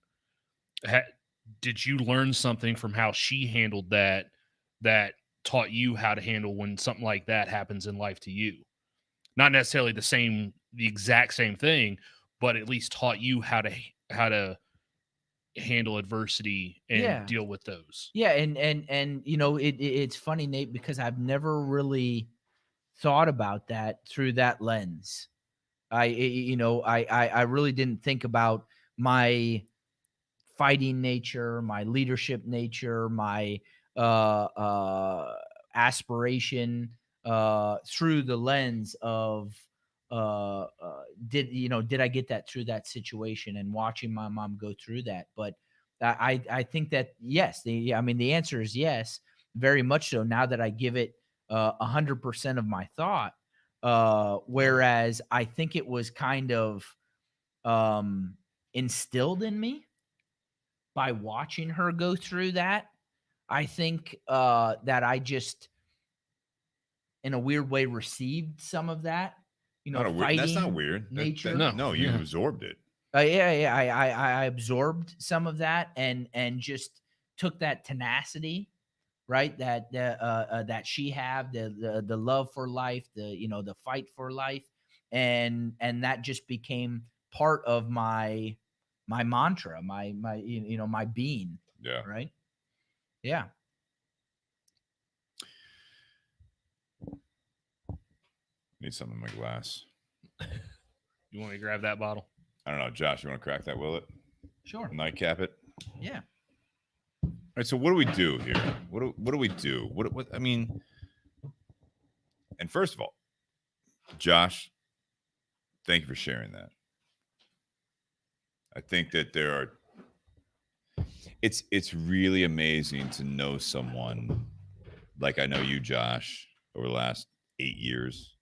S3: did you learn something from how she handled that taught you how to handle when something like that happens in life to you? Not necessarily the exact same thing, but at least taught you how to handle adversity and
S2: Yeah.
S3: deal with those.
S2: Yeah, and it's funny, Nate, because I've never really thought about that through that lens. I really didn't think about my fighting nature, my leadership nature, my aspiration through the lens of did I get that through that situation, and watching my mom go through that. But I think that yes, the answer is yes, very much so, now that I give it 100% of my thought. Whereas I think it was kind of instilled in me by watching her go through that. I think that I just, in a weird way, received some of that, fighting.
S1: That's not weird.
S2: Nature.
S1: No, you
S3: Yeah.
S1: absorbed it.
S2: Yeah. I absorbed some of that, and just took that tenacity, right? That she had, the love for life, the fight for life, and that just became part of my mantra, my my being.
S1: Yeah.
S2: Right. Yeah.
S1: Need something in my glass.
S3: You want me to grab that bottle?
S1: I don't know, Josh. You want to crack that willet?
S2: Sure.
S1: Nightcap it.
S2: Yeah.
S1: All right. So what do we do here? What do we do? What I mean. And first of all, Josh, thank you for sharing that. I think that it's really amazing to know someone like I know you, Josh, over the last 8 years.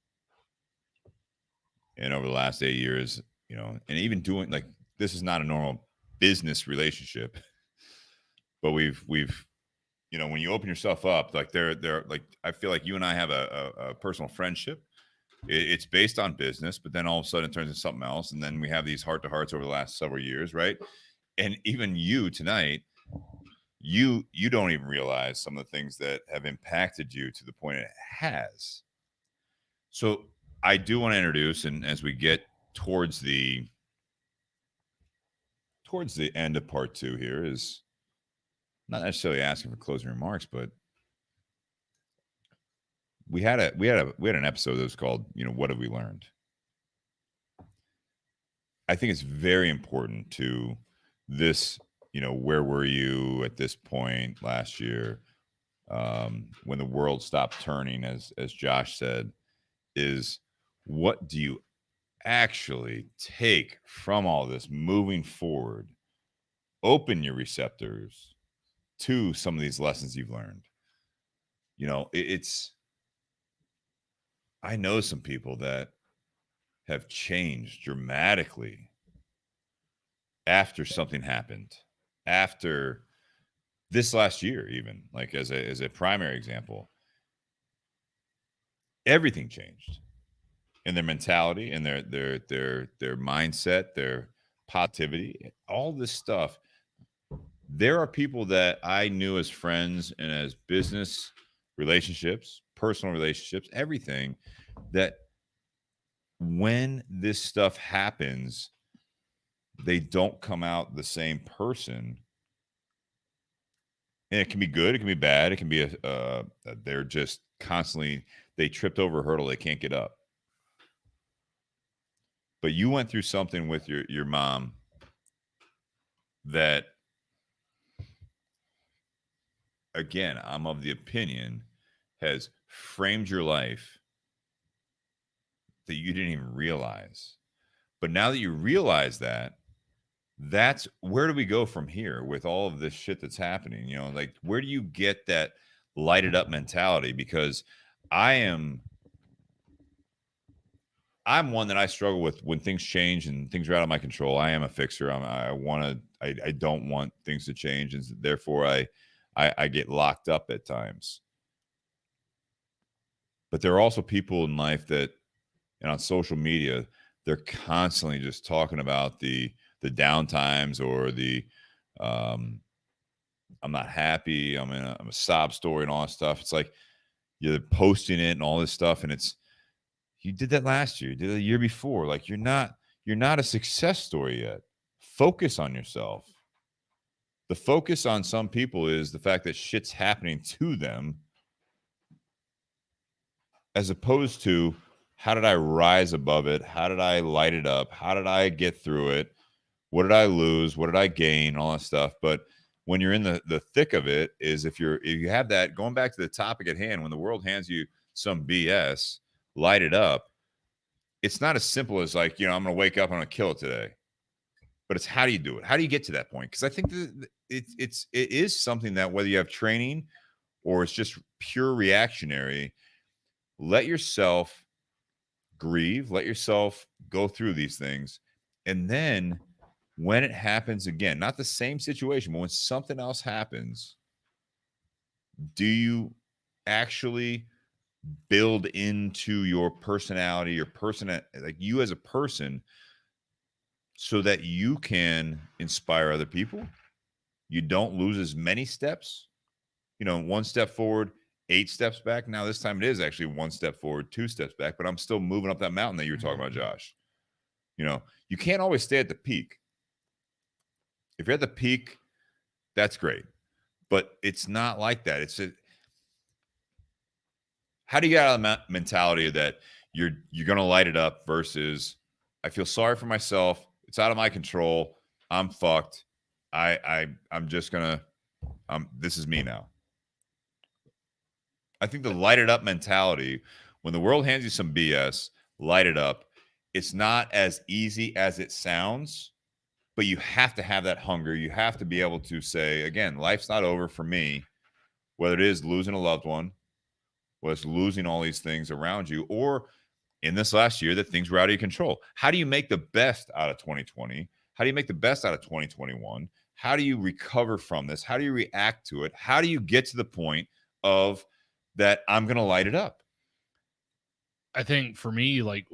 S1: And over the last 8 years, and even doing, like, this is not a normal business relationship, but we've when you open yourself up, like they're like, I feel like you and I have a personal friendship. It's based on business, but then all of a sudden it turns into something else. And then we have these heart to hearts over the last several years. Right. And even you tonight, you don't even realize some of the things that have impacted you to the point it has. So I do want to introduce, and as we get towards the towards the end of part 2 here is not necessarily asking for closing remarks, but we had an episode that was called, what have we learned? I think it's very important to this, where were you at this point last year, when the world stopped turning, as Josh said, is what do you actually take from all this moving forward? Open your receptors to some of these lessons you've learned. I know some people that have changed dramatically after something happened, after this last year, even like as a primary example. Everything changed in their mentality and their mindset, their positivity, all this stuff. There are people that I knew as friends and as business relationships, personal relationships, everything, that when this stuff happens, they don't come out the same person. And it can be good, it can be bad, it can be they're just constantly, they tripped over a hurdle, they can't get up. But you went through something with your mom that, again, I'm of the opinion, has framed your life that you didn't even realize. But now that you realize that, that's where do we go from here with all of this shit that's happening? Like, where do you get that lighted up mentality? Because I'm one that I struggle with when things change and things are out of my control. I am a fixer. I don't want things to change, and therefore I get locked up at times. But there are also people in life that, and on social media, they're constantly just talking about the down times or the I'm not happy, I'm a sob story and all that stuff. It's like you're posting it and all this stuff, and you did that last year, you did it the year before. Like, you're not a success story yet. Focus on yourself. The focus on some people is the fact that shit's happening to them, as opposed to how did I rise above it? How did I light it up? How did I get through it? What did I lose? What did I gain? All that stuff. But when you're in the thick of it, is if you have that, going back to the topic at hand, when the world hands you some BS, light it up. It's not as simple as like, I'm going to wake up, I'm going to kill it today. But it's how do you do it? How do you get to that point? Because I think that it is something that, whether you have training or it's just pure reactionary, let yourself grieve, let yourself go through these things. And then when it happens again, not the same situation, but when something else happens, do you actually build into your personality, your person, like you as a person, so that you can inspire other people? You don't lose as many steps, 1 step forward, 8 steps back. Now this time it is actually 1 step forward, 2 steps back, but I'm still moving up that mountain that you were talking about, Josh. You can't always stay at the peak. If you're at the peak, that's great, but it's not like that. How do you get out of the mentality that you're going to light it up versus I feel sorry for myself, it's out of my control, I'm fucked, I'm just gonna this is me now. I think the light it up mentality, when the world hands you some BS, light it up. It's not as easy as it sounds, but you have to have that hunger. You have to be able to say, again, life's not over for me, whether it is losing a loved one, whether it's losing all these things around you, or in this last year that things were out of your control. How do you make the best out of 2020? How do you make the best out of 2021? How do you recover from this? How do you react to it? How do you get to the point of that I'm going to light it up?
S3: I think for me, like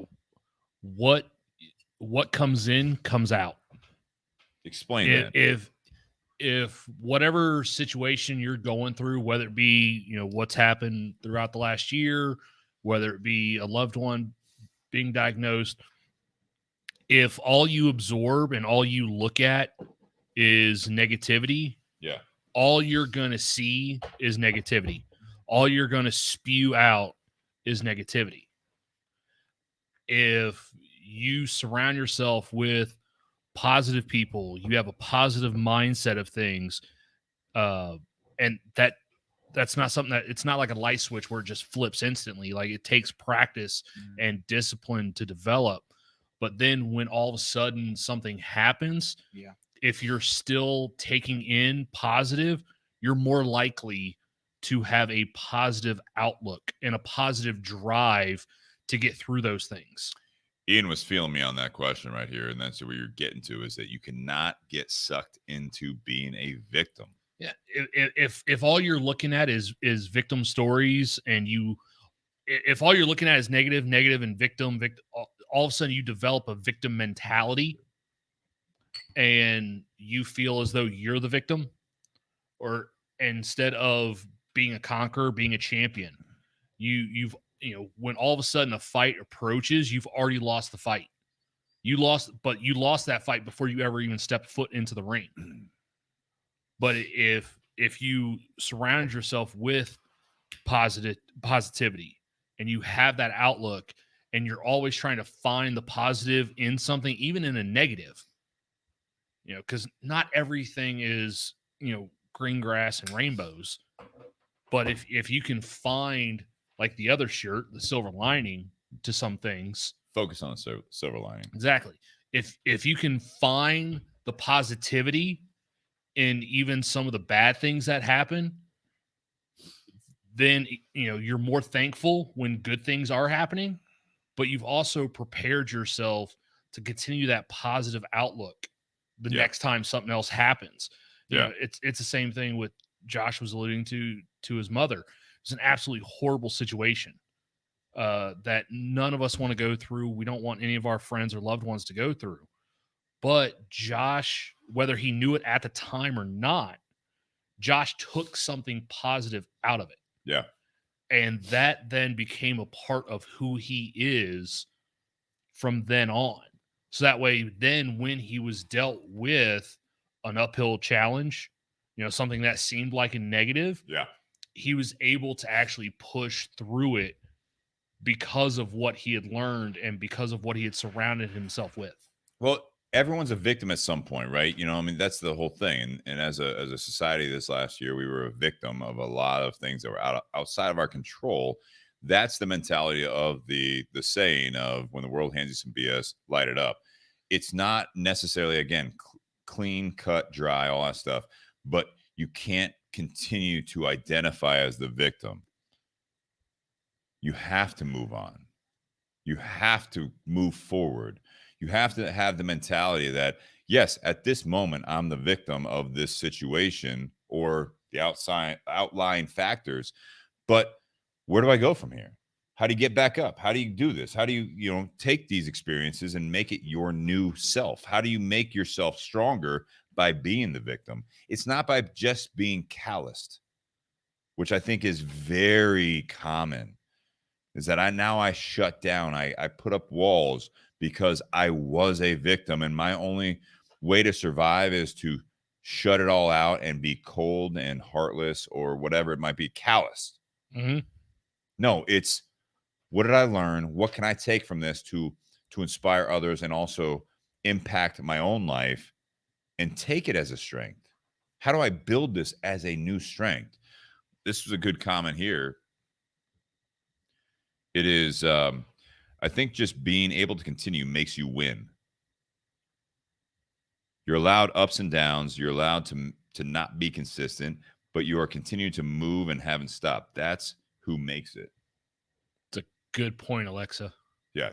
S3: what comes in comes out.
S1: Explain that.
S3: If whatever situation you're going through, whether it be, what's happened throughout the last year, whether it be a loved one being diagnosed, if all you absorb and all you look at is negativity,
S1: Yeah.
S3: all you're going to see is negativity. All you're going to spew out is negativity. If you surround yourself with positive people, you have a positive mindset of things, and that's not something that it's not like a light switch where it just flips instantly. Like it takes practice and discipline to develop. But then when all of a sudden something happens, if you're still taking in positive, you're more likely to have a positive outlook and a positive drive to get through those things.
S1: Ian was feeling me on that question right here, and that's what you're getting to, is that you cannot get sucked into being a victim.
S3: Yeah, if all you're looking at is victim stories, and if all you're looking at is negative, and victim, all of a sudden you develop a victim mentality, and you feel as though you're the victim, or instead of being a conqueror, being a champion, you've when all of a sudden a fight approaches, you've already lost the fight. You lost that fight before you ever even stepped foot into the ring. But if you surround yourself with positivity, and you have that outlook, and you're always trying to find the positive in something, even in a negative, because not everything is, green grass and rainbows. But if you can find, like the other shirt, the silver lining to some things.
S1: Focus on the silver lining.
S3: Exactly. If you can find the positivity in even some of the bad things that happen, then you're more thankful when good things are happening, but you've also prepared yourself to continue that positive outlook the next time something else happens. It's the same thing with Josh was alluding to his mother. It's an absolutely horrible situation that none of us want to go through. We don't want any of our friends or loved ones to go through. But Josh, whether he knew it at the time or not, Josh took something positive out of it.
S1: Yeah.
S3: And that then became a part of who he is from then on. So that way, then when he was dealt with an uphill challenge, something that seemed like a negative, he was able to actually push through it because of what he had learned and because of what he had surrounded himself with.
S1: Well, everyone's a victim at some point, right? That's the whole thing. And as a society this last year, we were a victim of a lot of things that were outside of our control. That's the mentality of the saying of, when the world hands you some BS, light it up. It's not necessarily, again, clean, cut, dry, all that stuff, but you can't continue to identify as the victim. You have to move on. You have to move forward. You have to have the mentality that, yes, at this moment, I'm the victim of this situation or the outlying factors, but where do I go from here? How do you get back up? How do you do this? How do you, take these experiences and make it your new self? How do you make yourself stronger by being the victim? It's not by just being calloused, which I think is very common, is that I shut down. I put up walls because I was a victim, and my only way to survive is to shut it all out and be cold and heartless, or whatever it might be, calloused.
S3: Mm-hmm.
S1: No, it's, what did I learn? What can I take from this to inspire others and also impact my own life and take it as a strength? How do I build this as a new strength? This was a good comment here. It is, I think just being able to continue makes you win. You're allowed ups and downs. You're allowed to not be consistent, but you are continuing to move and haven't stopped. That's who makes it.
S3: It's a good point, Alexa.
S1: Yeah,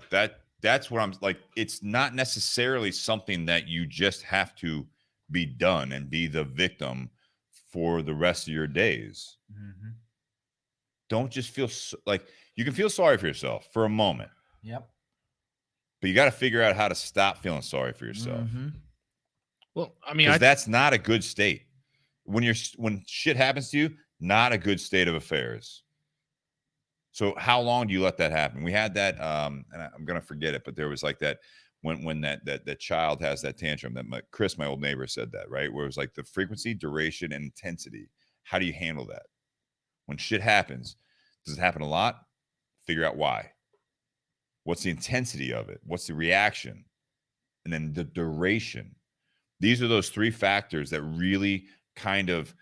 S1: that's what I'm like. It's not necessarily something that you just have to be done and be the victim for the rest of your days.
S2: Mm-hmm.
S1: Don't just feel like you can feel sorry for yourself for a moment.
S2: Yep.
S1: But you got to figure out how to stop feeling sorry for yourself.
S2: Mm-hmm.
S3: Well, I mean,
S1: that's not a good state. When shit happens to you, not a good state of affairs. So how long do you let that happen? We had that, and I'm going to forget it, but there was like that when that child has that tantrum. Chris, my old neighbor, said that, right? Where it was like the frequency, duration, and intensity. How do you handle that? When shit happens, does it happen a lot? Figure out why. What's the intensity of it? What's the reaction? And then the duration. These are those 3 factors that really kind of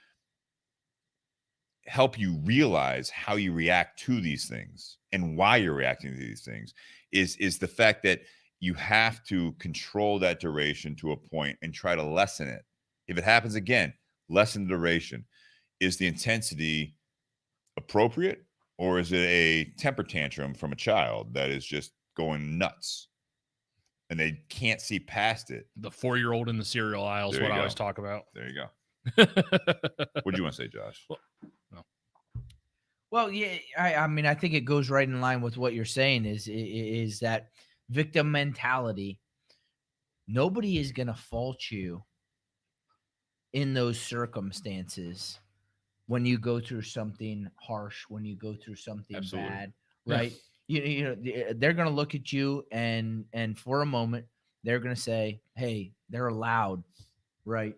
S1: help you realize how you react to these things and why you're reacting to these things is the fact that you have to control that duration to a point and try to lessen it. If it happens again, lessen the duration. Is the intensity appropriate, or is it a temper tantrum from a child that is just going nuts and they can't see past it?
S3: The 4-year-old in the cereal aisle is
S1: There
S3: what
S1: you
S3: I
S1: go.
S3: always talk about.
S1: There you go. What do you want to say, Josh?
S2: Well, yeah, I mean, I think it goes right in line with what you're saying is that victim mentality. Nobody is going to fault you in those circumstances when you go through something harsh, when you go through something
S3: Absolutely.
S2: bad,
S3: Yeah.
S2: right? You know, they're going to look at you and for a moment, they're going to say, hey, they're allowed, right?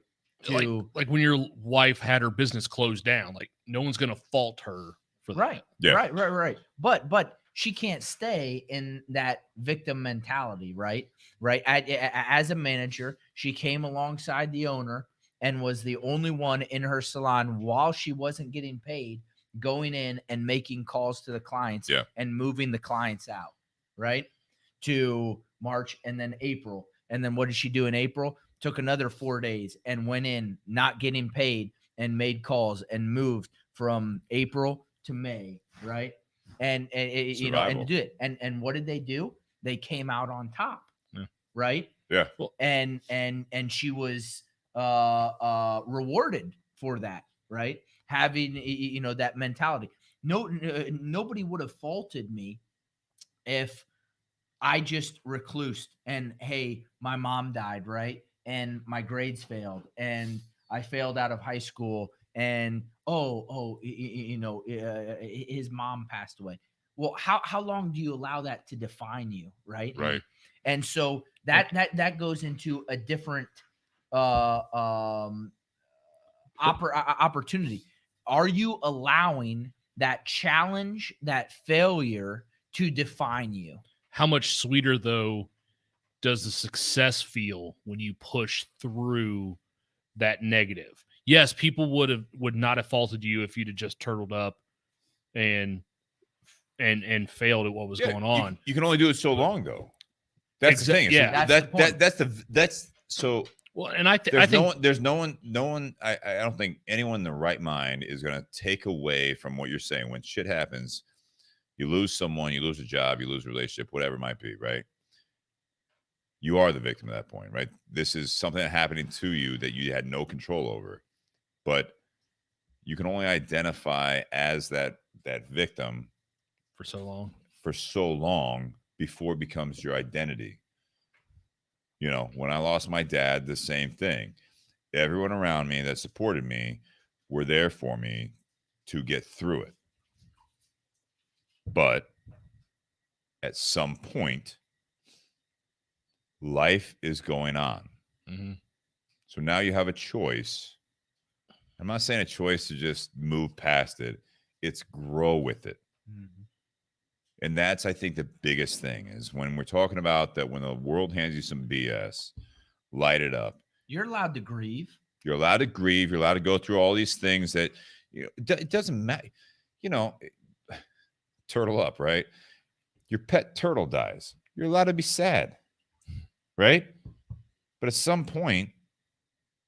S3: Like when your wife had her business closed down, like no one's going to fault her for that.
S2: Right.
S1: Yeah.
S2: Right. But she can't stay in that victim mentality, right? Right. As a manager, she came alongside the owner and was the only one in her salon while she wasn't getting paid, going in and making calls to the clients and moving the clients out, right? To March and then April. And then what did she do in April? Took another 4 days and went in not getting paid and made calls and moved from April to May, right? And you know, and do it. And what did they do? They came out on top, right?
S1: Yeah.
S2: And she was rewarded for that, right? Having you know that mentality. Nobody would have faulted me if I just reclused and hey, my mom died, right? And my grades failed, and I failed out of high school, and you know, his mom passed away. Well, how long do you allow that to define you, right?
S1: Right.
S2: And so that goes into a different opportunity. Are you allowing that challenge, that failure to define you?
S3: How much sweeter though does the success feel when you push through that negative? Yes, people would not have faulted you if you'd have just turtled up and failed at what was going on.
S1: You can only do it so long, though. That's the thing.
S3: Yeah,
S1: That's so.
S3: Well, and I think
S1: there's no one. I don't think anyone in the right mind is going to take away from what you're saying. When shit happens, you lose someone, you lose a job, you lose a relationship, whatever it might be, right? You are the victim at that point, right? This is something that happening to you that you had no control over, but you can only identify as that victim
S3: for so long
S1: before it becomes your identity. You know, when I lost my dad, the same thing. Everyone around me that supported me were there for me to get through it. But at some point, life is going on.
S3: Mm-hmm.
S1: So now you have a choice. I'm not saying a choice to just move past it. It's grow with it.
S2: Mm-hmm.
S1: And that's, I think, the biggest thing is when we're talking about that, when the world hands you some BS, light it up.
S2: You're allowed to grieve.
S1: You're allowed to grieve. You're allowed to go through all these things that, you know, it doesn't matter. You know, turtle up, right? Your pet turtle dies. You're allowed to be sad, right? But at some point,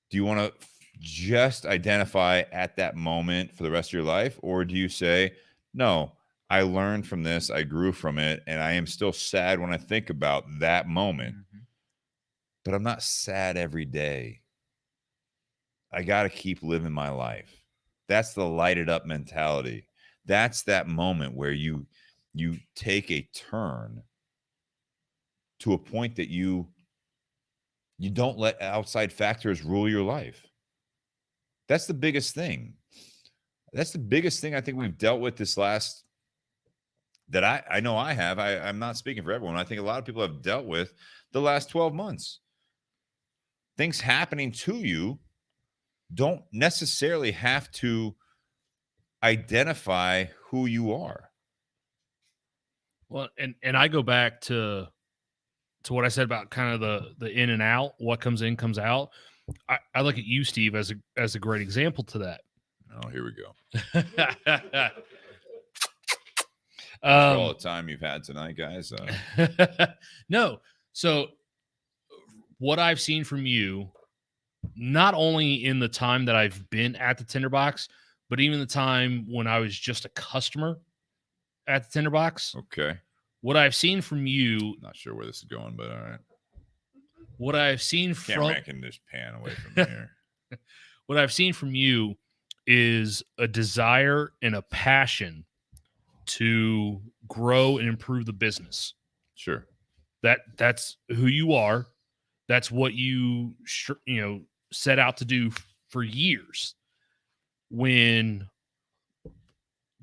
S1: do you want to just identify at that moment for the rest of your life? Or do you say, no, I learned from this, I grew from it, and I am still sad when I think about that moment. Mm-hmm. But I'm not sad every day. I got to keep living my life. That's the lighted up mentality. That's that moment where you take a turn to a point that you don't let outside factors rule your life. That's the biggest thing. That's the biggest thing I think we've dealt with this last that I know I have. I'm not speaking for everyone. I think a lot of people have dealt with the last 12 months. Things happening to you don't necessarily have to identify who you are.
S3: Well, and I go back to what I said about kind of the in and out, what comes in comes out. I look at you, Steve, as a great example to that.
S1: Oh, here we go. For all the time you've had tonight, guys.
S3: No. So what I've seen from you, not only in the time that I've been at the Tinder Box, but even the time when I was just a customer at the Tinder Box.
S1: Okay.
S3: What I've seen from you,
S1: Not sure where this is going, but all right.
S3: what I've seen
S1: Camera
S3: from
S1: can just pan away from here.
S3: what I've seen from you is a desire and a passion to grow and improve the business.
S1: Sure.
S3: That's who you are. That's what you set out to do for years. When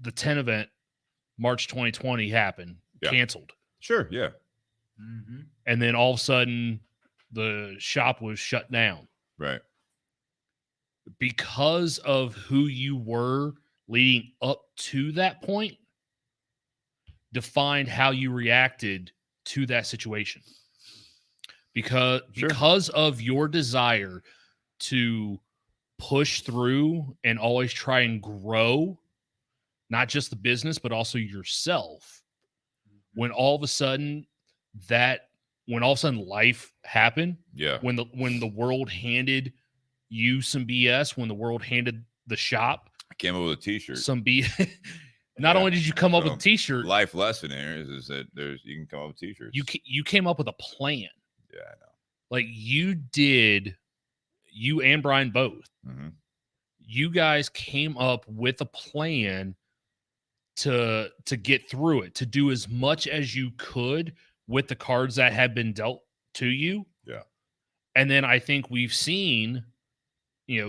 S3: the 10 event, March 2020 happened, canceled.
S1: Sure, yeah.
S2: Mm-hmm.
S3: And then all of a sudden the shop was shut down.
S1: Right.
S3: Because of who you were leading up to that point, defined how you reacted to that situation. Because of your desire to push through and always try and grow, not just the business, but also yourself. When all of a sudden life happened, when the world handed you some BS, when the world handed the shop,
S1: I came up with a t-shirt.
S3: some BS. Not only did you come up with a t-shirt,
S1: life lesson here is that you can come up with t-shirts.
S3: You came up with a plan.
S1: Yeah, I know.
S3: Like you and Brian both.
S1: Mm-hmm.
S3: You guys came up with a plan to get through it, to do as much as you could with the cards that had been dealt to you.
S1: Yeah.
S3: And then I think we've seen,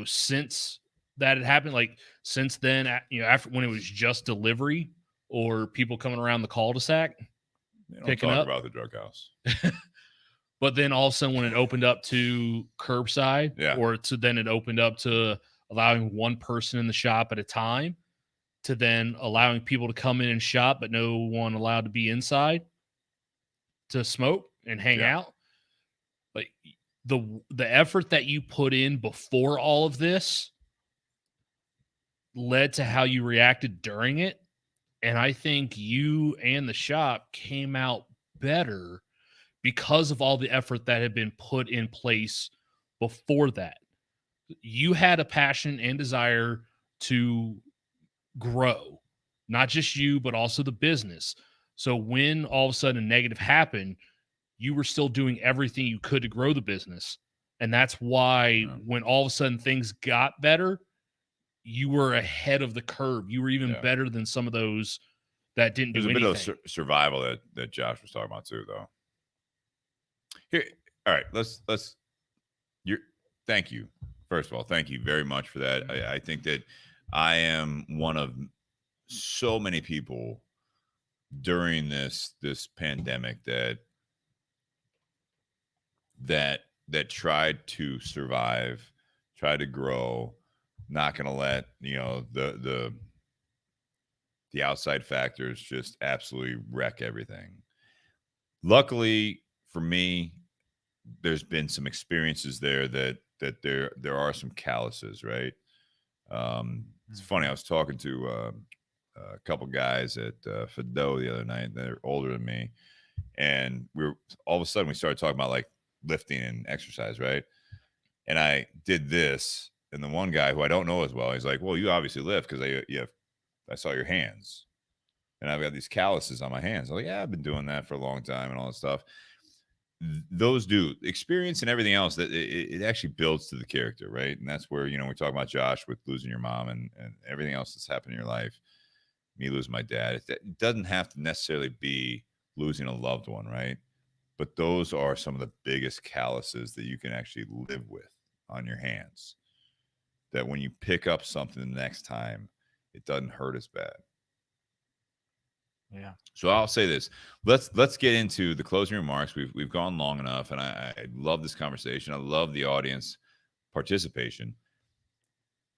S3: since that had happened, like since then, after when it was just delivery or people coming around the cul-de-sac, picking up
S1: about the drug house.
S3: But then all of a sudden when it opened up to curbside, then it opened up to allowing one person in the shop at a time, to then allowing people to come in and shop, but no one allowed to be inside to smoke and hang out. Like the effort that you put in before all of this led to how you reacted during it. And I think you and the shop came out better because of all the effort that had been put in place before that. You had a passion and desire to grow, not just you, but also the business. So when all of a sudden a negative happened, you were still doing everything you could to grow the business. And that's why when all of a sudden things got better, you were ahead of the curve. You were even better than some of those that didn't do anything.
S1: There's a bit of survival that Josh was talking about too, though. Here, all right, thank you. First of all, thank you very much for that. I think that I am one of so many people during this pandemic that tried to survive, tried to grow, not going to let the outside factors just absolutely wreck everything. Luckily for me, there's been some experiences there that there are some calluses, right? It's funny. I was talking to a couple guys at Fido the other night. They're older than me, and all of a sudden we started talking about like lifting and exercise, right? And I did this, and the one guy who I don't know as well, he's like, "Well, you obviously lift because I saw your hands, and I've got these calluses on my hands." I'm like, "Yeah, I've been doing that for a long time and all that stuff." Those do experience and everything else that it actually builds to the character, right? And that's where we talk about Josh with losing your mom and everything else that's happened in your life. Me losing my dad. It doesn't have to necessarily be losing a loved one, right? But those are some of the biggest calluses that you can actually live with on your hands. That when you pick up something the next time, it doesn't hurt as bad.
S2: Yeah.
S1: So I'll say this. Let's get into the closing remarks. We've gone long enough, and I love this conversation. I love the audience participation.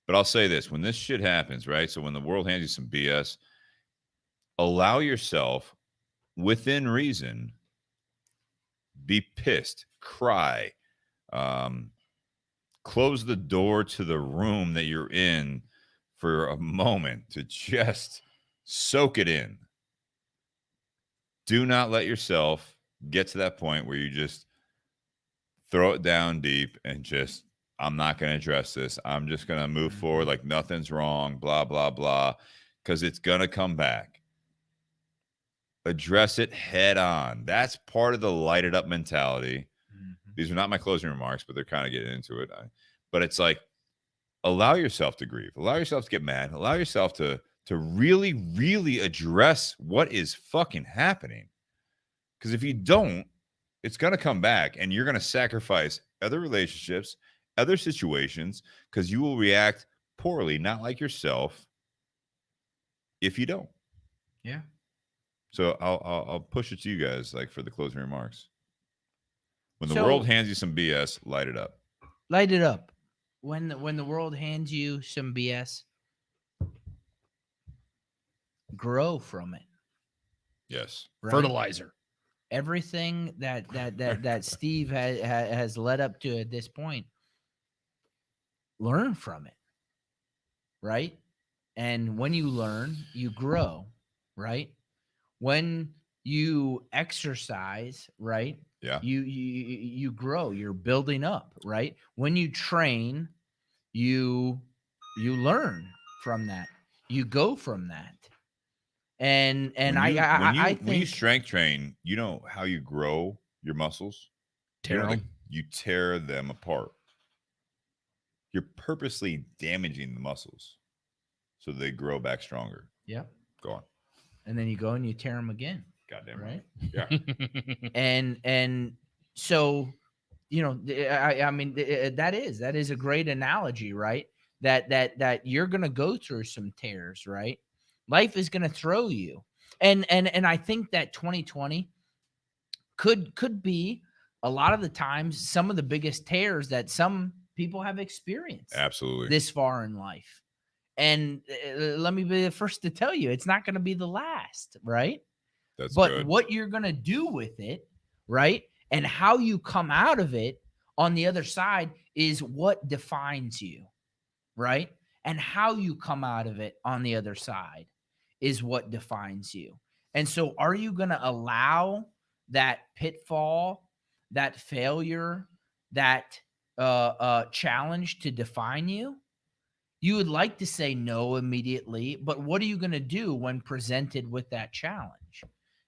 S1: But I'll say this: when this shit happens, right? So when the world hands you some BS, allow yourself, within reason, be pissed, cry, close the door to the room that you're in for a moment to just soak it in. Do not let yourself get to that point where you just throw it down deep and just, I'm not going to address this. I'm just going to move forward like nothing's wrong, blah, blah, blah, because it's going to come back. Address it head on. That's part of the lighted up mentality. These are not my closing remarks, but they're kind of getting into it. But it's like, allow yourself to grieve. Allow yourself to get mad. Allow yourself to really, really address what is fucking happening. Because if you don't, it's going to come back and you're going to sacrifice other relationships, other situations, because you will react poorly, not like yourself, if you don't.
S2: Yeah.
S1: So I'll push it to you guys, like, for the closing remarks. When the
S2: So-
S1: world hands you some BS, light it up.
S2: Light it up. When the world hands you some BS, grow from it.
S1: Yes.
S2: Right?
S3: Fertilizer.
S2: Everything that Steve has led up to at this point, learn from it, right? And when you learn, you grow, right? When you exercise, right?
S1: Yeah.
S2: You grow. You're building up, right? When you train, you learn from that. You go from that. And I
S1: when you
S2: think
S1: strength train, you know how you grow your muscles?
S3: Tear them.
S1: You tear them apart. You're purposely damaging the muscles so they grow back stronger.
S2: yeah.
S1: Go on.
S2: And then you go and you tear them again,
S1: Goddamn
S2: right?
S1: Yeah.
S2: And so, you know, I mean, that is a great analogy, right? That you're gonna go through some tears, right? Life is gonna throw you, and I think that 2020 could be a lot of the times some of the biggest tears that some people have experienced
S1: Absolutely.
S2: this far in life. And let me be the first to tell you, it's not going to be the last, right?
S1: That's
S2: But
S1: good.
S2: what you're going to do with it, right? And how you come out of it on the other side is what defines you, right? And how you come out of it on the other side is what defines you. And so are you going to allow that pitfall, that failure, that challenge to define you? You would like to say no immediately, but what are you going to do when presented with that challenge?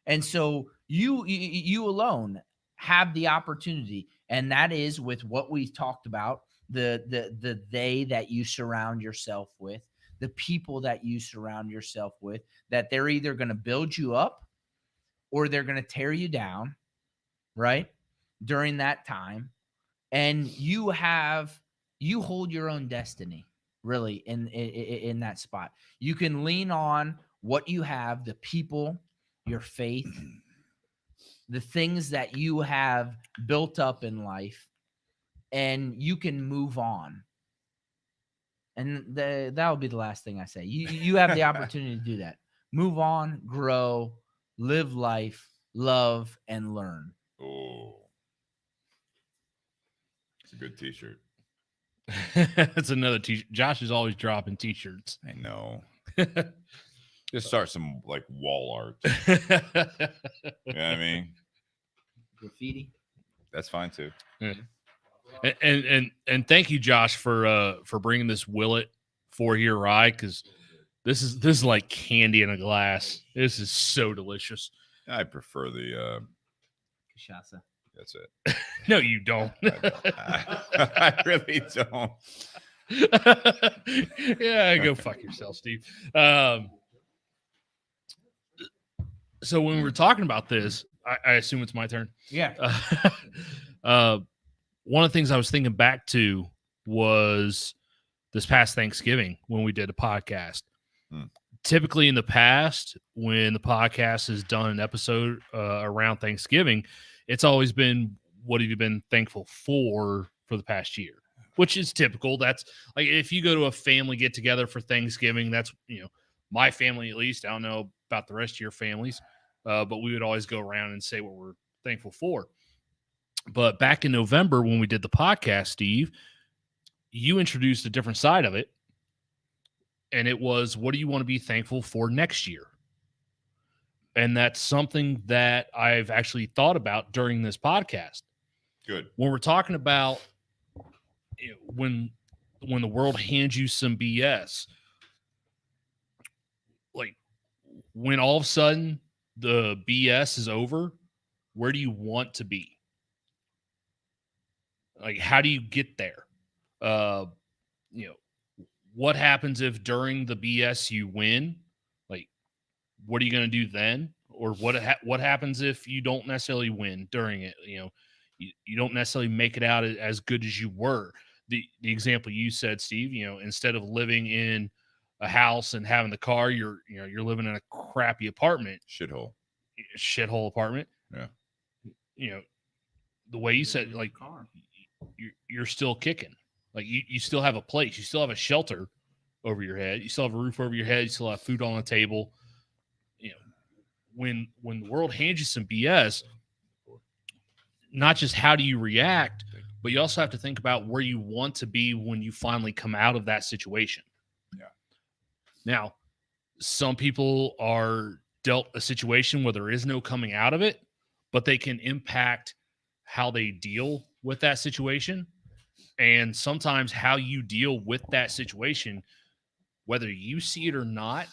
S2: And so you alone have the opportunity, and that is with what we talked about, the they that you surround yourself with, the people that you surround yourself with, that they're either going to build you up or they're going to tear you down, right? During that time. And you hold your own destiny, really, in that spot. You can lean on what you have, the people, your faith, the things that you have built up in life, and you can move on. And that'll be the last thing I say. You have the opportunity to do that. Move on, grow, live life, love, and learn.
S1: Oh. It's a good t-shirt.
S3: That's another t-shirt. Josh is always dropping t-shirts.
S1: I know. Just start some like wall art. You know what I mean?
S2: Graffiti.
S1: That's fine too.
S3: And thank you, Josh, for bringing this Willet 4-year rye, because this is like candy in a glass. This is so delicious.
S1: I prefer the
S2: Cachaça.
S1: that's it.
S3: No, you don't.
S1: I really don't.
S3: Yeah, go fuck yourself, Steve. So when we were talking about this, I assume it's my turn.
S2: Yeah.
S3: One of the things I was thinking back to was this past Thanksgiving when we did a podcast. typically in the past, when the podcast has done an episode around Thanksgiving, it's always been, what have you been thankful for the past year, which is typical. That's like, if you go to a family get together for Thanksgiving, that's, my family, at least. I don't know about the rest of your families, but we would always go around and say what we're thankful for. But back in November, when we did the podcast, Steve, you introduced a different side of it. And it was, what do you want to be thankful for next year? And that's something that I've actually thought about during this podcast.
S1: Good.
S3: When we're talking about when the world hands you some BS, like when all of a sudden the BS is over, where do you want to be? Like, how do you get there? What happens if during the BS you win? Like, what are you going to do then? Or what happens if you don't necessarily win during it? You don't necessarily make it out as good as you were. The example you said, Steve, instead of living in a house and having the car, you're living in a crappy apartment. Shithole apartment.
S1: Yeah.
S3: The way you said, like, you're still kicking. Like, you still have a place. You still have a shelter over your head. You still have a roof over your head. You still have food on the table. When the world hands you some BS, not just how do you react, but you also have to think about where you want to be when you finally come out of that situation.
S1: Yeah.
S3: Now, some people are dealt a situation where there is no coming out of it, but they can impact how they deal with that situation. And sometimes how you deal with that situation, whether you see it or not,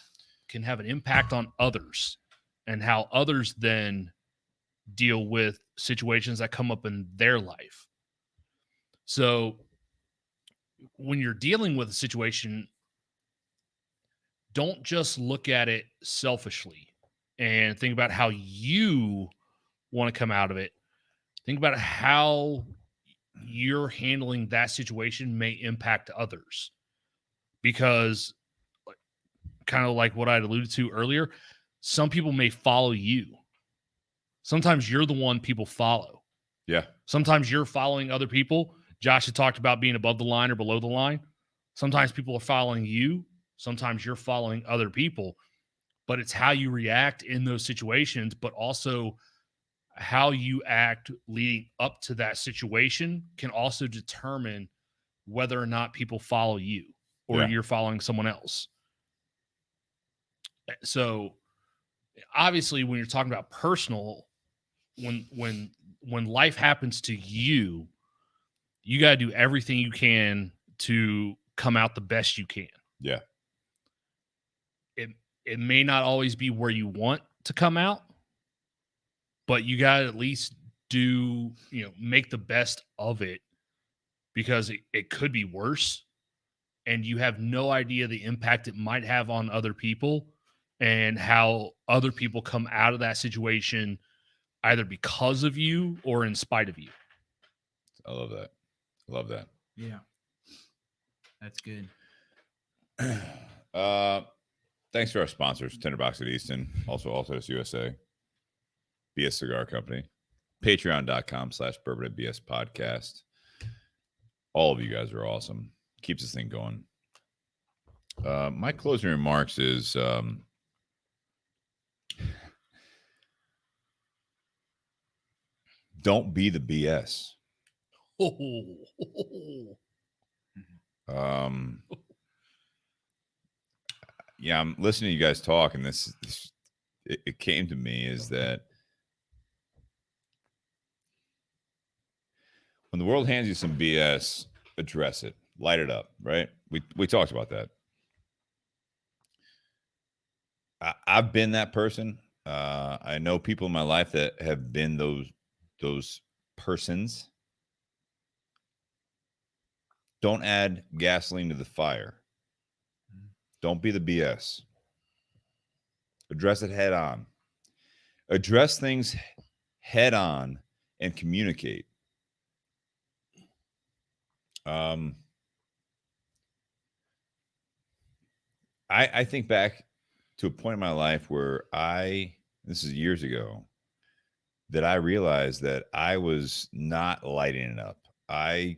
S3: can have an impact on others and how others then deal with situations that come up in their life. So when you're dealing with a situation, don't just look at it selfishly and think about how you want to come out of it. Think about how you're handling that situation may impact others, because kind of like what I'd alluded to earlier, some people may follow you. Sometimes you're the one people follow.
S1: Yeah.
S3: Sometimes you're following other people. Josh had talked about being above the line or below the line. Sometimes people are following you. Sometimes you're following other people, but it's how you react in those situations, but also how you act leading up to that situation can also determine whether or not people follow you or you're following someone else. So obviously when you're talking about personal, when life happens to you, you got to do everything you can to come out the best you can.
S1: Yeah.
S3: It may not always be where you want to come out, but you got to at least do, make the best of it, because it could be worse and you have no idea the impact it might have on other people and how other people come out of that situation either because of you or in spite of you.
S1: I love that. Love that.
S2: Yeah. That's good.
S1: Thanks to our sponsors, Tinder Box at Easton, also Altadis USA, BS Cigar Company, patreon.com/bourbon&bs podcast. All of you guys are awesome. Keeps this thing going. My closing remarks is don't be the BS. Yeah, I'm listening to you guys talk, and it came to me is that when the world hands you some BS, address it, light it up, right? We talked about that. I've been that person. I know people in my life that have been those persons. Don't add gasoline to the fire. Don't be the BS. Address it head on. Address things head on and communicate. I think back to a point in my life where this is years ago, that I realized that I was not lighting it up. I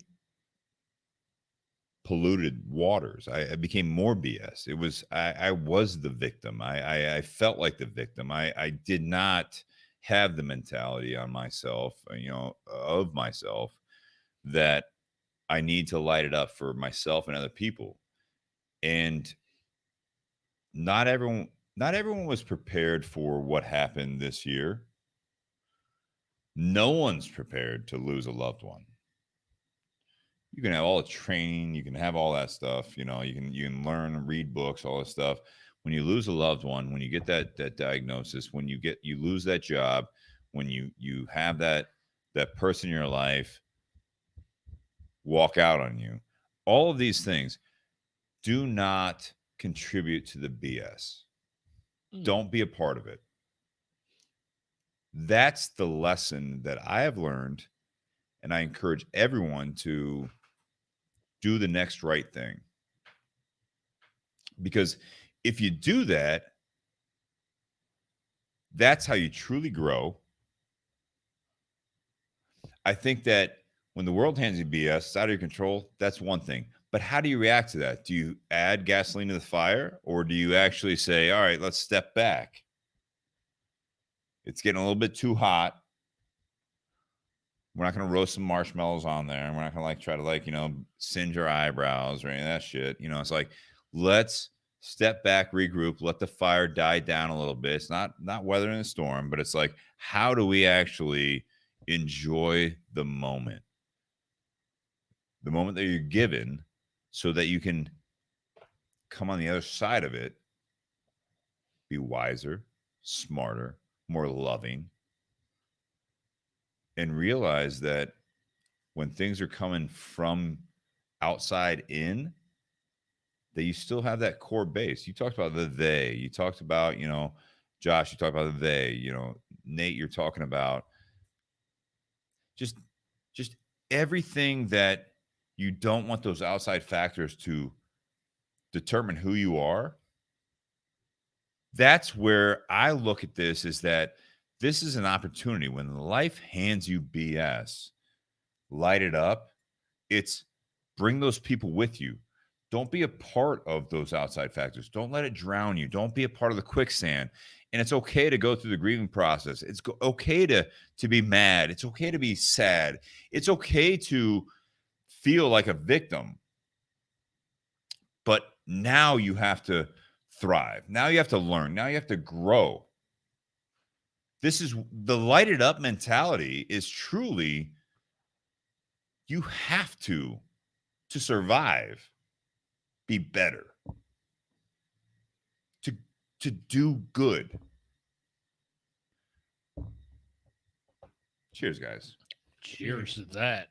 S1: polluted waters. I became more BS. It was, I was the victim. I felt like the victim. I did not have the mentality on myself, of myself, that I need to light it up for myself and other people. And not everyone was prepared for what happened this year. No one's prepared to lose a loved one. You can have all the training, you can have all that stuff, you can learn, read books, all this stuff. When you lose a loved one, when you get that diagnosis, when you lose that job, when you have that person in your life walk out on you, all of these things do not contribute to the BS. Don't be a part of it. That's the lesson that I have learned, and I encourage everyone to do the next right thing. Because if you do that, that's how you truly grow. I think that when the world hands you BS, it's out of your control, that's one thing. But how do you react to that? Do you add gasoline to the fire, or do you actually say, all right, let's step back? It's getting a little bit too hot. We're not going to roast some marshmallows on there. And we're not going to try to singe our eyebrows or any of that shit. It's like, let's step back, regroup, let the fire die down a little bit. It's not weathering the storm, but it's like, how do we actually enjoy the moment that you're given, so that you can come on the other side of it, be wiser, smarter, more loving, and realize that when things are coming from outside in, that you still have that core base. You talked about the they. You talked about, Josh, you talked about the they. Nate, you're talking about just everything that you don't want those outside factors to determine who you are. That's where I look at this, is that this is an opportunity. When life hands you BS, light it up. It's bring those people with you. Don't be a part of those outside factors. Don't let it drown you. Don't be a part of the quicksand. And it's okay to go through the grieving process. It's okay to be mad. It's okay to be sad. It's okay to feel like a victim. But now you have to thrive. Now you have to learn. Now you have to grow. This is the lighted up mentality, is truly, you have to survive, be better, to do good. Cheers, guys.
S3: Cheers to that.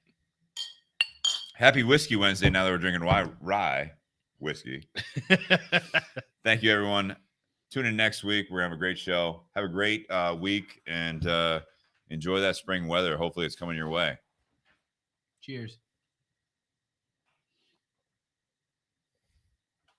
S1: Happy Whiskey Wednesday, now that we're drinking rye whiskey. Thank you, everyone. Tune in next week. We're going to have a great show. Have a great week, and enjoy that spring weather. Hopefully it's coming your way.
S2: Cheers.